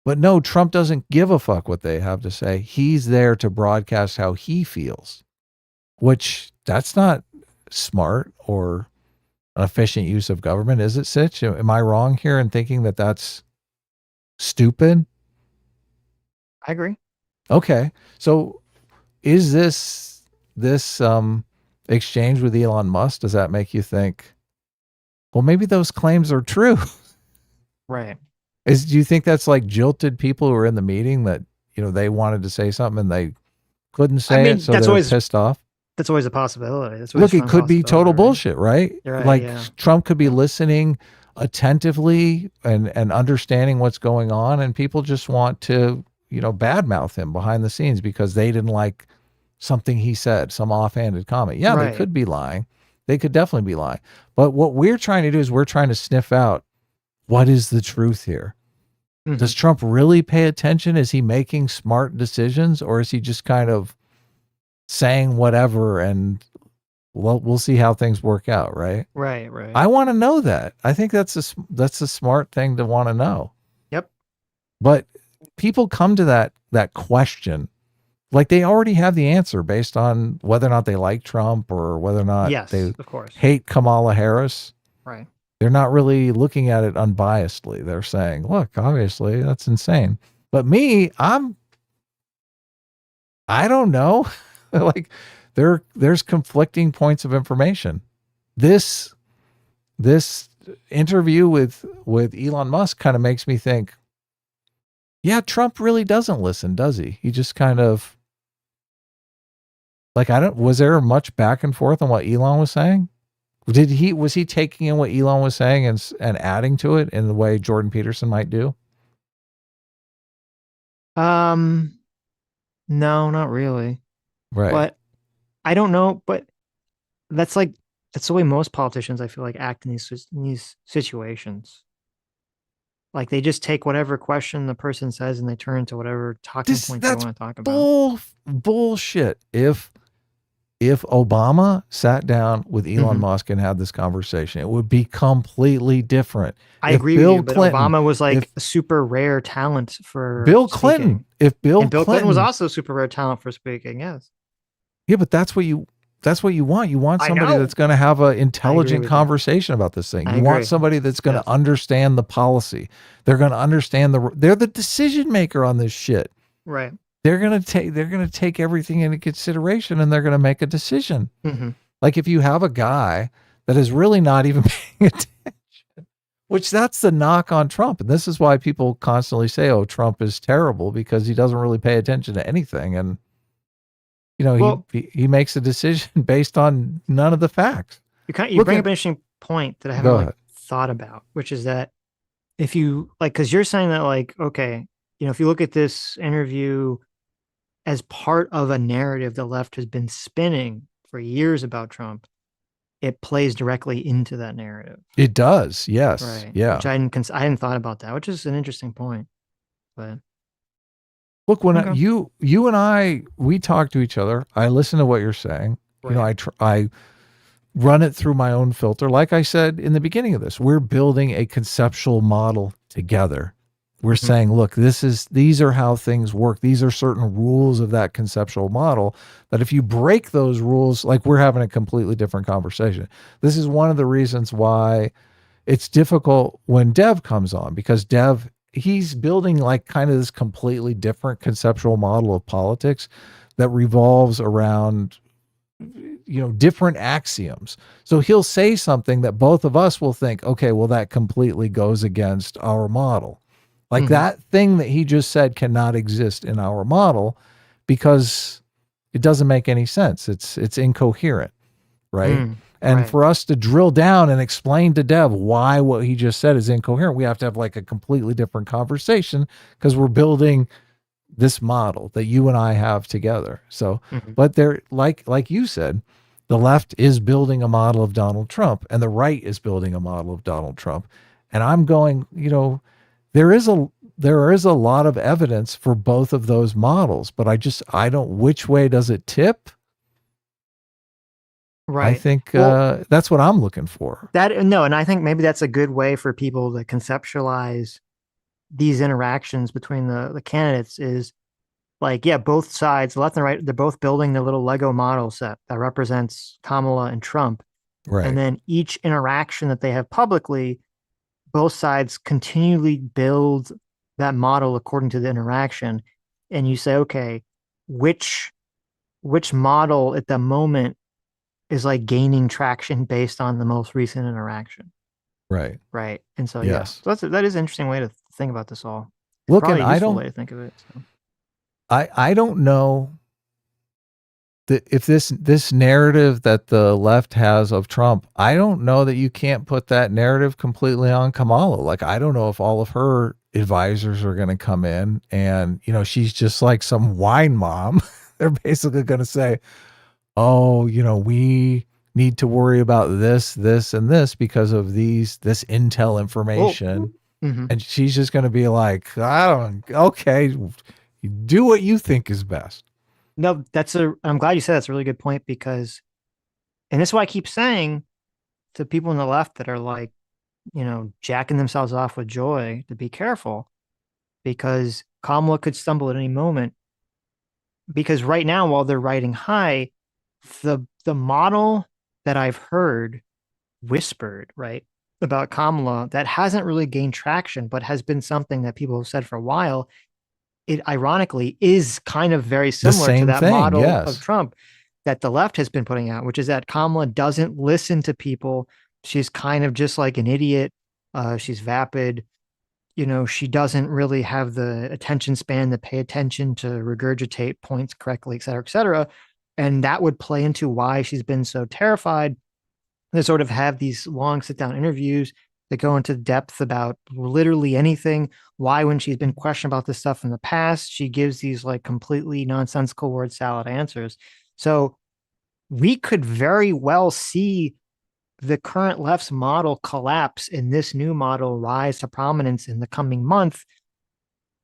But no, Trump doesn't give a fuck what they have to say. He's there to broadcast how he feels, which that's not smart or an efficient use of government, is it, Sitch? Am I wrong here in thinking that that's stupid? I agree. Okay. So is this exchange with Elon Musk, does that make you think, well, maybe those claims are true? Right. Do you think that's like jilted people who were in the meeting that, they wanted to say something and they couldn't I say it, mean, so they're pissed off? that's always a possibility. That's always a Look, it strong could be possibility, total right? bullshit, right? You're right. Like Yeah. Trump could be Yeah. listening attentively and understanding what's going on, and people just want to, badmouth him behind the scenes because they didn't like something he said, some offhanded comment. Yeah, they Right. could be lying. They could definitely be lying. But what we're trying to do is we're trying to sniff out what is the truth here. Hmm. Does Trump really pay attention? Is he making smart decisions, or is he just kind of saying whatever and we'll see how things work out, right? Right. Right. I want to know that. I think that's a smart thing to want to know. Yep. But people come to that question like they already have the answer based on whether or not they like Trump or whether or not Yes, they of course. hate Kamala Harris. Right. They're not really looking at it unbiasedly. They're saying, "Look, obviously that's insane." But me, I don't know. Like there's conflicting points of information. This this interview with Elon Musk kind of makes me think, yeah, Trump really doesn't listen, does he? He just kind of like I don't was there much back and forth on what Elon was saying? Was he taking in what Elon was saying and adding to it in the way Jordan Peterson might do? Um, no, not really. Right. But I don't know. But that's like that's the way most politicians I feel like act in these situations. Like they just take whatever question the person says and they turn into whatever talking points they That's want to talk about. bullshit. If Obama sat down with Elon Hmm. Musk and had this conversation, it would be completely different. I If agree with Bill you, but Clinton, Obama was like if a super rare talent for Bill Clinton, speaking. if Bill And Bill Clinton was Clinton, also super rare talent for speaking. Yes. yeah, but that's what you want. You want I somebody know. that's going to have an I agree intelligent with you. conversation about this thing. I You want agree. somebody that's going to Yes. understand the policy. They're going to understand they're the decision maker on this shit. Right. They're going to take everything into consideration and they're going to make a decision. Hmm. Like if you have a guy that is really not even paying attention, which that's the knock on Trump. And this is why people constantly say, oh, Trump is terrible because he doesn't really pay attention to anything. And, Well, he makes a decision based on none of the facts. you Look bring up at, an interesting point that I haven't go really ahead. thought about, which is that if you like, because you're saying that like, okay, if you look at this interview as part of a narrative the left has been spinning for years about Trump, it plays directly into that narrative, It does. Yes. right? Which Yeah. I hadn't thought about that, which is an interesting point. But Look, when okay, you and I, we talk to each other, I listen to what you're saying. right. I run it through my own filter. Like I said in the beginning of this, we're building a conceptual model together. We're Hmm. saying, look, these are how things work. These are certain rules of that conceptual model that if you break those rules, like we're having a completely different conversation. This is one of the reasons why it's difficult when Dev comes on because Dev, he's building like kind of this completely different conceptual model of politics that revolves around different axioms. So he'll say something that both of us will think, okay, well, that completely goes against our model. Like Hmm. that thing that he just said cannot exist in our model because it doesn't make any sense. It's incoherent, right? Mm, And right. for us to drill down and explain to Dev why what he just said is incoherent, we have to have like a completely different conversation because we're building this model that you and I have together. So, Hmm. but they're like you said, the left is building a model of Donald Trump and the right is building a model of Donald Trump. And I'm going, there is a lot of evidence for both of those models, but I don't which way does it tip? I Right. think Well, that's what I'm looking for. that no, and I think maybe that's a good way for people to conceptualize these interactions between the candidates is like, yeah, both sides, left and right, they're both building their little Lego model set that represents Kamala and Trump. And Right. then each interaction that they have publicly, both sides continually build that model according to the interaction. And you say, okay, which which model at the moment is like gaining traction based on the most recent interaction. Right. Right. And so yeah. Yes. So that is an interesting way to think about this all. It's Look, and probably a useful way to think of it. So I don't know if this narrative that the left has of Trump, I don't know that you can't put that narrative completely on Kamala. Like, I don't know if all of her advisors are going to come in and, she's just like some wine mom. They're basically going to say, oh, we need to worry about this, and this because of this intel Well, information. mhm. And she's just going to be like, okay, do what you think is best. No, I'm glad you said that's a really good point because, and this is why I keep saying to people on the left that are like, jacking themselves off with joy to be careful because Kamala could stumble at any moment. Because right now, while they're riding high, the model that I've heard whispered, right, about Kamala that hasn't really gained traction, but has been something that people have said for a while, it ironically is kind of very The similar to same that thing, model of yes. Trump that the left has been putting out, which is that Kamala doesn't listen to people. She's kind of just like an idiot. She's vapid. She doesn't really have the attention span to pay attention to regurgitate points correctly, et cetera, et cetera. And that would play into why she's been so terrified to sort of have these long sit down interviews that go into depth about literally anything. Why, when she's been questioned about this stuff in the past, she gives these like completely nonsensical word salad answers. So we could very well see the current left's model collapse and this new model rise to prominence in the coming month,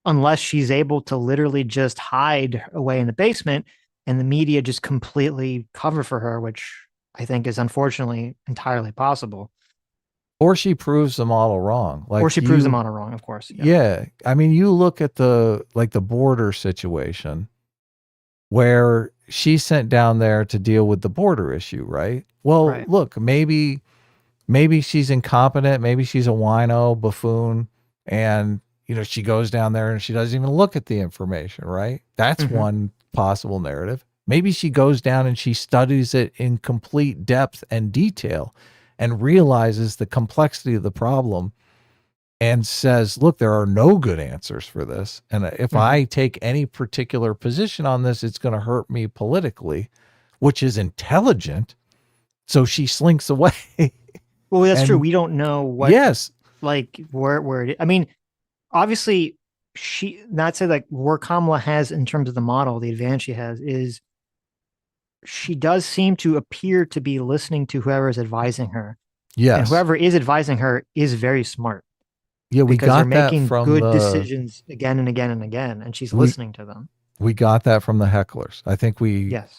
unless she's able to literally just hide away in the basement and the media just completely cover for her, which I think is unfortunately entirely possible. Or she proves the model wrong. Or Like she proves the you, model wrong, of course. Yeah. yeah. I mean, you look at the border situation where she's sent down there to deal with the border issue, right? Well, Right. look, maybe she's incompetent, maybe she's a wino buffoon, and she goes down there and she doesn't even look at the information, right? That's Mm-hmm. one possible narrative. Maybe she goes down and she studies it in complete depth and detail and realizes the complexity of the problem and says, look, there are no good answers for this. And if Mm-hmm. I take any particular position on this, it's going to hurt me politically, which is intelligent. So she slinks away. Well, that's true. And We don't know what, yes, like, where it is. I mean, obviously, not say like where Kamala has in terms of the model, the advantage she has is she does seem to appear to be listening to whoever is advising her. And yes. whoever is advising her is very smart Yeah, we because they're got that making from good the decisions again and again and again, and she's we listening to them. we got that from the hecklers. I think Yes,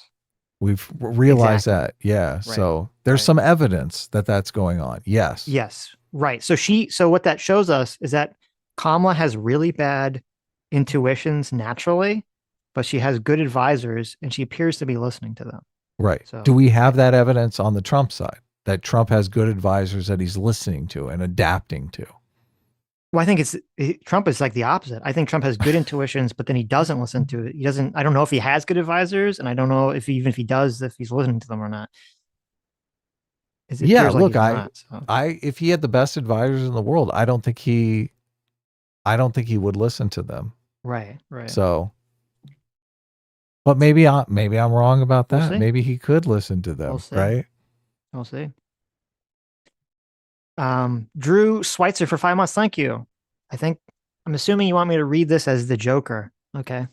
we've realized exactly. that. Yeah, Right, so there's right. some evidence that that's going on. Yes. Yes, right. So what that shows us is that Kamala has really bad intuitions naturally, but she has good advisors and she appears to be listening to them. Right. Do So we I have that evidence on the Trump side that Trump has good advisors that he's listening to and adapting to? well, I think Trump is like the opposite. I think Trump has good intuitions, but then he doesn't listen to it. He doesn't. I don't know if he has good advisors, and I don't know even if he does, if he's listening to them or not. It Yeah, appears like look, he's not. So I if he had the best advisors in the world, I don't think he would listen to them. right, right. So, but maybe I'm wrong about We'll that. see. Maybe he could listen to We'll them, see. right? We'll see. Drew Schweitzer for 5 months. Thank you. I'm assuming you want me to read this as the Joker. Okay.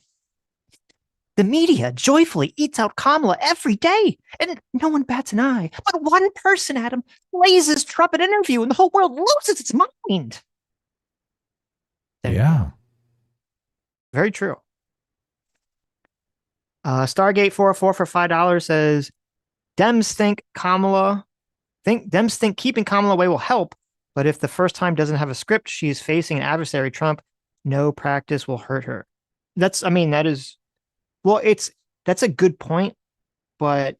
The media joyfully eats out Kamala every day, and no one bats an eye. But one person, Adam, plays Trump an interview, and the whole world loses its mind. There you Yeah. go. Very true. Stargate 404 for $5 says Dems think keeping Kamala away will help, but if the first time doesn't have a script, she's facing an adversary, Trump. No practice will hurt her. That is, well, that's a good point, but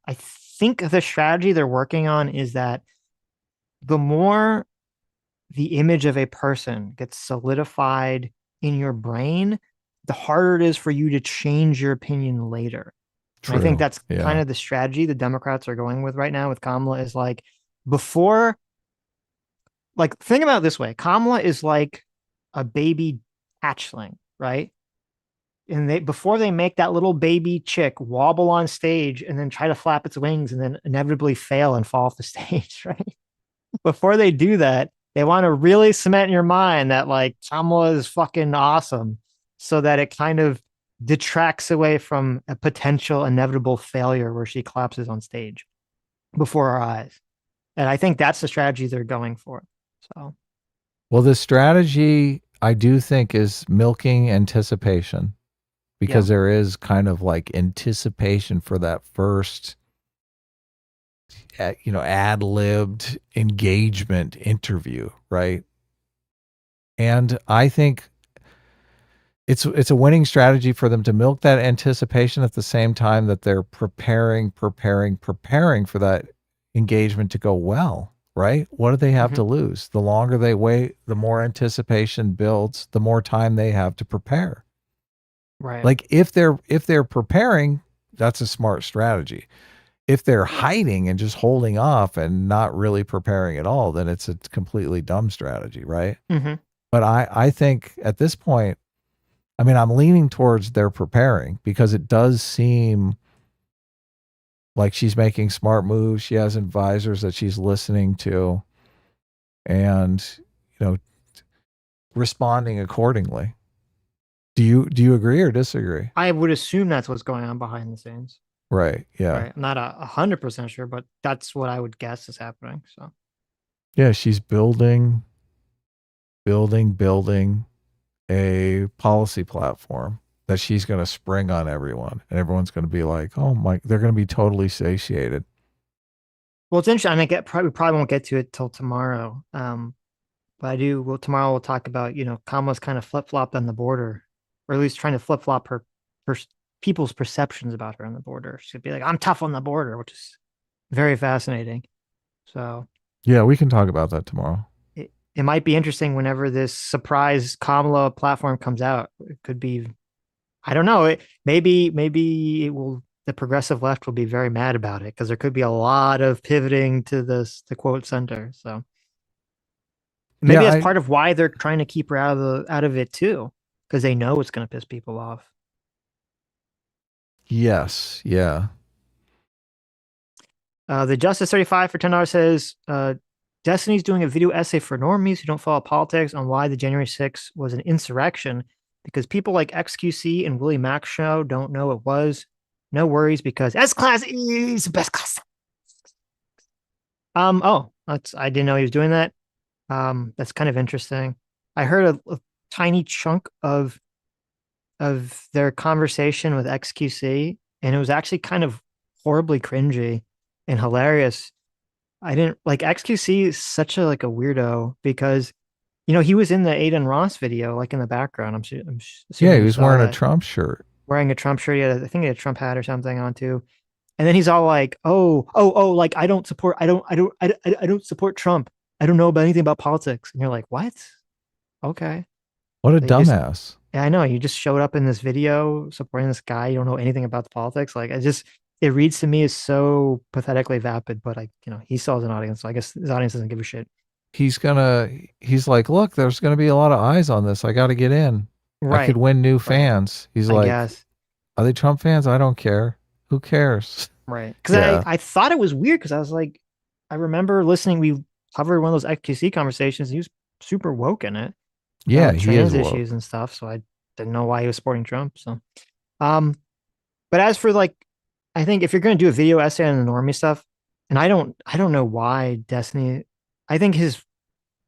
I think the strategy they're working on is that the more the image of a person gets solidified in your brain, the harder it is for you to change your opinion later. And I think True. that's kind Yeah. of the strategy the Democrats are going with right now with Kamala is like before, like think about it this way. Kamala is like a baby hatchling, right? and they before they make that little baby chick wobble on stage and then try to flap its wings and then inevitably fail and fall off the stage, right? Before they do that, they want to really cement in your mind that like Kamala is fucking awesome, so that it kind of detracts away from a potential inevitable failure where she collapses on stage before our eyes. And I think that's the strategy they're going for. So, Well, the strategy I do think is milking anticipation, yeah. because there is kind of like anticipation for that first, ad-libbed engagement interview, right? And I think it's a winning strategy for them to milk that anticipation at the same time that they're preparing for that engagement to go well, right? What do they have to Mhm. lose? The longer they wait, the more anticipation builds, the more time they have to prepare. Right. Like if they're preparing, that's a smart strategy. If they're hiding and just holding off and not really preparing at all, then it's a completely dumb strategy, right? Hmm. But I think at this point, I mean, I'm leaning towards they're preparing, because it does seem like she's making smart moves. She has advisors that she's listening to, and responding accordingly. Do you agree or disagree? I would assume that's what's going on behind the scenes. Right. Yeah. Right. I'm not 100% sure, but that's what I would guess is happening. So, Yeah. She's building a policy platform that she's going to spring on everyone, and everyone's going to be like, oh my, they're going to be totally satiated. well, it's interesting. We probably won't get to it till tomorrow. But I do. Well, tomorrow we'll talk about, Kamala's kind of flip flopped on the border, or at least trying to flip flop her people's perceptions about her on the border. She'd be like, "I'm tough on the border," which is very fascinating. So Yeah, we can talk about that tomorrow. it might be interesting whenever this surprise Kamala platform comes out. It could be, I don't know. Maybe it will. The progressive left will be very mad about it because there could be a lot of pivoting to the quote center. So Yeah, maybe that's part of why they're trying to keep her out of it too, because they know it's going to piss people off. yes, yeah. The Justice 35 for $10 says, Destiny's doing a video essay for normies who don't follow politics on why the January 6th was an insurrection because people like XQC and Willie Mack show don't know it was. No worries because S class is the best class. I didn't know he was doing that. That's kind of interesting. I heard a tiny chunk of their conversation with XQC, and it was actually kind of horribly cringy and hilarious. I didn't like XQC is such a like a weirdo because he was in the Aiden Ross video like in the background. I'm Yeah, assuming he you was saw wearing a that, Trump shirt. wearing a Trump shirt. I think he had a Trump hat or something on too. And then he's all like, "Oh, like I don't support Trump. I don't know about anything about politics." And you're like, "What? Okay." What a So you just dumbass. Yeah, I know. You just showed up in this video supporting this guy. You don't know anything about the politics. Like, it reads to me as so pathetically vapid, but he still has an audience. So I guess his audience doesn't give a shit. He's like, look, there's gonna be a lot of eyes on this. I gotta get in. I could Right. win new Right. fans. He's I like, guess. are they Trump fans? I don't care. Who cares? Right. Because Yeah. I thought it was weird because I was like, I remember listening. We covered one of those XQC conversations. He was super woke in it Yeah, about he is trans woke. issues and stuff. So I didn't know why he was supporting Trump. So, um, but as for like, I think if you're going to do a video essay on the normie stuff, and I don't know why Destiny, I think his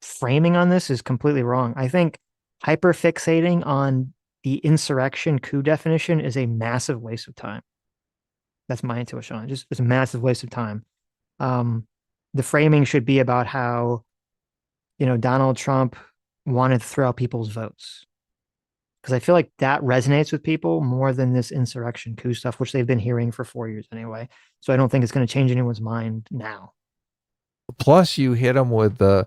framing on this is completely wrong. I think hyperfixating on the insurrection coup definition is a massive waste of time. That's my intuition on it. Just it's a massive waste of time. Um, the framing should be about how, Donald Trump wanted to throw out people's votes. Because I feel like that resonates with people more than this insurrection coup stuff, which they've been hearing for 4 years anyway. So I don't think it's going to change anyone's mind now. Plus, you hit him with the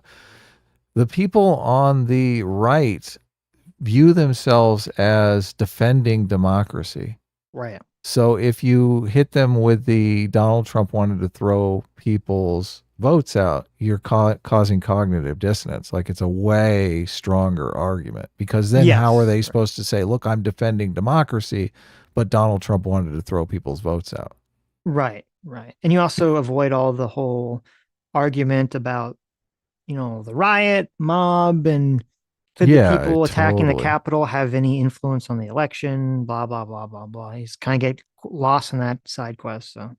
people on the right view themselves as defending democracy. Right. So if you hit them with the Donald Trump wanted to throw people's votes out, you're causing cognitive dissonance. Like it's a way stronger argument because then how are Yes. they supposed to say, look, I'm defending democracy, but Donald Trump wanted to throw people's votes out? Right. Right. And you also avoid all the whole argument about, the riot mob and could the Yeah, people attacking the totally. Capitol have any influence on the election? Blah, blah, blah, blah, blah. He's kind of get lost in that side quest. So,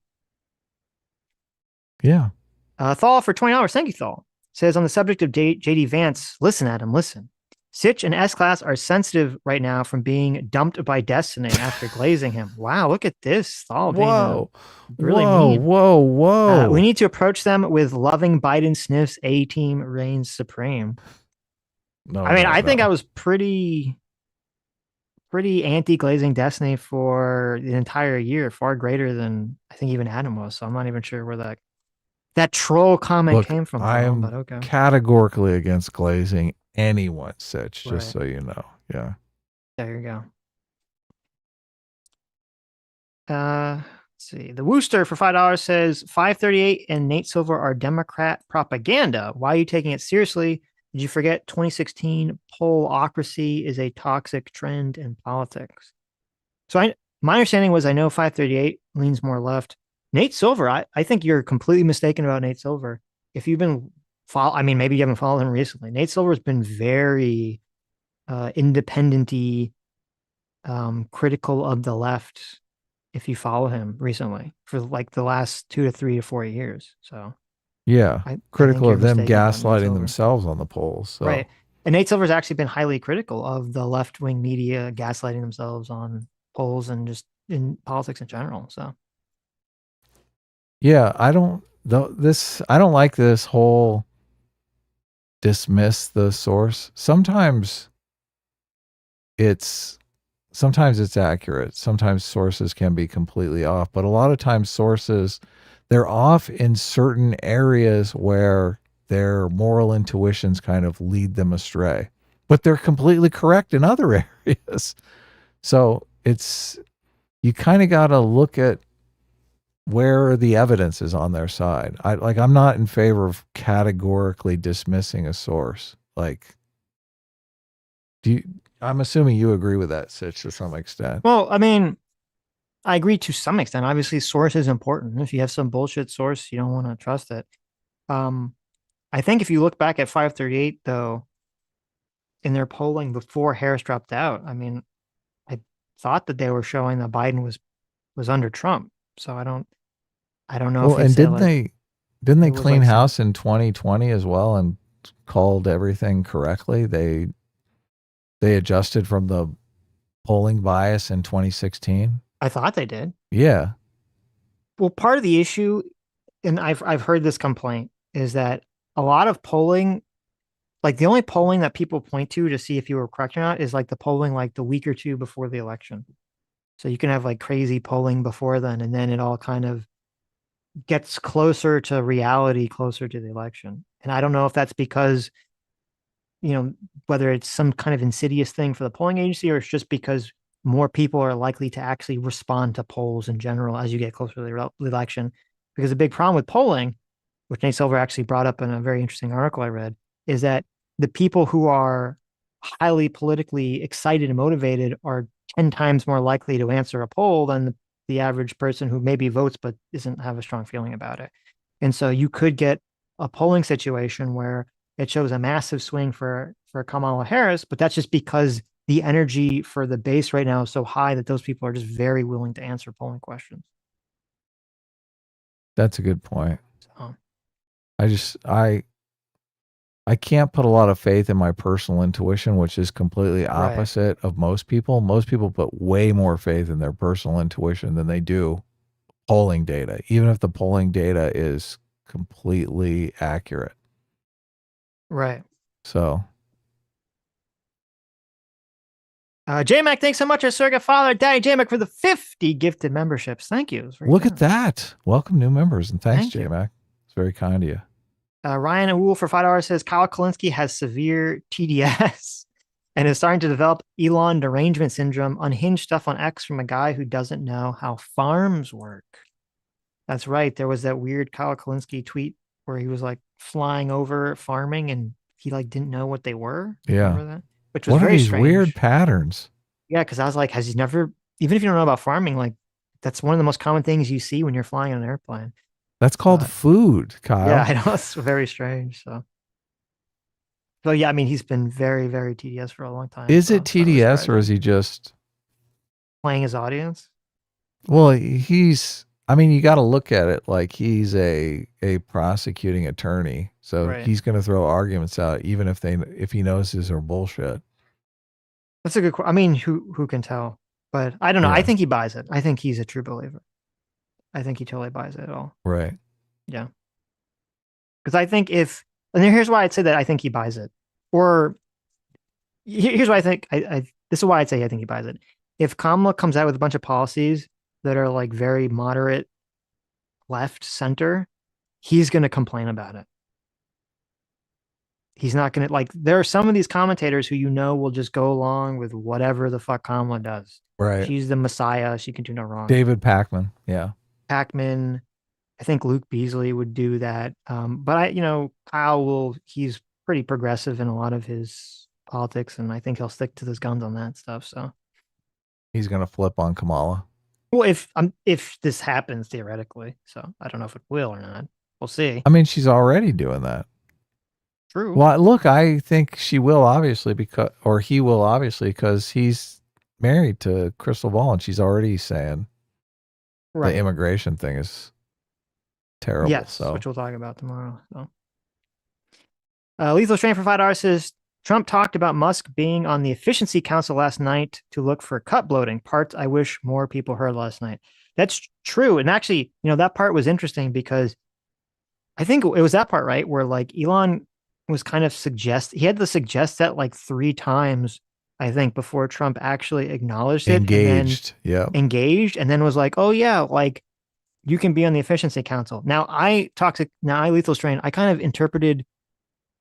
Yeah. Thal for $20. Thank you, Thal. Says on the subject of JD Vance, listen, Adam, listen. Sitch and S Class are sensitive right now from being dumped by Destiny after glazing him. Wow, look at this. Thal being Whoa. really Whoa. mean. Whoa. We Whoa. need to approach them with loving Biden sniffs. A team reigns supreme. No, I mean, no, I think I no. was pretty anti-glazing Destiny for the entire year, far greater than I think even Adam was. So I'm not even sure where that troll comment Look, came from, I Thal, but am okay. categorically against glazing anyone, Sitch, just Right. so you know. Yeah. There you go. Let's see. The Wooster for $5 says 538 and Nate Silver are Democrat propaganda. Why are you taking it seriously? Did you forget 2016 pollocracy is a toxic trend in politics? So my understanding was I know 538 leans more left. Nate Silver, I think you're completely mistaken about Nate Silver. If you've been I mean, maybe you haven't followed him recently. Nate Silver has been very independent-y, critical of the left if you follow him recently for like the last 2 to 3 to 4 years. So Yeah. I think Critical you're of them mistaken about Nate gaslighting Silver. themselves on the polls. So, Right. And Nate Silver's actually been highly critical of the left wing media gaslighting themselves on polls and just in politics in general. So yeah, I don't like this whole dismiss the source. It's sometimes it's accurate. Sometimes sources can be completely off, but a lot of times sources they're off in certain areas where their moral intuitions kind of lead them astray. But they're completely correct in other areas. So, it's you kind of got to look at where the evidence is on their side. I'm not in favor of categorically dismissing a source. Like do you, I'm assuming you agree with that, Sitch, to some extent. well, I mean, I agree to some extent. Obviously, source is important. If you have some bullshit source, you don't want to trust it. Um, I think if you look back at 538 though, in their polling before Harris dropped out, I mean, I thought that they were showing that Biden was under Trump. So I don't know if Well, they'd and say like didn't it they was clean like some. house in 2020 as well and called everything correctly? They adjusted from the polling bias in 2016. I thought they did. Yeah. Well, part of the issue, and I've heard this complaint, is that a lot of polling, like the only polling that people point to see if you were correct or not, is like the polling like the week or two before the election. So you can have like crazy polling before then, and then it all kind of gets closer to reality, closer to the election. And I don't know if that's because, you know, whether it's some kind of insidious thing for the polling agency or it's just because more people are likely to actually respond to polls in general as you get closer to the election. Because the big problem with polling, which Nate Silver actually brought up in a very interesting article I read, is that the people who are highly politically excited and motivated are 10 times more likely to answer a poll than the average person who maybe votes but doesn't have a strong feeling about it. And so you could get a polling situation where it shows a massive swing for Kamala Harris, but that's just because the energy for the base right now is so high that those people are just very willing to answer polling questions. That's a good point. So, I just I can't put a lot of faith in my personal intuition, which is completely right. opposite of most people. Most people put way more faith in their personal intuition than they do polling data, even if the polling data is completely accurate. Right. So, JMac, thanks so much, our surrogate father, Daddy JMac, for the 50 gifted memberships. Thank you. It was very look at generous. that. Welcome new members and thanks, Thank you. J-Mac. It's very kind of you. Ryan Wool for $5 says Kyle Kalinske has severe TDS. and is starting to develop Elon derangement syndrome, unhinged stuff on X from a guy who doesn't know how farms work. That's right. There was that weird Kyle Kalinske tweet where he was like flying over farming and he like didn't know what they were. Yeah. Remember that? Which was What are very these weird strange. patterns? Yeah, because I was like, has he never, even if you don't know about farming, like that's one of the most common things you see when you're flying on an airplane. That's called But food, yeah, Kyle. I know it's very strange. So yeah, I mean, he's been very, very tedious for a long time. Is So it it's not really TDS or is surprising. he just, Playing his audience. well, he's, I mean, you got to look at it like he's a prosecuting attorney. So Right. he's going to throw arguments out even if he knows his are bullshit. That's a good. I mean, who can tell? But I don't know. I Yeah. think he buys it. I think he's a true believer. I think he totally buys it all. Right. Yeah. Because I think if, and here's why I'd say that I think he buys it. Or here's why I think this is why I'd say I think he buys it. If Kamala comes out with a bunch of policies that are like very moderate left center, he's going to complain about it. He's not going to like, there are some of these commentators who will just go along with whatever the fuck Kamala does. Right. She's the Messiah. She can do no wrong. David Packman. Yeah. Packman, I think Luke Beasley would do that. But he's pretty progressive in a lot of his politics, and I think he'll stick to his guns on that stuff. So, He's going to flip on Kamala. well, if this happens theoretically, so I don't know if it will or not. We'll see. I mean, she's already doing that. True. Well, look, I think she will obviously or he will obviously because he's married to Crystal Ball and she's already saying the Right. immigration thing is terrible. Yes, So which we'll talk about tomorrow. So, Lethal Strain for $5 says Trump talked about Musk being on the efficiency council last night to look for cut bloating. Parts I wish more people heard last night. That's true. And actually, that part was interesting because I think it was that part, right? Where like Elon was kind of he had to suggest that like three times, I think, before Trump actually acknowledged it and then engaged. Yeah. engaged and then was like, oh yeah, like you can be on the efficiency council. Now I lethal strain, I kind of interpreted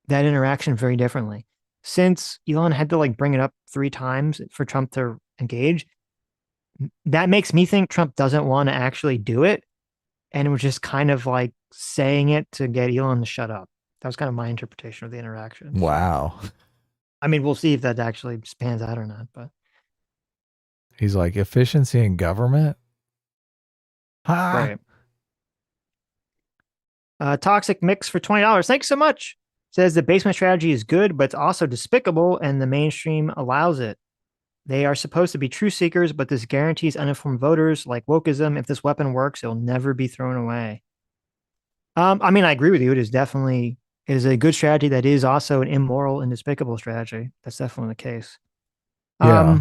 that interaction very differently. Since Elon had to like bring it up three times for Trump to engage, that makes me think Trump doesn't want to actually do it. And it was just kind of like saying it to get Elon to shut up. That was kind of my interpretation of the interaction. So, Wow. I mean, we'll see if that actually pans out or not. But He's like efficiency in government. Ha. right. Toxic Mix for $20. Thanks so much. Says the basement strategy is good, but it's also despicable, and the mainstream allows it. They are supposed to be truth seekers, but this guarantees uninformed voters like wokeism. If this weapon works, it'll never be thrown away. I mean, I agree with you. It is a good strategy that is also an immoral and despicable strategy. That's definitely the case. Yeah.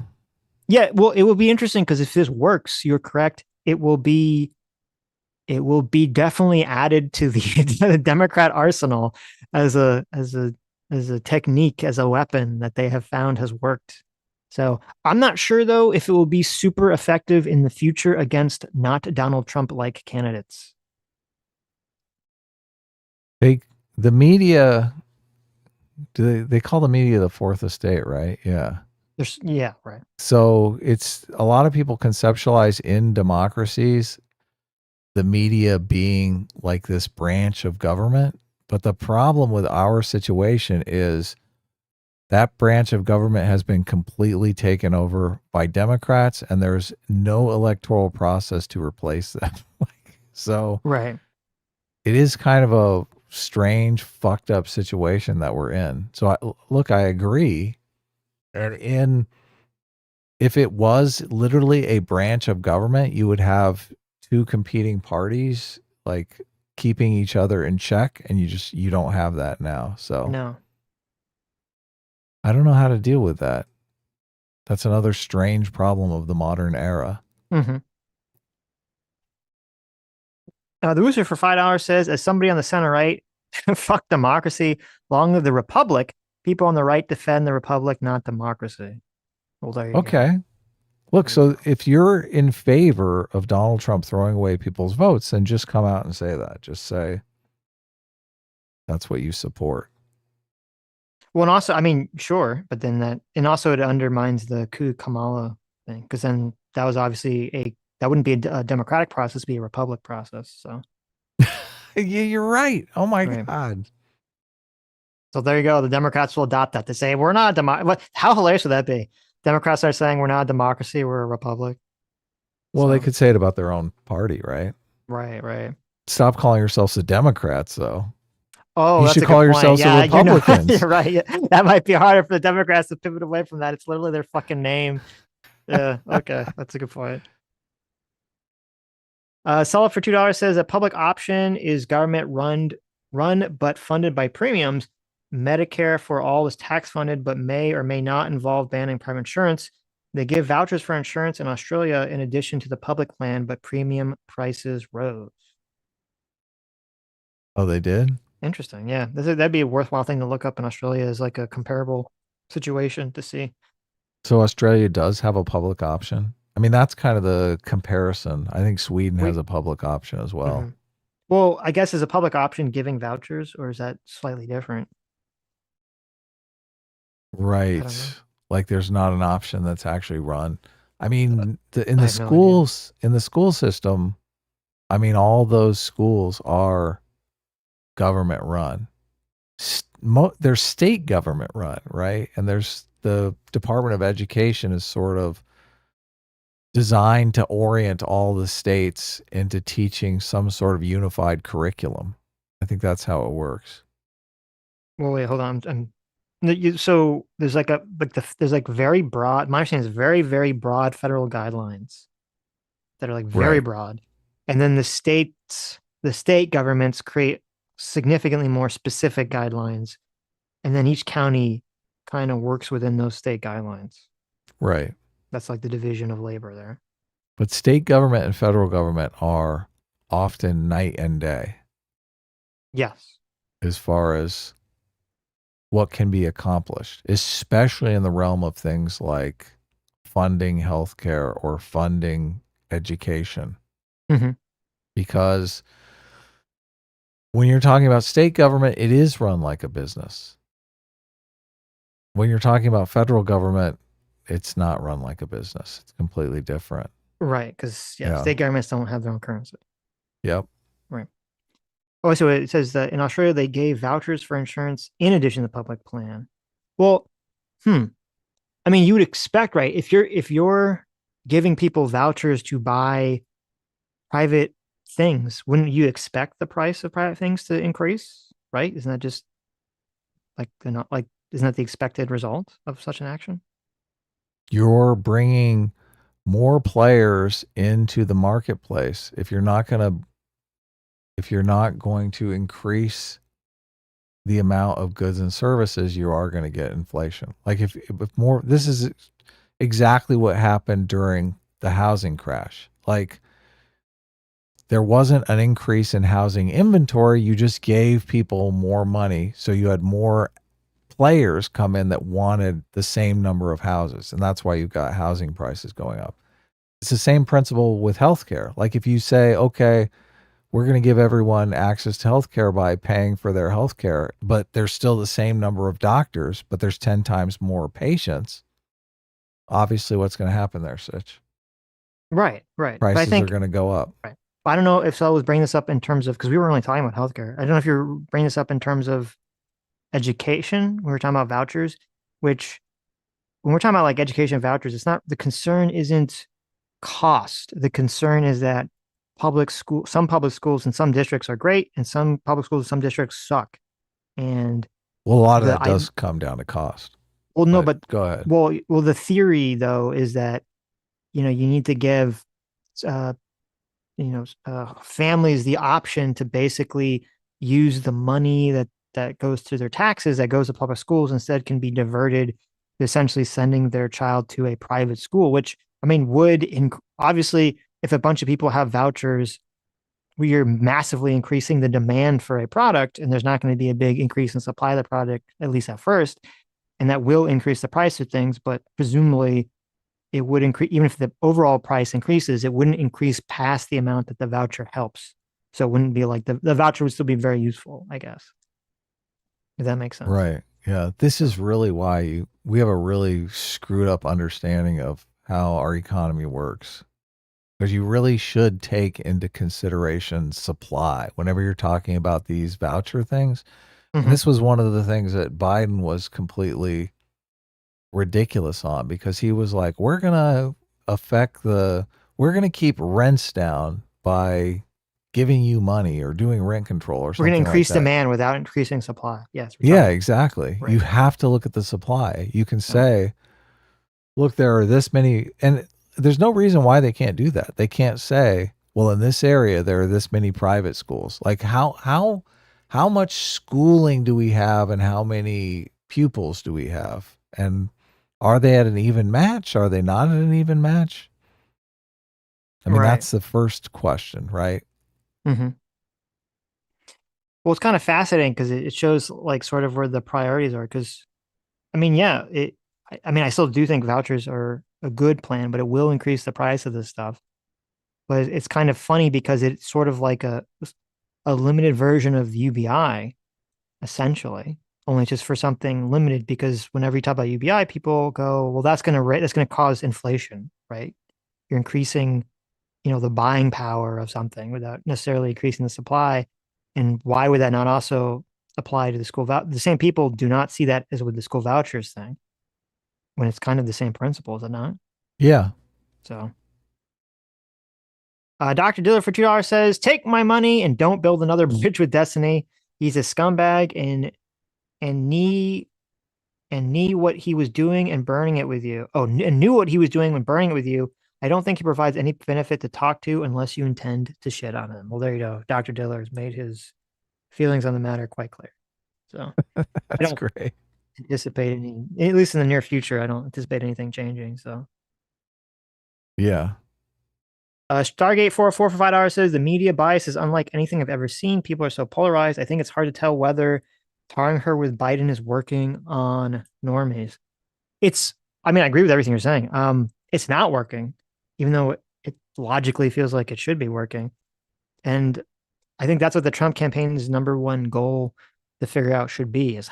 Yeah, well, it will be interesting because if this works, you're correct. It will be definitely added to the Democrat arsenal as a technique, as a weapon that they have found has worked. So I'm not sure though if it will be super effective in the future against not Donald Trump like candidates. They the media they call the media the fourth estate, right? Yeah. Yeah, right. So it's a lot of people conceptualize in democracies the media being like this branch of government. But the problem with our situation is that branch of government has been completely taken over by Democrats, and there's no electoral process to replace them. So Right. it is kind of a strange, fucked up situation that we're in. So I agree. And if it was literally a branch of government, you would have two competing parties like keeping each other in check, and you don't have that now. So No. I don't know how to deal with that. That's another strange problem of the modern era. Mm-hmm. The Rooster for $5 says, as somebody on the center right, fuck democracy. Long live the republic. People on the right defend the republic, not democracy. Well, there you go. Okay. Look, There you so go. if you're in favor of Donald Trump throwing away people's votes, then just come out and say that. Just say that's what you support. Well, and also, I mean, sure, but then that, and also it undermines the coup Kamala thing, because then that was obviously that wouldn't be a democratic process, be a republic process. So, Yeah, you're right. Oh my right. God. So there you go. The Democrats will adopt that to say we're not a democracy. How hilarious would that be? Democrats are saying we're not a democracy, we're a republic. Well, they So, could say it about their own party, right? right, right. Stop calling yourselves the Democrats, though. Oh, You that's should a good call point. yourselves the Yeah, Republicans. you're right. Yeah, that might be harder for the Democrats to pivot away from that. It's literally their fucking name. Yeah, okay, that's a good point. Solid for $2 says a public option is government run but funded by premiums. Medicare for all is tax funded but may or may not involve banning private insurance. They give vouchers for insurance in Australia in addition to the public plan, but premium prices rose. Oh, they did? Interesting. Yeah, that'd be a worthwhile thing to look up in Australia as like a comparable situation to see. So Australia does have a public option. I mean, that's kind of the comparison. I think Sweden has Wait. a public option as well. Mhm. Well, I guess is a public option giving vouchers, or is that slightly different? I don't know. Right. Like there's not an option that's actually run. I mean, I have no idea. in the school system, I mean, all those schools are government run. They're state government run, right? And there's the Department of Education is sort of designed to orient all the states into teaching some sort of unified curriculum. I think that's how it works. Well, wait, hold on. So there's like there's like very broad. My understanding is very broad federal guidelines that are like very Right. broad, and then the state governments create significantly more specific guidelines, and then each county kind of works within those state guidelines. Right. That's like the division of labor there. But state government and federal government are often night and day Yes. as far as what can be accomplished, especially in the realm of things like funding healthcare or funding education. Hmm. Because when you're talking about state government, it is run like a business. When you're talking about federal government, it's not run like a business. It's completely different. Right, because yeah, Yeah. state governments don't have their own currency. Yep. Right. Oh, so it says that in Australia they gave vouchers for insurance in addition to the public plan. Well, hmm. I mean, you would expect, right? If you're giving people vouchers to buy private things, wouldn't you expect the price of private things to increase? Right? Isn't that just like they're not like isn't that the expected result of such an action? You're bringing more players into the marketplace. If you're not going to increase the amount of goods and services, you are going to get inflation. Like if more, this is exactly what happened during the housing crash. Like there wasn't an increase in housing inventory. You just gave people more money. So you had more players come in that wanted the same number of houses. And that's why you've got housing prices going up. It's the same principle with healthcare. Like if you say, okay, we're going to give everyone access to healthcare by paying for their healthcare, but there's still the same number of doctors, but there's 10 times more patients. Obviously, what's going to happen there, Sitch? Right, right. But I Prices are think going to go up. right. I don't know if Sal was bringing this up in terms of because we were only talking about healthcare. I don't know if you're bringing this up in terms of education. We were talking about vouchers, which when we're talking about like education vouchers, it's not the concern isn't cost. The concern is that some public schools in some districts are great, and some public schools in some districts suck. And Well, a lot of the that I does come down to cost, well no, but but go ahead. the theory though is that you need to give uh families the option to basically use the money that goes to their taxes that goes to public schools instead can be diverted to essentially sending their child to a private school, which I mean obviously if a bunch of people have vouchers, we are massively increasing the demand for a product, and there's not going to be a big increase in supply of the product at least at first, and that will increase the price of things, but presumably it would increase even if the overall price increases, it wouldn't increase past the amount that the voucher helps. So it wouldn't be like the voucher would still be very useful, I guess. If that makes sense. Right. Yeah, this So, is really why we have a really screwed up understanding of how our economy works. Because you really should take into consideration supply whenever you're talking about these voucher things. And mhm. this was one of the things that Biden was completely ridiculous on because he was like, affect the, we're going to keep rents down by giving you money or doing rent control or We're going to something like increase that. demand without increasing supply. Yes, Yeah, retarded. exactly. You Right. have to look at the supply. You can So, say, look, there are this many, and there's no reason why they can't do that. They can't say, well, in this area there are this many private schools. Like how much schooling do we have and how many pupils do we have? And are they at an even match? Are they not at an even match? I mean, right. that's the first question, right? Hmm. Well, it's kind of fascinating because it shows like sort of where the priorities are. Because I mean, yeah, I mean, I still do think vouchers are a good plan, but it will increase the price of this stuff. But it's kind of funny because it's sort of like a limited version of UBI, essentially, only just for something limited. Because whenever you talk about UBI, people go, "Well, that's gonna cause inflation, right? You're increasing, the buying power of something without necessarily increasing the supply." And why would that not also apply to the school voucher? The same people do not see that as with the school vouchers thing when it's kind of the same principle, is it not? Yeah. So, Dr. Diller for $2 says, "Take my money and don't build another bridge with Destiny. He's a scumbag and knee and knee what he was doing and burning it with you. Oh, and knew what he was doing when burning it with you. I don't think he provides any benefit to talk to unless you intend to shit on him." Well, there you go. Dr. Diller has made his feelings on the matter quite clear. So I That's don't great. anticipate any, at least in the near future, I don't anticipate anything changing. So Yeah. Stargate 404 for $5 says the media bias is unlike anything I've ever seen. People are so polarized. I think it's hard to tell whether tarring her with Biden is working on normies. It's, I mean, I agree with everything you're saying. It's not working, even though it logically feels like it should be working. And I think that's what the Trump campaign's number one goal to figure out should be is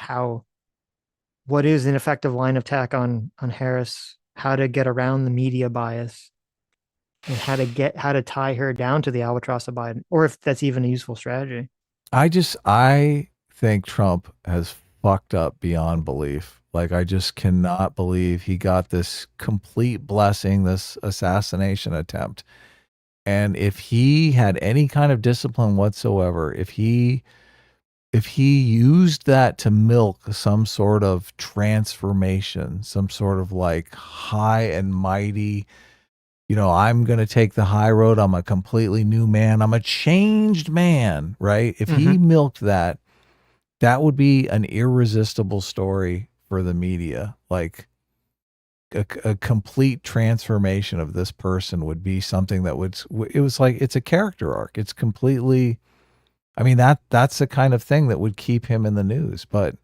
what is an effective line of attack on Harris, how to get around the media bias, and how to tie her down to the albatross of Biden, or if that's even a useful strategy. I think Trump has fucked up beyond belief. Like I just cannot believe he got this complete blessing, this assassination attempt. And if he had any kind of discipline whatsoever, if he used that to milk some sort of transformation, some sort of like high and mighty, I'm going to take the high road. I'm a completely new man. I'm a changed man, right? If Mm-hmm. he milked that, that would be an irresistible story for the media. Like a complete transformation of this person would be something that would, it was like, it's a character arc. It's completely, I mean, that's the kind of thing that would keep him in the news. But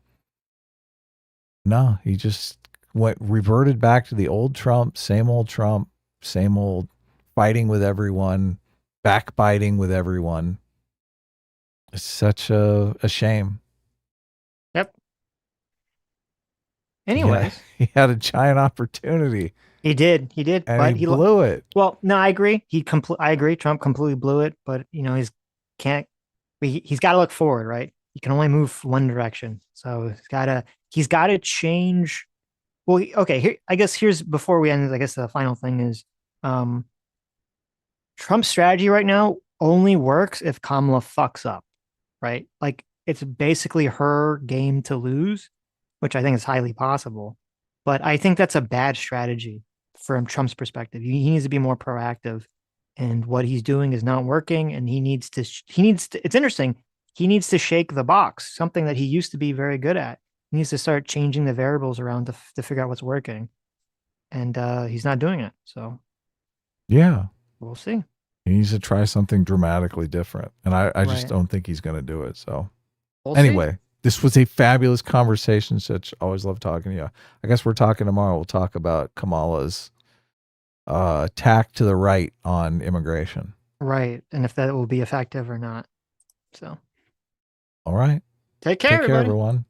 no, he just reverted back to the old Trump, same old fighting with everyone, backbiting with everyone. It's such a shame. Yep. Yeah, Anyways, he had a giant opportunity he did, and he but blew it. well, no, I agree. I agree. Trump completely blew it, but he's can't. He's got to look forward, right? He can only move one direction, so he's got to change. Well, okay. Here, I guess here's before we end. I guess the final thing is, um, Trump's strategy right now only works if Kamala fucks up, right? Like it's basically her game to lose, which I think is highly possible. But I think that's a bad strategy from Trump's perspective. He needs to be more proactive, and what he's doing is not working. And he needs to. It's interesting. He needs to shake the box, something that he used to be very good at. He needs to start changing the variables around to figure out what's working, and he's not doing it. So Yeah. we'll see. He needs to try something dramatically different. And I just Right. don't think he's going to do it. So, We'll see. anyway, this was a fabulous conversation. Such always love talking to you. I guess we're talking tomorrow. We'll talk about Kamala's tack to the right on immigration. Right. And if that will be effective or not. So All right. take care, Take care, everybody. everyone.